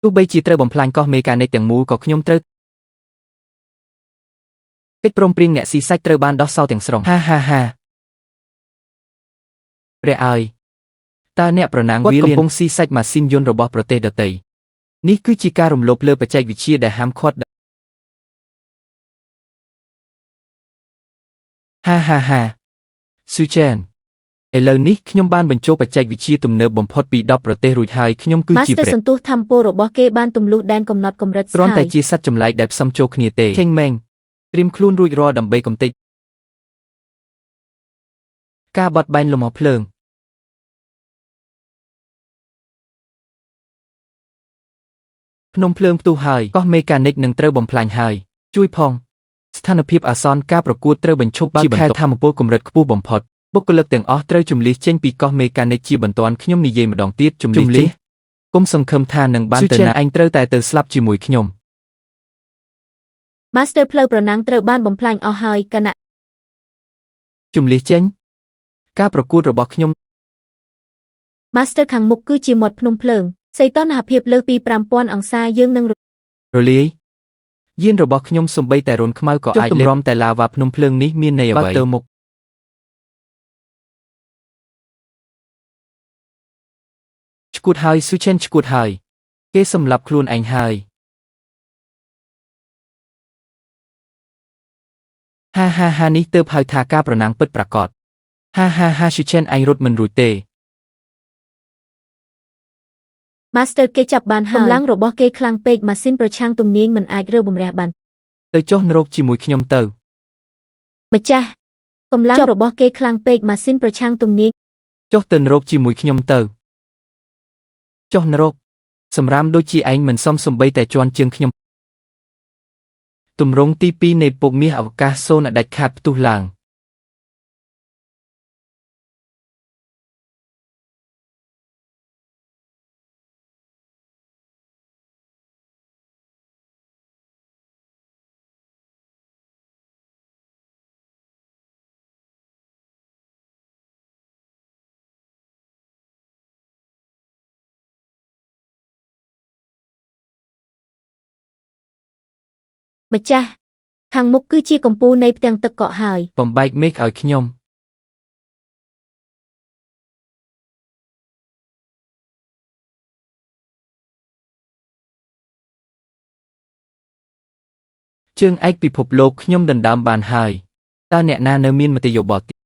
ទោះបីជាត្រូវបំផ្លាញកោះមេកានិកទាំងមូលក៏ខ្ញុំត្រូវកិច្ចព្រមព្រៀងអ្នកស៊ីសាច់ត្រូវបានដោះសោទាំងស្រុងហាព្រះអើយតើអ្នកប្រណាំងវាកំពុងស៊ីសាច់ម៉ាស៊ីនយន្តរបស់ប្រទេសដទៃនេះគឺជាការរំលោភលើបច្ចេកវិទ្យាដែលហាមឃាត់ ហាហាហាស៊ូចានឥឡូវនេះខ្ញុំបានបញ្ចូលបច្ចេកវិទ្យាទំនើបបំផុតពី10ប្រទេសរួចហើយខ្ញុំគឺជា Master ព្រះ សន្ទុះធម្មពលរបស់គេបានទម្លុះដែនកំណត់កម្រិត គ្រាន់តែជាសត្វចម្លែកដែលផ្សំចូលគ្នាទេខេងម៉េងត្រៀមខ្លួនរួចរាល់ដើម្បីកំទេចការបត់បែនលំហភ្លើងភ្នំភ្លើងផ្ទុះហើយកោះមេកានិកនឹងត្រូវបំផ្លាញហើយជួយផងស្ថានភាពអាសន្នការប្រកួតត្រូវបញ្ឈប់ជាបន្ទាន់ធម្មពលកម្រិតខ្ពស់បំផុតបុគ្គលិកទាំងអស់ត្រូវជម្លៀសចេញពីកោះមេកានិកជាបន្ទាន់ខ្ញុំនិយាយម្ដងទៀតជម្លៀសគុំសង្ឃឹមថានឹងបានទៅណាឯងត្រូវតែទៅស្លាប់ជាមួយខ្ញុំ Master ផ្លូវប្រណាំងត្រូវបានបំផ្លាញអស់ហើយគណៈ ជម្លៀសចេញការប្រកួតរបស់ខ្ញុំ Master ខាងមុខគឺជាមាត់ភ្នំភ្លើងសីតុណ្ហភាពលើសពី 5000 អង្សាយើងនឹង រលាយយានរបស់ខ្ញុំសំបីតែរុនខ្មៅក៏អាចទម្រាំតែឡាវ៉ាភ្នំភ្លើងនេះមានន័យអ្វីទៅមុខឈួតហើយស៊ូឆេនឈួតហើយគេសម្លាប់ខ្លួនឯងហើយហាហាហានេះទើបហៅថាការប្រណាំងពិតប្រាកដហាហាហាស៊ូឆេនឯងរត់មិនរួចទេ Master គេចាប់បានហើយកម្លាំងរបស់គេខ្លាំងពេកម៉ាស៊ីនប្រឆាំងទំនាញមិនអាចរើបំរះបាន ទៅចុះនរកជាមួយខ្ញុំទៅ ម្ចាស់កម្លាំងរបស់គេខ្លាំងពេកម៉ាស៊ីនប្រឆាំងទំនាញ ចុះទៅនរកជាមួយខ្ញុំទៅចុះនរកសម្រាមដូចជាឯងមិនសមសំបីតែជន់ជើងខ្ញុំទម្រង់ទី2នៃពុកមាសអវកាសសូនដាច់ខាតផ្ទុះឡើងម្ចាស់ខាងមុខគឺជាកំពូលនៃផ្ទាំងទឹកកកហើយ បំបែកមេឃឲ្យខ្ញុំជើងឯកពិភពលោកខ្ញុំដណ្ដើមបានហើយតើអ្នកណានៅមានមតិយោបល់ទៀត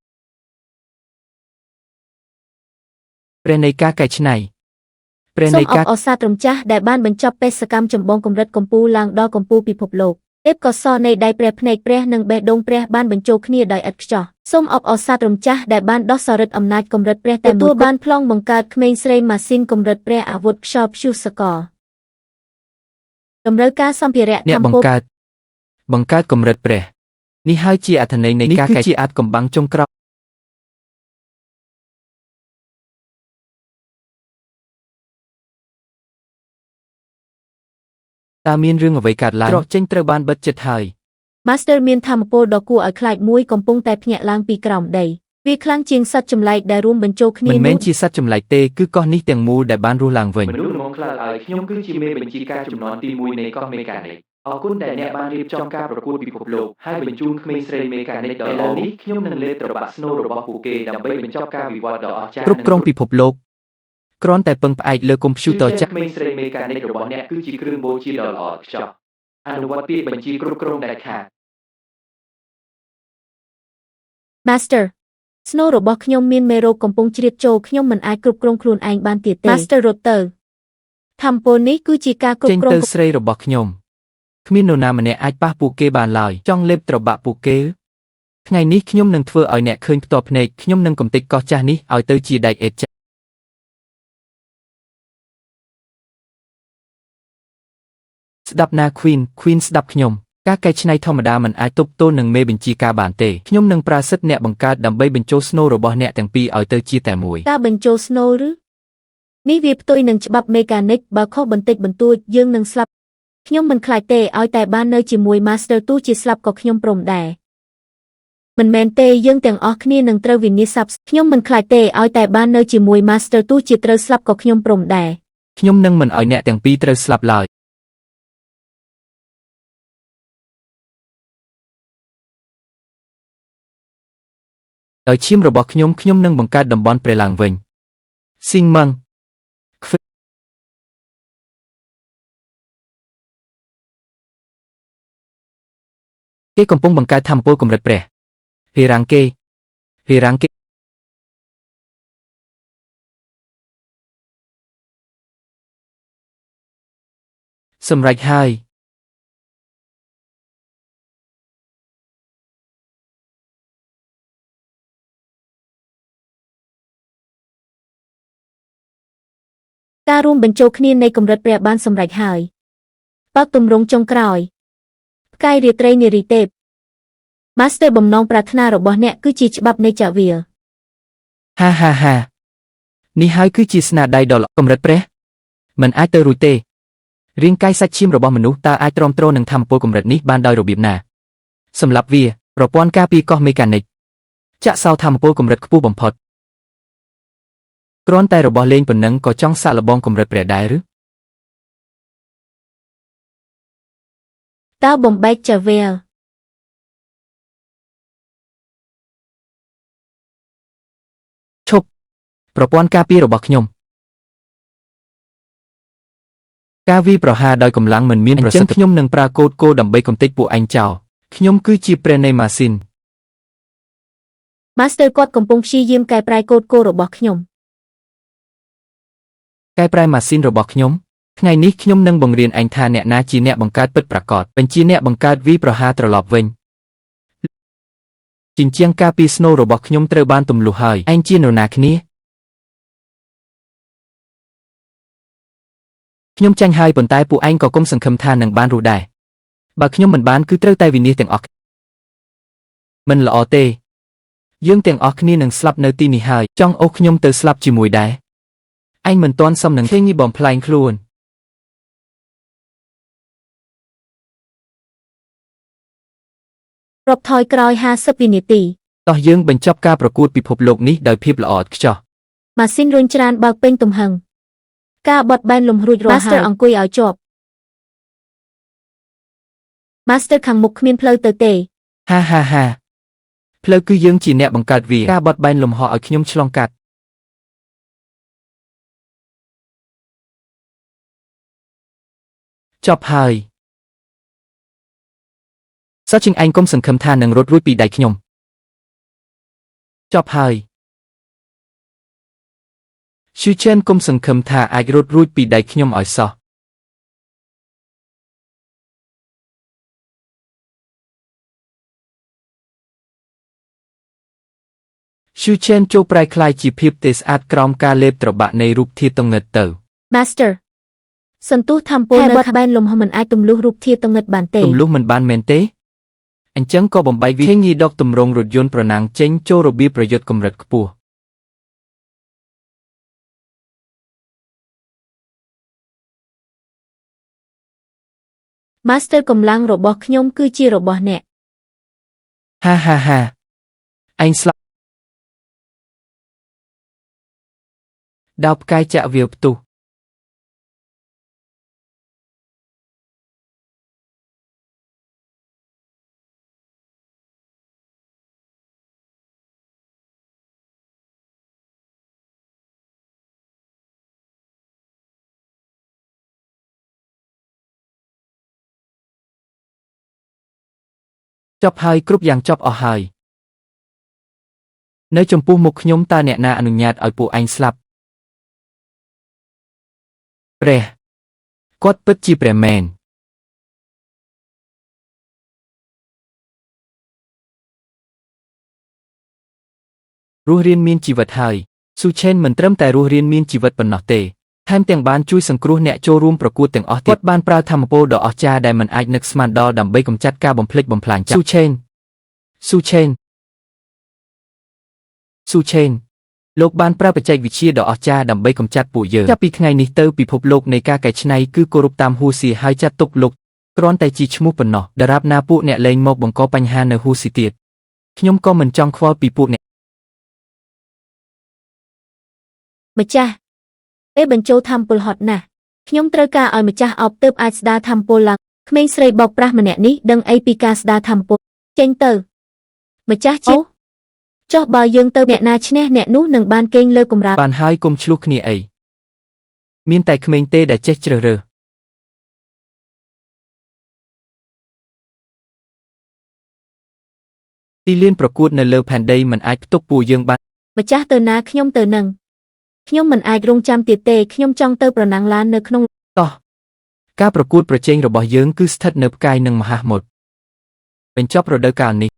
ព្រះនៃការកែច្នៃព្រះ សូ នៃ មអ កា ប រ អរសាទរម្ចាស់ដែលបានបញ្ចប់បេសកកម្មចម្បងកម្រិតកំពូលឡើងដល់កំពូលពិភពលោកទេពកោសល្យនៃដៃព្រះភ្នែកព្រះនិងបេះដូងព្រះបានបញ្ចូលគ្នាដោយឥតខ្ចោះសូមអបអរសាទរម្ចាស់ដែលបានដោះសរិទ្ធអំណាចកម្រិតព្រះតែមួយបានប្លង់បង្កើតក្មេងស្រីម៉ាស៊ីនកម្រិតព្រះអាវុធខ្យល់ព្យុះសកលតម្រូវការសម្ភារៈ អ្នក ធម្ម បង្ ពល កើតកម្រិតព្រះនេះហើយជាអត្ថន័យនៃការកែជាអាចកំបាំងចុងក្រោយតើមានរឿងអ្វីកើតឡើងច្រកចេញត្រូវបានបិទជិតហើយ Master មានធម្មពលដ៏គួរឲ្យខ្លាចមួយកំពុងតែភ្ញាក់ឡើងពីក្រោមដីវាខ្លាំងជាងសត្វចម្លែកដែលរួមបញ្ចូលគ្នា មិនមែន នោះ ជាសត្វចម្លែកទេគឺកោះនេះទាំងមូលដែលបានរស់ឡើងវិញ មនុស្សល្ងងខ្លះឲ្យខ្ញុំគឺជាមេបញ្ជាការចំនួនទី1នៃកោះមេកានិកអរគុណដែលអ្នកបានរៀបចំការប្រកួតពិភពលោកហើយបញ្ជូនក្មេងស្រីមេកានិកដល់ឥឡូវនេះខ្ញុំនឹងលេបត្របាក់ស្នូរបស់ពួកគេដើម្បីបញ្ចប់ការវិវត្តដ៏អស្ចារ្យ គ្រប់គ្រងពិភពលោកគ្រាន់តែពឹងផ្អែកលើកុំព្យូទ័រចាស់ ក្មេងស្រីមេកានិករបស់អ្នកគឺជាគ្រឿងបូជាដ៏ល្អឥតខ្ចោះអនុវត្តពាក្យបញ្ជាគ្រប់គ្រងដាច់ខាត Master ស្នូលរបស់ខ្ញុំមានមេរោគកំពុងជ្រៀតចូលខ្ញុំមិនអាចគ្រប់គ្រងខ្លួនឯងបានទៀតទេ Master រត់ទៅធម្មពលនេះគឺជាការគ្រប់ ចេញ គ្រង ទៅស្រីរបស់ខ្ញុំគ្មាននរណាម្នាក់អាចប៉ះពួកគេបានឡើយចង់លេបត្របាក់ពួកគេថ្ងៃនេះខ្ញុំនឹងធ្វើឲ្យអ្នកឃើញផ្ទាល់ភ្នែកខ្ញុំនឹងកំទេចកោះចាស់នេះឲ្យទៅជាដែកអេតចាស់ស្ដាប់ណា Queen ស្ដាប់ខ្ញុំការកែច្នៃធម្មតាមិនអាចទប់ទល់នឹងមេបញ្ជាការបានទេខ្ញុំនឹងប្រើសិទ្ធិអ្នកបង្កើតដើម្បីបញ្ចូលស្នូលរបស់អ្នកទាំងពីរឲ្យទៅជាតែមួយ ការបញ្ចូលស្នូលឬនេះវាផ្ទុយនឹងច្បាប់មេកានិកបើខុសបន្តិចបន្តួចយើងនឹងស្លាប់ខ្ញុំមិនខ្លាចទេឲ្យតែបាននៅជាមួយ Master ទោះជាស្លាប់ក៏ខ្ញុំព្រមដែរមិនមែនទេយើងទាំងអស់គ្នានឹងត្រូវវិនាសសព្វខ្ញុំមិនខ្លាចទេឲ្យតែបាននៅជាមួយ Master ទោះជាត្រូវស្លាប់ក៏ខ្ញុំព្រមដែរ ខ្ញុំនឹងមិនឲ្យអ្នកទាំងពីរត្រូវស្លាប់ឡើយដោយឈាមរបស់ខ្ញុំនឹងបង្កើតតំបន់ព្រះឡើងវិញស៊ីងម៉ឹងគេកំពុងបង្កើតធម្មពលកម្រិតព្រះ ហេរ៉ាំងគេសម្រេចហើយការរួមបញ្ចូលគ្នានៃកម្រិតព្រះបានសម្រេចហើយបើកទម្រង់ចុងក្រោយផ្កាយរាត្រីនារីទេព Master បំណងប្រាថ្នារបស់អ្នកគឺជាច្បាប់នៃចក្រវាល ហានេះហើយគឺជាស្នាដៃដ៏ល្អកម្រិតព្រះមិនអាចទៅរួចទេរាងកាយសាច់ឈាមរបស់មនុស្សតើអាចទ្រាំទ្រនឹងថាមពលកម្រិតនេះបានដោយរបៀបណាសម្រាប់វាប្រព័ន្ធការពារកោះមេកានិកចាក់សោថាមពលកម្រិតខ្ពស់បំផុតគ្រាន់តែរបស់លេងប៉ុណ្ណឹងក៏ចង់សាកល្បងកម្រិតព្រះដែរឬតើបំបែកចក្រវាលឈប់ប្រព័ន្ធការពាររបស់ខ្ញុំការវាយប្រហារដោយកម្លាំងមិនមានប្រសិទ្ធភាពខ្ញុំនឹងប្រើកូដគោដើម្បីកំទេចពួកឯងចោលខ្ញុំគឺជាព្រះនៃម៉ាស៊ីន Master គាត់កំពុងព្យាយាមកែប្រែកូដគោរបស់ខ្ញុំ កែប្រែម៉ាស៊ីនរបស់ខ្ញុំថ្ងៃនេះខ្ញុំនឹងបង្រៀនឯងថាអ្នកណាជាអ្នកបង្កើតពិតប្រាកដបញ្ជាអ្នកបង្កើតវាយប្រហារត្រឡប់វិញជញ្ជាំងការពារស្នូលរបស់ខ្ញុំត្រូវបានទម្លុះហើយឯងជានរណាគ្នាខ្ញុំចាញ់ហើយប៉ុន្តែពួកឯងក៏កុំសង្ឃឹមថានឹងបានរស់ដែរបើខ្ញុំមិនបានគឺត្រូវតែវិនាសទាំងអស់មិនល្អទេយើងទាំងអស់គ្នានឹងស្លាប់នៅទីនេះហើយចង់អូសខ្ញុំទៅស្លាប់ជាមួយដែរឯងមិនទាន់សមនឹងឃើញបំផ្លែងខ្លួនរាប់ថយក្រោយ50វិនាទី តោះយើងបញ្ចប់ការប្រកួតពិភពលោកនេះដោយភាពល្អឥតខ្ចោះ ម៉ាស៊ីនរុញច្រានបើកពេញទំហឹងការបត់បែនលំរួចរាល់ហើយ Master អង្គុយឲ្យជាប់ Master ខាងមុខគ្មានផ្លូវទៅទេហាផ្លូវគឺយើងជាអ្នកបង្កើតវាការបត់បែនលំហឲ្យខ្ញុំឆ្លងកាត់ចប់ហើយសោះជាងឯងកុំសង្ឃឹមថានឹងរត់រួចពីដៃខ្ញុំចប់ហើយឈឺជេនកុំសង្ឃឹមថាអាចរត់រួចពីដៃខ្ញុំឲ្យសោះឈឺជេនចូលប្រែคล้ายជាភាពទេស្អាតក្រោមការលេបត្របាក់នៃរូបធាតុទងិតទៅ Master សន្ទុះថាមពលនៅខាងបែនលំហមិនអាចទម្លុះរូបធាតុទងិតបានទេទម្លុះមិនបានមែនទេអញ្ចឹងក៏បំបីវិធីញីដកទម្រង់រថយន្តប្រណាំងចេញចូលរបៀបប្រយុទ្ធកម្រិតខ្ពស់Master កម្លាំងរបស់ខ្ញុំគឺជារបស់អ្នកហាឯងស្លាប់ដៅផ្កាយចាក់វាវផ្ទុះចប់ហើយគ្រប់យ៉ាងចប់អស់ហើយនៅចំពោះមុខខ្ញុំតើអ្នកណាអនុញ្ញាតឲ្យពួកឯងស្លាប់ព្រះគាត់ពិតជាព្រះមែនរស់រានមានជីវិតហើយស៊ូឆេនមិនត្រឹមតែរស់រានមានជីវិតប៉ុណ្ណោះទេថែមទាំងបានជួយសង្គ្រោះអ្នកចូលរួមប្រកួតទាំងអស់ទៀតគាត់បានប្រើធម៌ពលដ៏អស្ចារ្យដែលមិនអាចនឹកស្មានដល់ដើម្បីកម្ចាត់ការបំផ្លិចបំផ្លាញស៊ូឆេនលោកបានប្រើបច្ចេកវិទ្យាដ៏អស្ចារ្យដើម្បីកម្ចាត់ពួកយើងចាប់ពីថ្ងៃនេះទៅពិភពលោកនៃការកែច្នៃគឺគោរពតាមហ៊ូស៊ីហើយចាត់ទុកលោកគ្រាន់តែជាឈ្មោះប៉ុណ្ណោះដរាបណាពួកអ្នកលែងមកបង្កបញ្ហានៅហ៊ូស៊ីទៀតខ្ញុំក៏មិនចង់ខ្វល់ពីពួកអ្នកម្ចាស់ពេលបញ្ចូលធម្មពលហត់ណាស់ខ្ញុំត្រូវការឲ្យម្ចាស់អោបទើបអាចស្ដារធម្មពលឡើងក្មេងស្រីបោកប្រាស់ម្នាក់នេះដឹងអីពីការស្ដារធម្មពលចេញទៅម្ចាស់ចុះបើយើងទៅអ្នកណាឈ្នះអ្នកនោះនឹងបានគេងលើកម្រាលបានហើយកុំឆ្លោះគ្នាអីមានតែក្មេងទេដែលចេះជ្រើសរើស ទីលានប្រកួតនៅលើផែនដីមិនអាចផ្ទុកពួកយើងបាន ម្ចាស់ទៅណាខ្ញុំទៅនឹងខ្ញុំមិនអាចរងចាំទៀតទេខ្ញុំចង់ទៅប្រណាំងឡាននៅក្នុង តោះការប្រកួតប្រជែងរបស់យើងគឺស្ថិតនៅផ្កាយនឹងមហាសមុទ្របញ្ចប់រដូវកាលនេះ